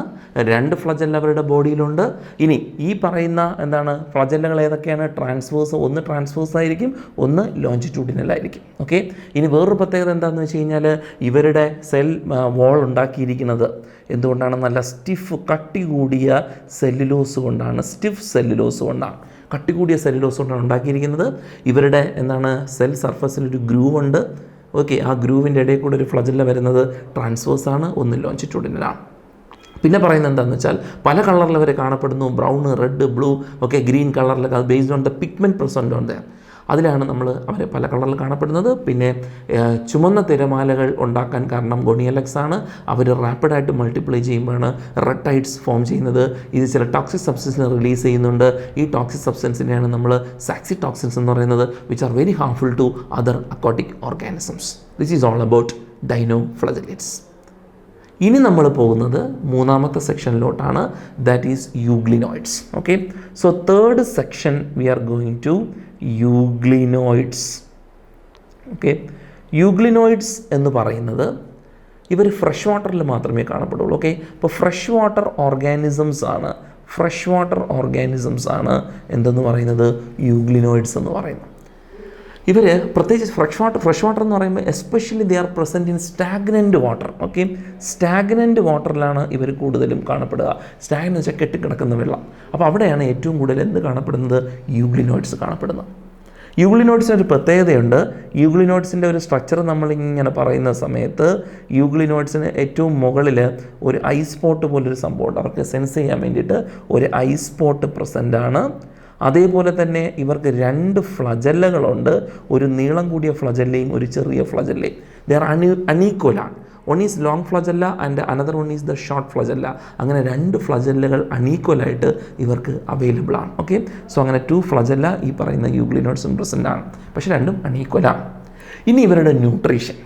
2 ഫ്ലജല്ല അവരുടെ ബോഡിയിലുണ്ട്. ഇനി ഈ പറയുന്ന ഫ്ലജല്ലകൾ ഏതൊക്കെയാണ്, ഒന്ന് ട്രാൻസ്വേഴ്സ് ആയിരിക്കും, ഒന്ന് ലോഞ്ചിറ്റ്യൂഡിനൽ ആയിരിക്കും. ഓക്കെ, ഇനി വേറൊരു പ്രത്യേകത എന്താണെന്ന് വെച്ച് കഴിഞ്ഞാൽ ഇവരുടെ സെൽ വോൾ ഉണ്ടാക്കിയിരിക്കുന്നത് എന്തുകൊണ്ടാണ്, നല്ല കട്ടി കൂടിയ സെല്ലുലോസ് കൊണ്ടാണ്, കട്ടി കൂടിയ സെല്ലുലോസ് കൊണ്ടാണ് ഉണ്ടാക്കിയിരിക്കുന്നത്. ഇവരുടെ സെൽ സർഫസിലൊരു ഗ്രൂവ് ഉണ്ട്. ഓക്കെ, ആ ഗ്രൂവിൻ്റെ ഇടയിൽ കൂടെ ഒരു ഫ്ലജല്ല വരുന്നത് ട്രാൻസ്വേഴ്സാണ്, ഒന്ന് ലോഞ്ചിറ്റ്യൂഡിനലാണ്. പിന്നെ പറയുന്നത് എന്താണെന്ന് വെച്ചാൽ പല കളറിൽ അവർ കാണപ്പെടുന്നു, brown, red, blue, okay, green കളറിലൊക്കെ. അത് based on the pigment present on the അതിലാണ് നമ്മൾ അവരെ പല കളറിൽ കാണപ്പെടുന്നത്. പിന്നെ ചുമന്ന തിരമാലകൾ ഉണ്ടാക്കാൻ കാരണം ഗോണിയലക്സ് ആണ്. അവർ റാപ്പിഡായിട്ട് മൾട്ടിപ്ലൈ ചെയ്യുമ്പോഴാണ് റെഡ് ടൈഡ്സ് ഫോം ചെയ്യുന്നത്. ഇത് ചില ടോക്സിക് സബ്സ്റ്റൻസിനെ റിലീസ് ചെയ്യുന്നുണ്ട്. ഈ ടോക്സിക് സബ്സ്റ്റൻസിനെയാണ് നമ്മൾ സാക്സി ടോക്സിൻസ് എന്ന് പറയുന്നത്, which are very harmful to other aquatic organisms. This is all about dinoflagellates. ഇനി നമ്മൾ പോകുന്നത് 3ാമത്തെ സെക്ഷനിലോട്ടാണ്, that is euglenoids. Okay, so 3rd section we are going to euglenoids. Okay, euglenoids എന്ന് പറയുന്നത് ഇവർ ഫ്രഷ് വാട്ടറിൽ മാത്രമേ കാണപ്പെടുള്ളൂ. ഓക്കെ, ഇപ്പോൾ ഫ്രഷ് വാട്ടർ ഓർഗാനിസംസ് ആണ് എന്തെന്ന് പറയുന്നത്, യൂഗ്ലിനോയിഡ്സ് എന്ന് പറയുന്നത്. ഇവർ പ്രത്യേകിച്ച് ഫ്രഷ് വാട്ടർ എന്ന് പറയുമ്പോൾ especially they are present in stagnant water. Okay, stagnant വാട്ടറിലാണ് ഇവർ കൂടുതലും കാണപ്പെടുക. സ്റ്റാഗ്നൻ്റ് വെച്ചാൽ കെട്ടിക്കിടക്കുന്ന വെള്ളം. അപ്പോൾ അവിടെയാണ് ഏറ്റവും കൂടുതൽ എന്ത് കാണപ്പെടുന്നത്, യൂഗ്ലിനോയിഡ്സ് കാണപ്പെടുന്നത്. യൂഗ്ലിനോട്സിന് ഒരു പ്രത്യേകതയുണ്ട്. യൂഗ്ലിനോട്സിൻ്റെ ഒരു സ്ട്രക്ചർ നമ്മളിങ്ങനെ പറയുന്ന സമയത്ത് യൂഗ്ലിനോട്സിന് ഏറ്റവും മുകളിൽ ഒരു ഐ സ്പോട്ട് പോലൊരു സംഭവമുണ്ട്. അവർക്ക് സെൻസ് ചെയ്യാൻ വേണ്ടിയിട്ട് ഒരു ഐ സ്പോട്ട് പ്രസൻ്റാണ്. അതേപോലെ തന്നെ ഇവർക്ക് 2 ഫ്ലജല്ലകളുണ്ട്. ഒരു നീളം കൂടിയ ഫ്ലജല്ലയും ഒരു ചെറിയ ഫ്ലജല്ലയും. ദേ ആർ അണീക്വലാണ്. One is long flagella and another one is the short flagella. അങ്ങനെ 2 ഫ്ലജല്ലകൾ അണീക്വലായിട്ട് ഇവർക്ക് അവൈലബിൾ ആണ്. ഓക്കെ, സോ അങ്ങനെ 2 ഫ്ലജല്ല ഈ പറയുന്ന യൂഗ്ലിനോട്സും പ്രസൻ്റ് ആണ്, പക്ഷേ രണ്ടും അണീക്വലാണ്. ഇനി ഇവരുടെ ന്യൂട്രീഷൻ,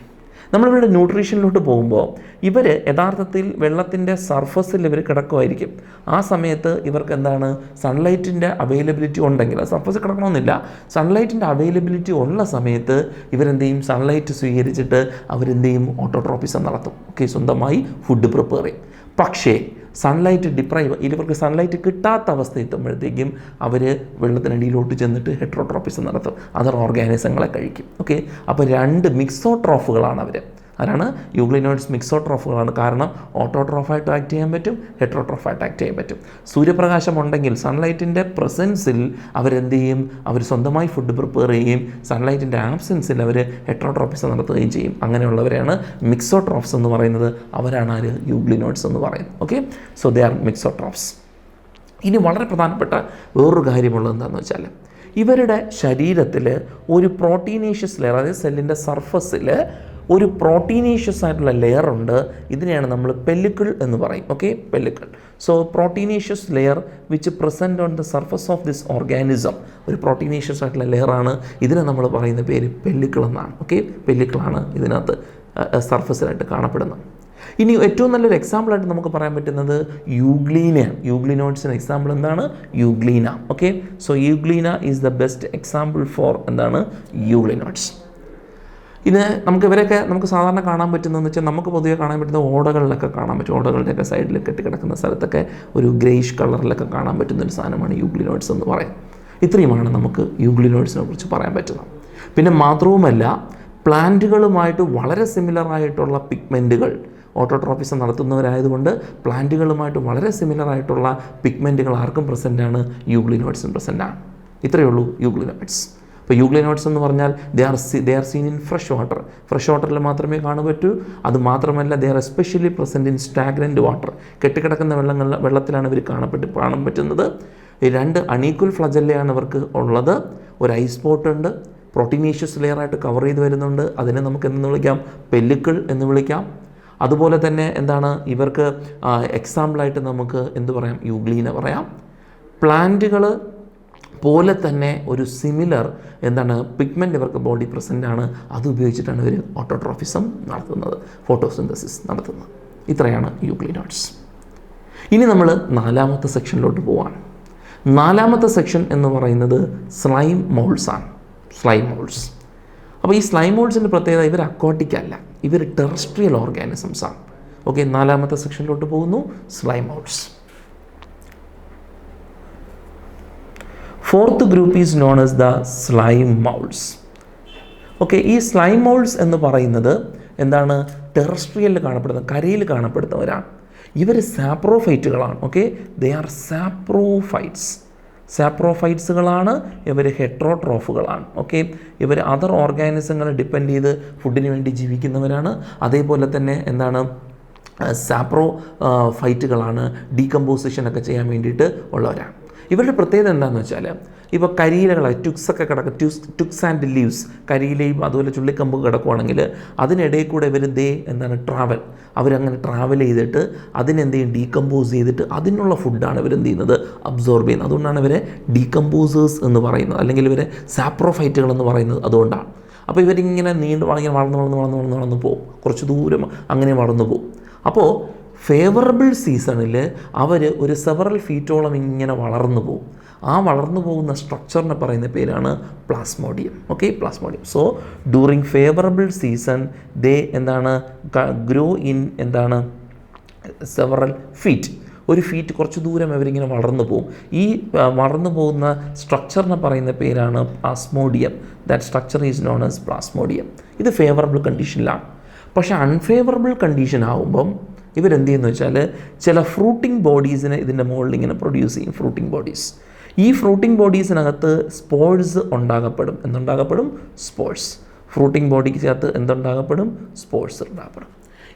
നമ്മളിവരുടെ ന്യൂട്രീഷനിലോട്ട് പോകുമ്പോൾ ഇവർ യഥാർത്ഥത്തിൽ വെള്ളത്തിൻ്റെ സർഫസിൽ ഇവർ കിടക്കുമായിരിക്കും. ആ സമയത്ത് ഇവർക്ക് എന്താണ്, സൺലൈറ്റിൻ്റെ അവൈലബിലിറ്റി ഉണ്ടെങ്കിൽ, സർഫസിൽ കിടക്കണമെന്നില്ല, സൺലൈറ്റിൻ്റെ അവൈലബിലിറ്റി ഉള്ള സമയത്ത് ഇവരെന്ത് ചെയ്യും, സൺലൈറ്റ് സ്വീകരിച്ചിട്ട് അവരെന്ത് ചെയ്യും, ഓട്ടോട്രോപ്പിസം നടത്തും. ഓക്കെ, സ്വന്തമായി ഫുഡ് പ്രിപ്പയർ ചെയ്യും. പക്ഷേ സൺലൈറ്റ് ഡിപ്രൈവ്, ഇവർക്ക് സൺലൈറ്റ് കിട്ടാത്ത അവസ്ഥ എത്തുമ്പോഴത്തേക്കും അവർ വെള്ളത്തിനടിയിലോട്ട് ചെന്നിട്ട് ഹെട്രോട്രോപ്പിസം നടത്തും, അതർ ഓർഗാനിസങ്ങളെ കഴിക്കും. ഓക്കെ, അപ്പോൾ 2 മിക്സോട്രോഫുകളാണ് അവർ. അതാണ് യൂഗ്ലിനോയിഡ്സ് മിക്സോട്രോഫുകളാണ്. കാരണം ഓട്ടോട്രോഫായിട്ട് ആക്ട് ചെയ്യാൻ പറ്റും, ഹെട്രോട്രോഫായിട്ട് ആക്ട് ചെയ്യാൻ പറ്റും. സൂര്യപ്രകാശം ഉണ്ടെങ്കിൽ സൺലൈറ്റിൻ്റെ പ്രസൻസിൽ അവരെന്ത് ചെയ്യും, അവർ സ്വന്തമായി ഫുഡ് പ്രിപ്പയർ ചെയ്യുകയും സൺലൈറ്റിൻ്റെ ആബ്സെൻസിൽ അവർ ഹെട്രോട്രോപ്പിസം നടത്തുകയും ചെയ്യും. അങ്ങനെയുള്ളവരെയാണ് മിക്സോട്രോഫ്സ് എന്ന് പറയുന്നത്. അവരാണ് ആര്, യൂഗ്ലിനോയിഡ്സ് എന്ന് പറയുന്നത്. Okay, so they are mixotrophs. ഇനി വളരെ പ്രധാനപ്പെട്ട വേറൊരു കാര്യമുള്ളത് എന്താണെന്ന് വെച്ചാൽ ഇവരുടെ ശരീരത്തിൽ ഒരു പ്രോട്ടീനേഷ്യസ് ലെയർ, അതായത് സെല്ലിൻ്റെ സർഫസിൽ ഒരു പ്രോട്ടീനേഷ്യസ് ആയിട്ടുള്ള ലെയർ ഉണ്ട്. ഇതിനെയാണ് നമ്മൾ പെല്ലിക്കിൾ എന്ന് പറയും. Okay, pellicle. So proteinaceous layer which present on the surface of this organism, ഒരു പ്രോട്ടീനേഷ്യസ് ആയിട്ടുള്ള ലെയറാണ്. ഇതിനെ നമ്മൾ പറയുന്ന പേര് പെല്ലിക്കിൾ എന്നാണ്. ഓക്കെ, പെല്ലിക്കിളാണ് ഇതിനകത്ത് സർഫസിലായിട്ട് കാണപ്പെടുന്നത്. ഇനി ഏറ്റവും നല്ലൊരു എക്സാമ്പിളായിട്ട് നമുക്ക് പറയാൻ പറ്റുന്നത് യൂഗ്ലീനയാണ്. യൂഗ്ലിനോയിഡ്സിന് എക്സാമ്പിൾ എന്താണ്, euglena. Okay, so euglena is the best example for എന്താണ്, യൂഗ്ലിനോയിഡ്സ്. ഇത് ഇവരൊക്കെ നമുക്ക് സാധാരണ കാണാൻ പറ്റുന്നതെന്ന് വെച്ചാൽ നമുക്ക് പൊതുവെ കാണാൻ പറ്റുന്ന ഓടകളിലൊക്കെ കാണാൻ പറ്റും. ഓടകളുടെയൊക്കെ സൈഡിൽ കെട്ടിക്കിടക്കുന്ന സ്ഥലത്തൊക്കെ ഒരു ഗ്രേയിഷ് കളറിലൊക്കെ കാണാൻ പറ്റുന്നൊരു സാധനമാണ് യൂഗ്ലിനോയിഡ്സ് എന്ന് പറയും. ഇത്രയുമാണ് നമുക്ക് യൂഗ്ലിനോയിഡ്സിനെ കുറിച്ച് പറയാൻ പറ്റുന്നത്. പിന്നെ മാത്രവുമല്ല, പ്ലാന്റുകളുമായിട്ട് വളരെ സിമിലറായിട്ടുള്ള പിഗ്മെൻറ്റുകൾ, ഓട്ടോട്രോപ്പിസം നടത്തുന്നവരായതുകൊണ്ട് പ്ലാന്റുകളുമായിട്ട് വളരെ സിമിലറായിട്ടുള്ള പിഗ്മെൻറ്റുകൾ ആർക്കും പ്രസൻ്റാണ്, യൂഗ്ലിനോയിഡ്സും പ്രസൻ്റാണ്. ഇത്രയേ ഉള്ളൂ യൂഗ്ലിനോയിഡ്സ്. ഇപ്പോൾ യൂഗ്ലിനോയിഡ്സ് എന്ന് പറഞ്ഞാൽ ദേ are seen in fresh water. Fresh വാട്ടറിൽ മാത്രമേ കാണാൻ പറ്റൂ. അത് മാത്രമല്ല, they are especially present in stagnant water. കെട്ടിക്കിടക്കുന്ന വെള്ളത്തിലാണ് ഇവർ കാണാൻ പറ്റുന്നത്. 2 അണീക്വൽ ഫ്ലജല്ലയാണ് ഇവർക്ക് ഉള്ളത്. ഒരു ഐ സ്പോട്ട് ഉണ്ട്, പ്രോട്ടീനേഷ്യസ് ലെയറായിട്ട് കവർ ചെയ്ത് വരുന്നുണ്ട്. അതിനെ നമുക്ക് എന്തെന്ന് വിളിക്കാം, പെല്ലിക്കിൾ എന്ന് വിളിക്കാം. അതുപോലെ തന്നെ എന്താണ്, ഇവർക്ക് എക്സാമ്പിളായിട്ട് നമുക്ക് എന്ത് പറയാം, യൂഗ്ലീന പറയാം. പ്ലാന്റുകൾ പോലെ തന്നെ ഒരു സിമിലർ എന്താണ് പിഗ്മെൻ്റ് ഇവർക്ക് ബോഡി പ്രസൻ്റ് ആണ്. അത് ഉപയോഗിച്ചിട്ടാണ് ഇവർ ഓട്ടോട്രോഫിസം നടത്തുന്നത്, ഫോട്ടോസിന്തസിസ് നടത്തുന്നത്. ഇത്രയാണ് യൂഗ്ലിനോയിഡ്സ്. ഇനി നമ്മൾ 4ാമത്തെ സെക്ഷനിലോട്ട് പോവാണ്. 4ാമത്തെ സെക്ഷൻ എന്ന് പറയുന്നത് സ്ലൈം മോൾഡ്സ് ആണ്. Slime moulds. അപ്പോൾ ഈ സ്ലൈം മോൾഡ്സിൻ്റെ പ്രത്യേകത, ഇവർ അക്വാട്ടിക് അല്ല, ഇവർ ടെറസ്ട്രിയൽ ഓർഗാനിസംസ് ആണ്. ഓക്കെ, 4ാമത്തെ സെക്ഷനിലോട്ട് പോകുന്നു, slime moulds. 4th group is known as the slime moulds. Okay, ഈ സ്ലൈം മൗൾഡ്സ് എന്ന് പറയുന്നത് എന്താണ്, ടെറസ്ട്രിയലിൽ കാണപ്പെടുന്ന, കരയിൽ കാണപ്പെടുന്നവരാണ്. ഇവർ സാപ്രോഫൈറ്റുകളാണ്. ഓക്കെ, ദേ ആർ സാപ്രോഫൈറ്റ്സുകളാണ്. ഇവർ ഹെട്രോട്രോഫുകളാണ്. ഓക്കെ, ഇവർ അതർ ഓർഗാനിസങ്ങളെ ഡിപ്പെൻഡ് ചെയ്ത് ഫുഡിന് വേണ്ടി ജീവിക്കുന്നവരാണ്. അതേപോലെ തന്നെ എന്താണ്, സാപ്രോഫൈറ്റുകളാണ്, ഡീകമ്പോസിഷനൊക്കെ ചെയ്യാൻ വേണ്ടിയിട്ട് ഉള്ളവരാണ്. ഇവരുടെ പ്രത്യേകത എന്താണെന്ന് വെച്ചാൽ, ഇപ്പോൾ കരിയിലകളെ ടുക്സൊക്കെ കിടക്കും, ടുക്സ് ആൻഡ് ലീവ്സ്, കരിയിലയും അതുപോലെ ചുള്ളിക്കമ്പ് കിടക്കുവാണെങ്കിൽ അതിനിടയിൽ കൂടെ ഇവർ അവരങ്ങനെ ട്രാവൽ ചെയ്തിട്ട് അതിനെന്ത് ചെയ്യും, ഡീകമ്പോസ് ചെയ്തിട്ട് അതിനുള്ള ഫുഡാണ് ഇവരെന്ത് ചെയ്യുന്നത്, അബ്സോർബ് ചെയ്യുന്നത്. അതുകൊണ്ടാണ് ഇവരെ ഡീകമ്പോസേഴ്സ് എന്ന് പറയുന്നത്, അല്ലെങ്കിൽ ഇവരെ സാപ്രോഫൈറ്റുകൾ എന്ന് പറയുന്നത് അതുകൊണ്ടാണ്. അപ്പോൾ ഇവരിങ്ങനെ ഇങ്ങനെ വളർന്ന് പോകും, കുറച്ച് ദൂരം അങ്ങനെ വളർന്നു പോകും. അപ്പോൾ ഫേവറബിൾ സീസണിൽ അവർ ഒരു സെവറൽ ഫീറ്റോളം ഇങ്ങനെ വളർന്നു പോകും. ആ വളർന്നു പോകുന്ന സ്ട്രക്ചറിനെ പറയുന്ന പേരാണ് Plasmodium. Okay, Plasmodium. So during favourable season they grow in several feet. ഒരു ഫീറ്റ് കുറച്ച് ദൂരം അവരിങ്ങനെ വളർന്നു പോകും. ഈ വളർന്നു പോകുന്ന സ്ട്രക്ചറിനെ പറയുന്ന പേരാണ് Plasmodium. That structure is known as Plasmodium. ഇത് ഫേവറബിൾ കണ്ടീഷനിലാണ്. പക്ഷേ അൺഫേവറബിൾ കണ്ടീഷൻ ആകുമ്പം ഇവരെന്ത് ചെയ്യുന്നു വെച്ചാൽ ചില ഫ്രൂട്ടിംഗ് ബോഡീസിനെ ഇതിൻ്റെ മുകളിൽ ഇങ്ങനെ പ്രൊഡ്യൂസ് ചെയ്യും, ഫ്രൂട്ടിംഗ് ബോഡീസ്. ഈ ഫ്രൂട്ടിംഗ് ബോഡീസിനകത്ത് സ്പോർട്സ് ഉണ്ടാകപ്പെടും. എന്തുണ്ടാകപ്പെടും? സ്പോർട്സ്. ഫ്രൂട്ടിംഗ് ബോഡിക്കകത്ത് എന്തുണ്ടാകപ്പെടും? സ്പോർട്സ് ഉണ്ടാകപ്പെടും.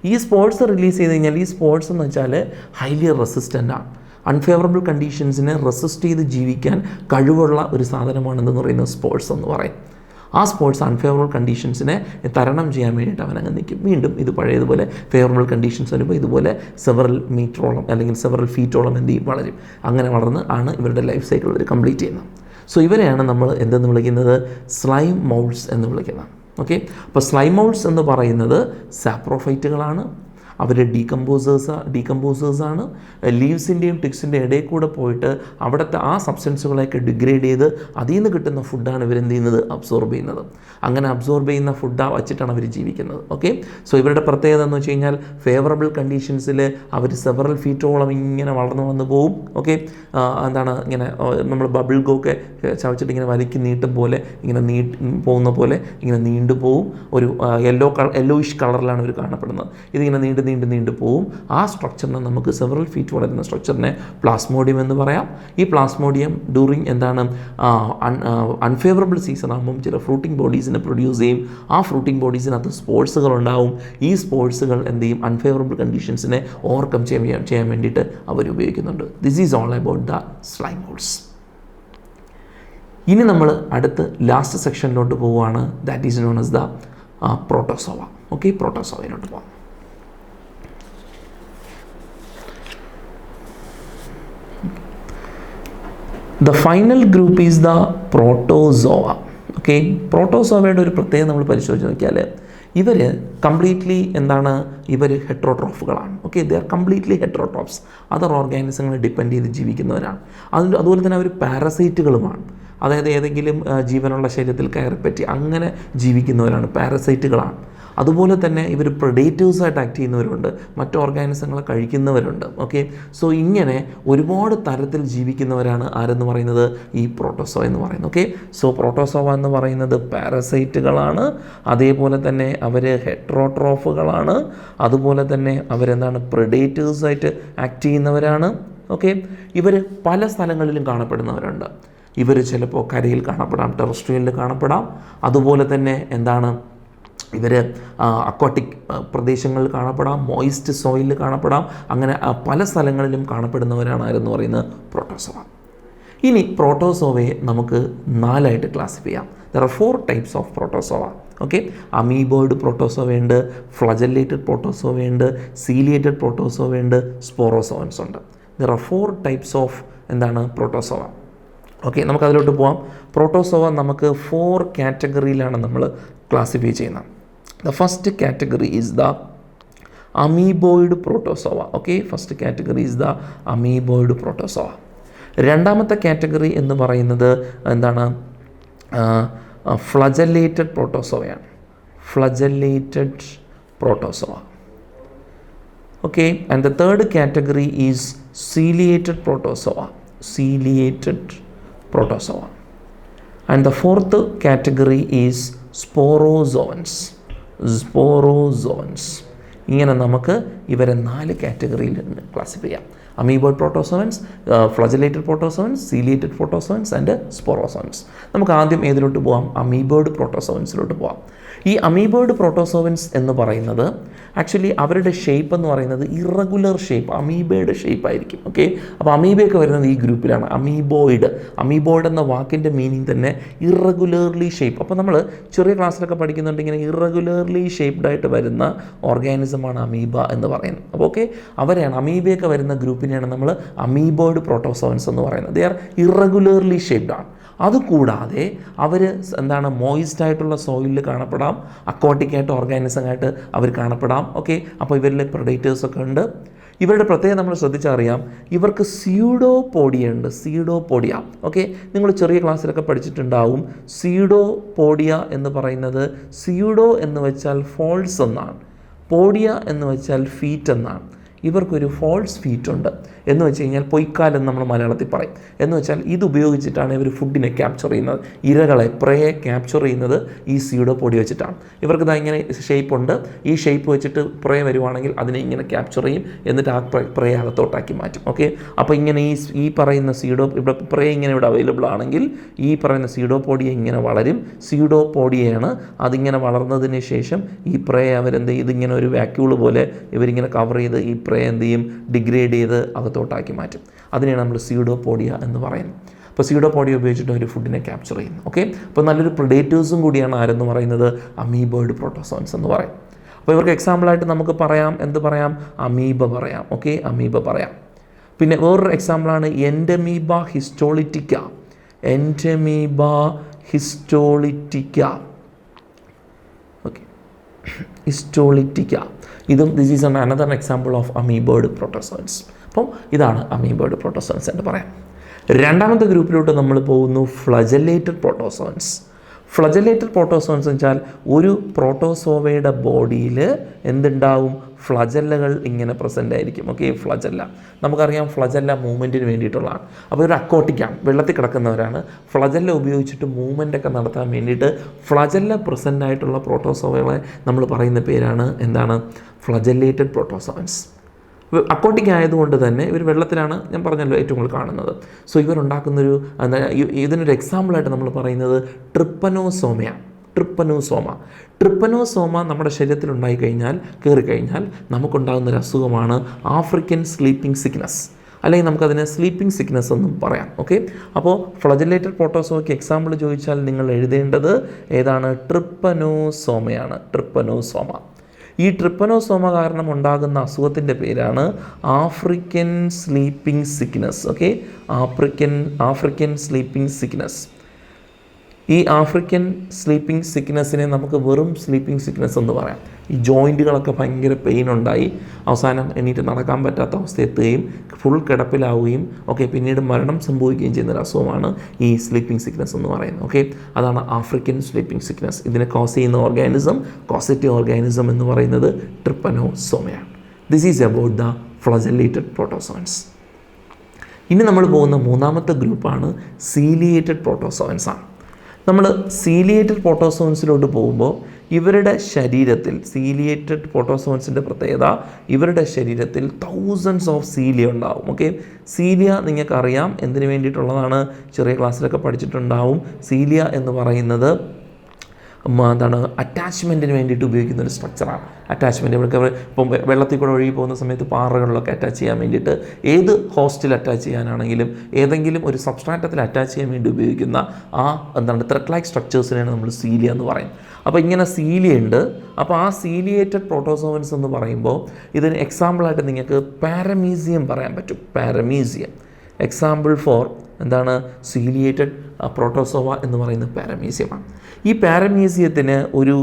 ഈ സ്പോർട്സ് റിലീസ് ചെയ്ത് കഴിഞ്ഞാൽ ഈ സ്പോർട്സ് എന്ന് വെച്ചാൽ ഹൈലി റെസിസ്റ്റൻ്റാണ്. അൺഫേവറബിൾ കണ്ടീഷൻസിനെ റെസിസ്റ്റ് ചെയ്ത് ജീവിക്കാൻ കഴിവുള്ള ഒരു സാധനമാണെന്ന് പറയുന്നത് സ്പോർട്സ് എന്ന് പറയും. ആ സ്പോർട്സ് അൺഫേവറബിൾ കണ്ടീഷൻസിനെ തരണം ചെയ്യാൻ വേണ്ടിയിട്ട് അവനങ്ങ് നിൽക്കും. വീണ്ടും ഇത് പഴയതുപോലെ ഫേവറബിൾ കണ്ടീഷൻസ് വരുമ്പോൾ ഇതുപോലെ സെവറൽ മീറ്ററോളം അല്ലെങ്കിൽ സെവറൽ ഫീറ്റോളം എന്ത് ചെയ്യും? വളരും. അങ്ങനെ വളർന്ന് ആണ് ഇവരുടെ ലൈഫ് സൈക്കിൾ ഇവർ കംപ്ലീറ്റ് ചെയ്യുന്നത്. സോ ഇവരെയാണ് നമ്മൾ എന്തെന്ന് വിളിക്കുന്നത്? സ്ലൈം മൗൾസ് എന്ന് വിളിക്കുന്നത്. അപ്പോൾ സ്ലൈം മൗൾസ് എന്ന് പറയുന്നത് സാപ്രോഫൈറ്റുകളാണ്. അവർ ഡീകമ്പോസേഴ്സാണ്. ലീവ്സിൻ്റെയും ടിക്സിൻ്റെ ഇടയിൽ കൂടെ പോയിട്ട് അവിടുത്തെ ആ സബ്സ്റ്റൻസുകളെയൊക്കെ ഡിഗ്രേഡ് ചെയ്ത് അതിൽ നിന്ന് കിട്ടുന്ന ഫുഡാണ് ഇവരെന്ത് ചെയ്യുന്നത്? അബ്സോർബ് ചെയ്യുന്നത്. അങ്ങനെ അബ്സോർബ് ചെയ്യുന്ന ഫുഡ് വച്ചിട്ടാണ് അവർ ജീവിക്കുന്നത്. സോ ഇവരുടെ പ്രത്യേകത എന്ന് വെച്ച് കഴിഞ്ഞാൽ ഫേവറബിൾ കണ്ടീഷൻസിൽ അവർ സെവറൽ ഫീറ്റോളം ഇങ്ങനെ വളർന്നു വന്ന് പോവും. എന്താണ് ഇങ്ങനെ നമ്മൾ ബബിൾ ഗോക്കെ ചവച്ചിട്ട് ഇങ്ങനെ വലിക്ക് നീട്ടും പോലെ ഇങ്ങനെ പോകുന്ന പോലെ ഇങ്ങനെ നീണ്ടു പോവും. ഒരു യെല്ലോയിഷ് കളറിലാണ് ഇവർ കാണപ്പെടുന്നത്. ഇതിങ്ങനെ നീണ്ടു പോവും. ആ സ്ട്രക്ചറിനെ നമുക്ക് സെവറൽ ഫീറ്റ് വളരുന്ന സ്ട്രക്ചറിനെ പ്ലാസ്മോഡിയം എന്ന് പറയാം. ഈ പ്ലാസ്മോഡിയം ഡ്യൂറിങ് അൺഫേവറബിൾ സീസൺ ആകുമ്പം ചില ഫ്രൂട്ടിംഗ് ബോഡീസിനെ പ്രൊഡ്യൂസ് ചെയ്യും. ആ ഫ്രൂട്ടിംഗ് ബോഡീസിനകത്ത് സ്പോർട്സുകൾ ഉണ്ടാവും. ഈ സ്പോർട്സുകൾ എന്ത് ചെയ്യും? അൺഫേവറബിൾ കണ്ടീഷൻസിനെ ഓവർകം ചെയ്യാൻ വേണ്ടിയിട്ട് അവർ ഉപയോഗിക്കുന്നുണ്ട്. This is all about the slime moulds. ഇനി നമ്മൾ അടുത്ത് ലാസ്റ്റ് സെക്ഷനിലോട്ട് പോവുകയാണ്. That is known as the protozoa. പ്രോട്ടോസോവയിലോട്ട് പോകാം. The final group is the protozoa. പ്രോട്ടോസോവയുടെ ഒരു പ്രത്യേകത നമ്മൾ പരിശോധിച്ച് നോക്കിയാൽ ഇവർ കംപ്ലീറ്റ്ലി ഇവർ ഹെട്രോട്രോഫുകളാണ്. They are completely heterotrophs. Other ഓർഗാനിസങ്ങളെ ഡിപ്പെൻഡ് ചെയ്ത് ജീവിക്കുന്നവരാണ്. അതുപോലെ തന്നെ അവർ പാരസൈറ്റുകളുമാണ്. അതായത് ഏതെങ്കിലും ജീവനുള്ള ശരീരത്തിൽ കയറിപ്പറ്റി അങ്ങനെ ജീവിക്കുന്നവരാണ്, പാരസൈറ്റുകളാണ്. അതുപോലെ തന്നെ ഇവർ പ്രെഡേറ്റേഴ്സായിട്ട് ആക്ട് ചെയ്യുന്നവരുണ്ട്, മറ്റ് ഓർഗാനിസങ്ങളെ കഴിക്കുന്നവരുണ്ട്. സോ ഇങ്ങനെ ഒരുപാട് തരത്തിൽ ജീവിക്കുന്നവരാണ് ആരെന്ന് പറയുന്നത്? ഈ പ്രോട്ടോസോവ എന്ന് പറയുന്നത്. സോ പ്രോട്ടോസോവ എന്ന് പറയുന്നത് പാരസൈറ്റുകളാണ്. അതേപോലെ തന്നെ അവർ ഹെട്രോട്രോഫുകളാണ്. അതുപോലെ തന്നെ പ്രെഡേറ്റേഴ്സായിട്ട് ആക്ട് ചെയ്യുന്നവരാണ്. ഇവർ പല സ്ഥലങ്ങളിലും കാണപ്പെടുന്നവരുണ്ട്. ഇവർ ചിലപ്പോൾ കരയിൽ കാണപ്പെടാം, ടെറസ്ട്രിയലിൽ കാണപ്പെടാം. അതുപോലെ തന്നെ ഇവർ അക്വാട്ടിക് പ്രദേശങ്ങളിൽ കാണപ്പെടാം, മോയിസ്റ്റ് സോയിലിൽ കാണപ്പെടാം. അങ്ങനെ പല സ്ഥലങ്ങളിലും കാണപ്പെടുന്നവരാണ് ആരെന്ന് പറയുന്നത്? പ്രോട്ടോസോവ. ഇനി പ്രോട്ടോസോവയെ നമുക്ക് 4ആയിട്ട് ക്ലാസിഫൈ ചെയ്യാം. There are 4 types of protozoa. Amoeboid പ്രോട്ടോസോവയുണ്ട്, ഫ്ലജല്ലേറ്റഡ് പ്രോട്ടോസോവയുണ്ട്, സീലിയേറ്റഡ് പ്രോട്ടോസോവയുണ്ട്, സ്പോറോസോവൻസ് ഉണ്ട്. There are 4 types of protozoa. നമുക്കതിലോട്ട് പോവാം. പ്രോട്ടോസോവ നമുക്ക് 4 കാറ്റഗറിയിലാണ് നമ്മൾ ക്ലാസിഫൈ ചെയ്യുന്നത്. The first category is the amoeboid protozoa. First category is the amoeboid protozoa. രണ്ടാമത്തെ കാറ്റഗറി എന്ന് പറയുന്നത് ഫ്ലജല്ലേറ്റഡ് പ്രോട്ടോസോവയാണ്. Flagellated protozoa. And the third category is ciliated protozoa. Ciliated protozoa. And the fourth category is sporozoans. Sporozoans. ഇങ്ങനെ നമുക്ക് ഇവരെ 4 കാറ്റഗറിയിൽ classify ചെയ്യാം. Amoeboid protozoans, flagellated protozoans, ciliated protozoans and sporozoans. നമുക്ക് ആദ്യം ഏതിലോട്ട് പോകാം? അമീബോയിഡ് പ്രോട്ടോസോവൻസിലോട്ട് പോകാം. ഈ അമീബോയിഡ് പ്രോട്ടോസോവൻസ് എന്ന് പറയുന്നത് ആക്ച്വലി അവരുടെ ഷേപ്പ് എന്ന് പറയുന്നത് ഇറഗുലർ ഷേപ്പ്, അമീബയുടെ ഷേപ്പ് ആയിരിക്കും. അപ്പോൾ അമീബയൊക്കെ വരുന്നത് ഈ ഗ്രൂപ്പിലാണ്. അമീബോയിഡ് എന്ന വാക്കിൻ്റെ മീനിങ് തന്നെ ഇറഗുലർലി ഷേപ്പ്. അപ്പോൾ നമ്മൾ ചെറിയ ക്ലാസ്സിലൊക്കെ പഠിക്കുന്നുണ്ട് ഇങ്ങനെ ഇറഗുലർലി ഷേപ്ഡായിട്ട് വരുന്ന ഓർഗാനിസമാണ് അമീബ എന്ന് പറയുന്നത്. അപ്പോൾ അവരെയാണ് അമീബയൊക്കെ വരുന്ന ഗ്രൂപ്പിനെയാണ് നമ്മൾ അമീബോയിഡ് പ്രോട്ടോസോവൻസ് എന്ന് പറയുന്നത്. ദേ ആർ ഇറഗുലർലി ഷേപ്ഡ് ആണ്. അതുകൂടാതെ അവർ മോയിസ്റ്റ് ആയിട്ടുള്ള സോയിലിൽ കാണപ്പെടാം, അക്വാട്ടിക്കായിട്ട് ഓർഗാനിസമായിട്ട് അവർ കാണപ്പെടാം. അപ്പോൾ ഇവരിൽ പ്രെഡേറ്റേഴ്സൊക്കെ ഉണ്ട്. ഇവരുടെ പ്രത്യേകം നമ്മൾ ശ്രദ്ധിച്ചറിയാം, ഇവർക്ക് സ്യൂഡോപോഡിയ ഉണ്ട്. സ്യൂഡോപോഡിയ നിങ്ങൾ ചെറിയ ക്ലാസ്സിലൊക്കെ പഠിച്ചിട്ടുണ്ടാവും. സ്യൂഡോപോഡിയ എന്ന് പറയുന്നത് സ്യൂഡോ എന്ന് വെച്ചാൽ ഫോൾസ് എന്നാണ്, പോഡിയ എന്ന് വെച്ചാൽ ഫീറ്റ് എന്നാണ്. ഇവർക്കൊരു ഫോൾസ് ഫീറ്റ് ഉണ്ട്. എന്ന് വെച്ച് കഴിഞ്ഞാൽ പൊയ്ക്കാലെന്ന് നമ്മൾ മലയാളത്തിൽ പറയും. എന്ന് വെച്ചാൽ ഇത് ഉപയോഗിച്ചിട്ടാണ് ഇവർ ഫുഡിനെ ക്യാപ്ചർ ചെയ്യുന്നത്. ഇരകളെ, പ്രയെ ക്യാപ്ചർ ചെയ്യുന്നത് ഈ സ്യൂഡോപോഡിയ വെച്ചിട്ടാണ്. ഇവർക്ക് ഇതാ ഇങ്ങനെ ഷേപ്പ് ഉണ്ട്. ഈ ഷേപ്പ് വെച്ചിട്ട് പ്രേ വരുവാണെങ്കിൽ അതിനെ ഇങ്ങനെ ക്യാപ്ചർ ചെയ്യും, എന്നിട്ട് ആ പ്രേ അകത്തോട്ടാക്കി മാറ്റും. ഓക്കെ, അപ്പോൾ ഇങ്ങനെ ഈ പറയുന്ന ഇവിടെ പ്രേ ഇങ്ങനെ ഇവിടെ അവൈലബിൾ ആണെങ്കിൽ ഈ പറയുന്ന സ്യൂഡോപോഡിയ ഇങ്ങനെ വളരും. സ്യൂഡോപോഡിയയാണ്. അതിങ്ങനെ വളർന്നതിന് ശേഷം ഈ പ്രേ അവരെന്ത് ചെയ്യും, ഇതിങ്ങനെ ഒരു വാക്യൂള് പോലെ ഇവരിങ്ങനെ കവർ ചെയ്ത് ഈ പ്രേ എന്ത് ചെയ്യും, ഡിഗ്രേഡ് ചെയ്ത് അകത്തോട്ടാക്കി മാറ്റും. അതിനെയാണ് നമ്മൾ സ്യൂഡോപോഡിയ എന്ന് പറയുന്നത്. അപ്പോൾ സ്യൂഡോപോഡിയ ഉപയോഗിച്ചിട്ട് ഒരു ഫുഡിനെ ക്യാപ്ചർ ചെയ്യുന്നു. ഓക്കെ, അപ്പോൾ നല്ലൊരു പ്രെഡേറ്റേഴ്സും കൂടിയാണ് ആരെന്ന് പറയുന്നത്, അമീബോയിഡ് പ്രോട്ടോസോൺസ് എന്ന് പറയും. അപ്പോൾ ഇവർക്ക് എക്സാമ്പിളായിട്ട് നമുക്ക് പറയാം, എന്ത് പറയാം, അമീബ പറയാം. ഓക്കെ, അമീബ പറയാം. പിന്നെ വേറൊരു എക്സാമ്പിളാണ് entamoeba histolytica. Entamoeba histolytica. Okay, histolytica. ഇതും this is another example of amoeboid protozoans. അപ്പം ഇതാണ് അമീബോയിഡ് പ്രോട്ടോസോൺസ് എന്ന് പറയാം. രണ്ടാമത്തെ ഗ്രൂപ്പിലോട്ട് നമ്മൾ പോകുന്നു, ഫ്ലജല്ലേറ്റഡ് പ്രോട്ടോസോൺസ്. ഫ്ലജല്ലേറ്റഡ് പ്രോട്ടോസോൺസ് എന്ന് വെച്ചാൽ ഒരു പ്രോട്ടോസോവയുടെ ബോഡിയിൽ എന്തുണ്ടാവും, ഫ്ലജല്ലകൾ ഇങ്ങനെ പ്രസൻ്റ് ആയിരിക്കും. ഓക്കെ, ഫ്ലജല്ല നമുക്കറിയാം, ഫ്ലജല്ല മൂവ്മെൻറ്റിന് വേണ്ടിയിട്ടുള്ളതാണ്. അപ്പോൾ ഒരു അക്വാട്ടിക്കാണ്, വെള്ളത്തിൽ കിടക്കുന്നവരാണ്. ഫ്ലജല്ല ഉപയോഗിച്ചിട്ട് മൂവ്മെൻ്റൊക്കെ നടത്താൻ വേണ്ടിയിട്ട് ഫ്ലജല്ല പ്രസൻ്റ് ആയിട്ടുള്ള പ്രോട്ടോസോവകളെ നമ്മൾ പറയുന്ന പേരാണ് എന്താണ്, ഫ്ലജല്ലേറ്റഡ് പ്രോട്ടോസോൺസ്. അക്വാട്ടിക് ആയതുകൊണ്ട് തന്നെ ഇവർ വെള്ളത്തിലാണ്, ഞാൻ പറഞ്ഞല്ലോ, ഏറ്റവും കൂടുതൽ കാണുന്നത്. സോ ഇവരുണ്ടാക്കുന്നൊരു ഇതിനൊരു എക്സാമ്പിളായിട്ട് നമ്മൾ പറയുന്നത് ട്രിപ്പനോസോമയാണ്. ട്രിപ്പനോസോമ നമ്മുടെ ശരീരത്തിൽ കയറിക്കഴിഞ്ഞാൽ നമുക്കുണ്ടാകുന്നൊരു അസുഖമാണ് ആഫ്രിക്കൻ സ്ലീപ്പിംഗ് സിക്നസ്, അല്ലെങ്കിൽ നമുക്കതിനെ സ്ലീപ്പിംഗ് സിക്നസ് എന്നും പറയാം. ഓക്കെ, അപ്പോൾ ഫ്ലജല്ലേറ്റഡ് പ്രോട്ടോസോമയ്ക്ക് എക്സാമ്പിൾ ചോദിച്ചാൽ നിങ്ങൾ എഴുതേണ്ടത് ഏതാണ്, ട്രിപ്പനോസോമയാണ്. ട്രിപ്പനോസോമ. ഈ ട്രിപ്പനോസോമ കാരണം ഉണ്ടാകുന്ന അസുഖത്തിൻ്റെ പേരാണ് African sleeping sickness. Okay, African sleeping sickness. ഈ ആഫ്രിക്കൻ സ്ലീപ്പിംഗ് സിക്നസ്സിനെ നമുക്ക് വെറും സ്ലീപ്പിംഗ് സിക്നസ് എന്ന് പറയാം. ഈ ജോയിൻറ്റുകളൊക്കെ ഭയങ്കര പെയിൻ ഉണ്ടായി അവസാനം എണീറ്റ് നടക്കാൻ പറ്റാത്ത അവസ്ഥ എത്തുകയും ഫുൾ കിടപ്പിലാവുകയും പിന്നീട് മരണം സംഭവിക്കുകയും ചെയ്യുന്നൊരു അസുഖമാണ് ഈ സ്ലീപ്പിംഗ് സിക്നസ് എന്ന് പറയുന്നത്. ഓക്കെ, അതാണ് ആഫ്രിക്കൻ സ്ലീപ്പിംഗ് സിക്നസ്. ഇതിനെ കോസ് ചെയ്യുന്ന കോസറ്റീവ് ഓർഗാനിസം എന്ന് പറയുന്നത് ട്രിപ്പനോസോമയാണ്. This is about the flagellated protozoans. ഇനി നമ്മൾ പോകുന്ന മൂന്നാമത്തെ ഗ്രൂപ്പാണ് സീലിയേറ്റഡ് പ്രോട്ടോസോൺസ് ആണ്. നമ്മൾ സീലിയേറ്റഡ് പ്രോട്ടോസോൺസിലോട്ട് പോകുമ്പോൾ ഇവരുടെ ശരീരത്തിൽ, സീലിയേറ്റഡ് പ്രോട്ടോസോൺസിൻ്റെ പ്രത്യേകത, ഇവരുടെ ശരീരത്തിൽ തൗസൻഡ്സ് ഓഫ് സീലിയ ഉണ്ടാവും. ഓക്കെ, സീലിയ നിങ്ങൾക്കറിയാം എന്തിനു വേണ്ടിയിട്ടുള്ളതാണ്, ചെറിയ ക്ലാസ്സിലൊക്കെ പഠിച്ചിട്ടുണ്ടാവും. സീലിയ എന്ന് പറയുന്നത് എന്താണ്, അറ്റാച്ച്മെൻറ്റിന് വേണ്ടിയിട്ട് ഉപയോഗിക്കുന്ന ഒരു സ്ട്രക്ചറാണ്. അറ്റാച്ച്മെൻറ്റ് ഇവിടെ ഇപ്പം വെള്ളത്തിൽ കൂടെ ഒഴുകി പോകുന്ന സമയത്ത് പാറകളിലൊക്കെ അറ്റാച്ച് ചെയ്യാൻ വേണ്ടിയിട്ട്, ഏത് ഹോസ്റ്റിൽ അറ്റാച്ച് ചെയ്യാനാണെങ്കിലും ഏതെങ്കിലും ഒരു സബ്സ്ട്രാറ്റത്തിൽ അറ്റാച്ച് ചെയ്യാൻ വേണ്ടി ഉപയോഗിക്കുന്ന ത്രെഡ് ലൈക്ക് സ്ട്രക്ചേഴ്സിനെയാണ് നമ്മൾ സീലിയ എന്ന് പറയുന്നത്. അപ്പോൾ ഇങ്ങനെ സീലിയ ഉണ്ട്. അപ്പോൾ ആ സീലിയേറ്റഡ് പ്രോട്ടോസോൺസ് എന്ന് പറയുമ്പോൾ ഇതിന് എക്സാമ്പിളായിട്ട് നിങ്ങൾക്ക് പാരമീസിയം പറയാൻ പറ്റും. Paramecium example for ciliated protozoa എന്ന് പറയുന്ന പാരമീസിയമാണ്. ഈ പാരമീസിയത്തിന് ഒരു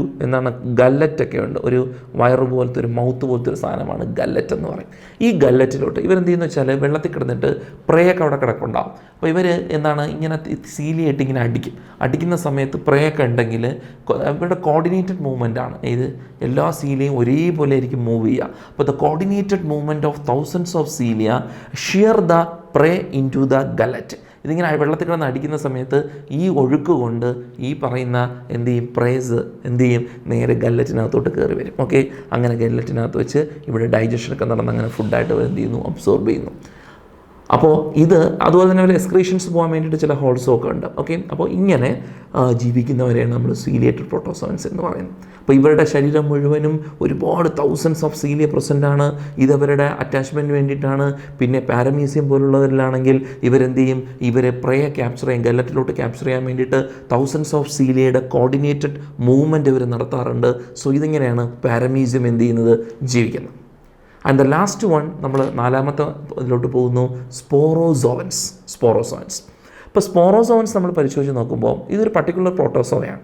ഗല്ലറ്റൊക്കെ ഉണ്ട്. ഒരു വയറ് പോലത്തെ, ഒരു മൗത്ത് പോലത്തെ ഒരു സാധനമാണ് ഗല്ലറ്റ് എന്ന് പറയും. ഈ ഗല്ലറ്റിലോട്ട് ഇവരെന്ത് ചെയ്യുന്നു വെച്ചാൽ വെള്ളത്തിൽ കിടന്നിട്ട് പ്രേയൊക്കെ അവിടെ കിടക്കുണ്ടാവും. അപ്പോൾ ഇവർ ഇങ്ങനെ സീലിയായിട്ട് ഇങ്ങനെ അടിക്കുന്ന സമയത്ത് പ്രേയൊക്കെ ഉണ്ടെങ്കിൽ ഇവരുടെ കോർഡിനേറ്റഡ് മൂവ്മെൻ്റ് ആണ്. ഇത് എല്ലാ സീലിയയും ഒരേപോലെ ആയിരിക്കും മൂവ് ചെയ്യുക. അപ്പോൾ the coordinated movement of thousands of cilia shear the prey into the gullet. ഇതിങ്ങനെ വെള്ളത്തിൽ കിടന്ന് അടിക്കുന്ന സമയത്ത് ഈ ഒഴുക്ക് കൊണ്ട് ഈ പറയുന്ന പ്രേസ് നേരെ ഗല്ലറ്റിനകത്തോട്ട് കയറി വരും. ഓക്കെ, അങ്ങനെ ഗല്ലറ്റിനകത്ത് വെച്ച് ഇവിടെ ഡൈജഷനൊക്കെ നടന്ന് അങ്ങനെ ഫുഡായിട്ട് അബ്സോർബ് ചെയ്യുന്നു. അപ്പോൾ ഇത് അതുപോലെ തന്നെ ഒരു എക്സ്ക്രീഷൻസ് പോകാൻ വേണ്ടിയിട്ട് ചില ഹോൾസും ഒക്കെ ഉണ്ട്. ഓക്കെ, അപ്പോൾ ഇങ്ങനെ ജീവിക്കുന്നവരെയാണ് നമ്മൾ സീലിയേറ്റഡ് പ്രോട്ടോസോൺസ് എന്ന് പറയുന്നത്. അപ്പോൾ ഇവരുടെ ശരീരം മുഴുവനും ഒരുപാട് തൗസൻഡ്സ് ഓഫ് സീലിയ പ്രസൻ്റ് ആണ്. ഇതവരുടെ അറ്റാച്ച്മെൻറ്റിന് വേണ്ടിയിട്ടാണ്. പിന്നെ പാരമീസിയം പോലുള്ളവരിലാണെങ്കിൽ ഇവരെ പ്രേയെ ക്യാപ്ചർ ചെയ്യാൻ, ഗല്ലറ്റിലോട്ട് ക്യാപ്ചർ ചെയ്യാൻ വേണ്ടിയിട്ട് തൗസൻഡ്സ് ഓഫ് സീലിയയുടെ കോർഡിനേറ്റഡ് മൂവ്മെൻറ്റ് ഇവർ നടത്താറുണ്ട്. സോ ഇതിങ്ങനെയാണ് പാരമീസിയം ജീവിക്കുന്നത്. ആൻഡ് ദ ലാസ്റ്റ് വൺ, നമ്മൾ നാലാമത്തെ ഇതിലോട്ട് പോകുന്നു, സ്പോറോസോവൻസ്. ഇപ്പോൾ സ്പോറോസോവൻസ് നമ്മൾ പരിശോധിച്ച് നോക്കുമ്പോൾ ഇതൊരു പർട്ടിക്കുലർ പ്രോട്ടോസോവയാണ്.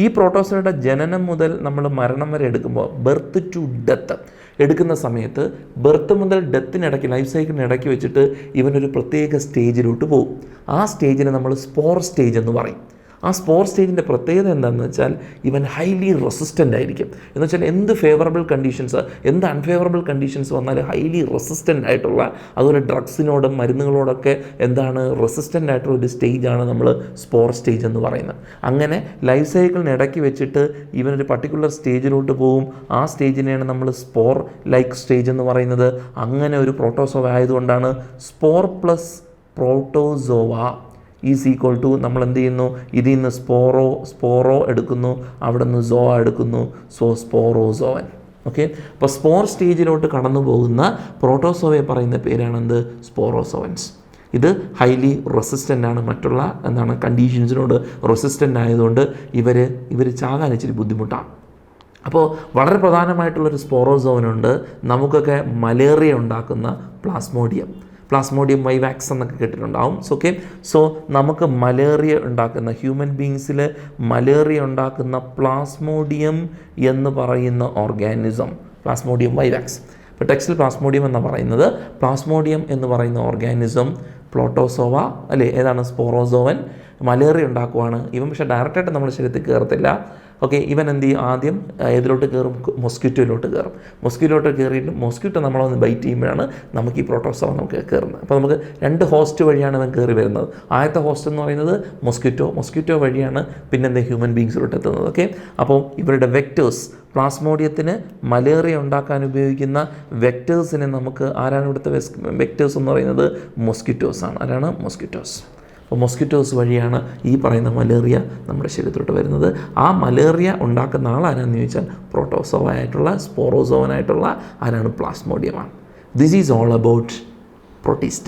ഈ പ്രോട്ടോസോവയുടെ ജനനം മുതൽ നമ്മൾ മരണം വരെ എടുക്കുമ്പോൾ, ബർത്ത് ടു ഡെത്ത് എടുക്കുന്ന സമയത്ത്, ബർത്ത് മുതൽ ഡെത്തിനിടയ്ക്ക്, ലൈഫ് സൈക്കിളിനിടയ്ക്ക് വെച്ചിട്ട് ഇവനൊരു പ്രത്യേക സ്റ്റേജിലോട്ട് പോകും. ആ സ്റ്റേജിനെ നമ്മൾ സ്പോർ സ്റ്റേജ് എന്ന് പറയും. ആ സ്പോർ സ്റ്റേജിൻ്റെ പ്രത്യേകത എന്താണെന്ന് വെച്ചാൽ ഇവൻ ഹൈലി റെസിസ്റ്റൻ്റ് ആയിരിക്കും. എന്ന് വെച്ചാൽ എന്ത് ഫേവറബിൾ കണ്ടീഷൻസ്, എന്ത് അൺഫേവറബിൾ കണ്ടീഷൻസ് വന്നാലും ഹൈലി റെസിസ്റ്റൻ്റ് ആയിട്ടുള്ള, അതുപോലെ ഡ്രഗ്സിനോടും മരുന്നുകളോടൊക്കെ എന്താണ് റെസിസ്റ്റൻ്റ് ആയിട്ടുള്ള ഒരു സ്റ്റേജാണ് നമ്മൾ സ്പോർ സ്റ്റേജ് എന്ന് പറയുന്നത്. അങ്ങനെ ലൈഫ് സൈക്കിളിന് ഇടയ്ക്ക് വെച്ചിട്ട് ഇവനൊരു പർട്ടിക്കുലർ സ്റ്റേജിലോട്ട് പോകും. ആ സ്റ്റേജിനെയാണ് നമ്മൾ സ്പോർ ലൈക്ക് സ്റ്റേജ് എന്ന് പറയുന്നത്. അങ്ങനെ ഒരു പ്രോട്ടോസോവ ആയതുകൊണ്ടാണ് spore plus protozoa is equal to, നമ്മൾ എന്ത് ചെയ്യുന്നു, ഇതിൽ നിന്ന് സ്പോറോ എടുക്കുന്നു, അവിടെ നിന്ന് സോവ എടുക്കുന്നു, സ്പോറോസോവൻ. ഓക്കെ, അപ്പോൾ സ്പോർ സ്റ്റേജിലോട്ട് കടന്നു പോകുന്ന പ്രോട്ടോസോവയെ പറയുന്ന പേരാണെന്ത്, സ്പോറോസോവൻസ്. ഇത് ഹൈലി റെസിസ്റ്റൻ്റ് ആണ്, മറ്റുള്ള എന്താണ് കണ്ടീഷൻസിനോട് റെസിസ്റ്റൻ്റ് ആയതുകൊണ്ട് ഇവർ ചാകാൻ ഇച്ചിരി ബുദ്ധിമുട്ടാണ്. അപ്പോൾ വളരെ പ്രധാനമായിട്ടുള്ളൊരു സ്പോറോസോവനുണ്ട്, നമുക്കൊക്കെ മലേറിയ ഉണ്ടാക്കുന്ന പ്ലാസ്മോഡിയം വൈവാക്സ് എന്നൊക്കെ കേട്ടിട്ടുണ്ടാവും. സോ നമുക്ക് മലേറിയ ഉണ്ടാക്കുന്ന, ഹ്യൂമൻ ബീങ്സിൽ മലേറിയ ഉണ്ടാക്കുന്ന പ്ലാസ്മോഡിയം എന്ന് പറയുന്ന ഓർഗാനിസം, പ്ലാസ്മോഡിയം വൈവാക്സ്. ഇപ്പോൾ ടെക്സ്റ്റിൽ പ്ലാസ്മോഡിയം എന്ന് പറയുന്നത്, പ്ലാസ്മോഡിയം എന്ന് പറയുന്ന ഓർഗാനിസം പ്രോട്ടോസോവ അല്ലേ, ഏതാണ് സ്പോറോസോവൻ, മലേറിയ ഉണ്ടാക്കുവാണ്. ഇവൻ പക്ഷേ ഡയറക്റ്റായിട്ട് നമ്മുടെ ശരീരത്തിൽ കയറത്തില്ല. ഓക്കെ, ഇവൻ എന്ത് ചെയ്യും, ആദ്യം ഏതിലോട്ട് കയറും, മൊസ്കിറ്റോയിലോട്ട് കയറും. മൊസ്കിറ്റോയിലോട്ട് കയറിയിട്ട് മൊസ്കിറ്റോ നമ്മളൊന്ന് ബൈറ്റ് ചെയ്യുമ്പോഴാണ് നമുക്ക് ഈ പ്രോട്ടോസോവ നമുക്ക് കയറുന്നത്. അപ്പോൾ നമുക്ക് 2 ഹോസ്റ്റ് വഴിയാണ് ഇവൻ കയറി വരുന്നത്. ആദ്യത്തെ ഹോസ്റ്റ് എന്ന് പറയുന്നത് മൊസ്കിറ്റോ വഴിയാണ് പിന്നെ ഹ്യൂമൻ ബീങ്സിലോട്ട് എത്തുന്നത്. ഓക്കെ, അപ്പോൾ ഇവരുടെ വെക്ടേഴ്സ്, പ്ലാസ്മോഡിയത്തിന് മലേറിയ ഉണ്ടാക്കാൻ ഉപയോഗിക്കുന്ന വെക്ടേഴ്സിനെ നമുക്ക് ആരാണ് ഇവിടുത്തെ വെക്ടേഴ്സ് എന്ന് പറയുന്നത്, മൊസ്കിറ്റോസാണ്. ആരാണ്, മൊസ്കിറ്റോസ്. അപ്പോൾ മൊസ്കിറ്റോസ് വഴിയാണ് ഈ പറയുന്ന മലേറിയ നമ്മുടെ ശരീരത്തിലോട്ട് വരുന്നത്. ആ മലേറിയ ഉണ്ടാക്കുന്ന ആളാരാന്ന് ചോദിച്ചാൽ പ്രോട്ടോസോവ ആയിട്ടുള്ള, സ്പോറോസോവനായിട്ടുള്ള ആരാണ്, പ്ലാസ്മോഡിയമാണ്. This is all about protista.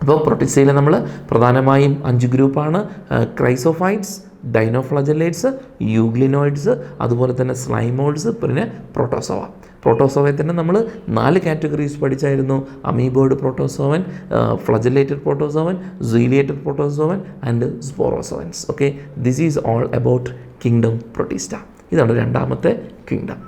അപ്പോൾ പ്രൊട്ടിസ്റ്റയിൽ നമ്മൾ പ്രധാനമായും 5 ഗ്രൂപ്പാണ്: ക്രൈസോഫൈറ്റ്സ്, ഡൈനോഫ്ലജലേറ്റ്സ്, യൂഗ്ലിനോയിഡ്സ്, അതുപോലെ തന്നെ സ്ലൈമോയിഡ്സ്, പിന്നെ പ്രോട്ടോസോവയെ തന്നെ നമ്മൾ 4 കാറ്റഗറീസ് പഠിച്ചായിരുന്നു: amoeboid protozoan, flagellated protozoan, ciliated protozoan and sporozoans. Okay, this is all about kingdom protista. ഇതാണ് 2ാമത്തെ കിങ്ഡം.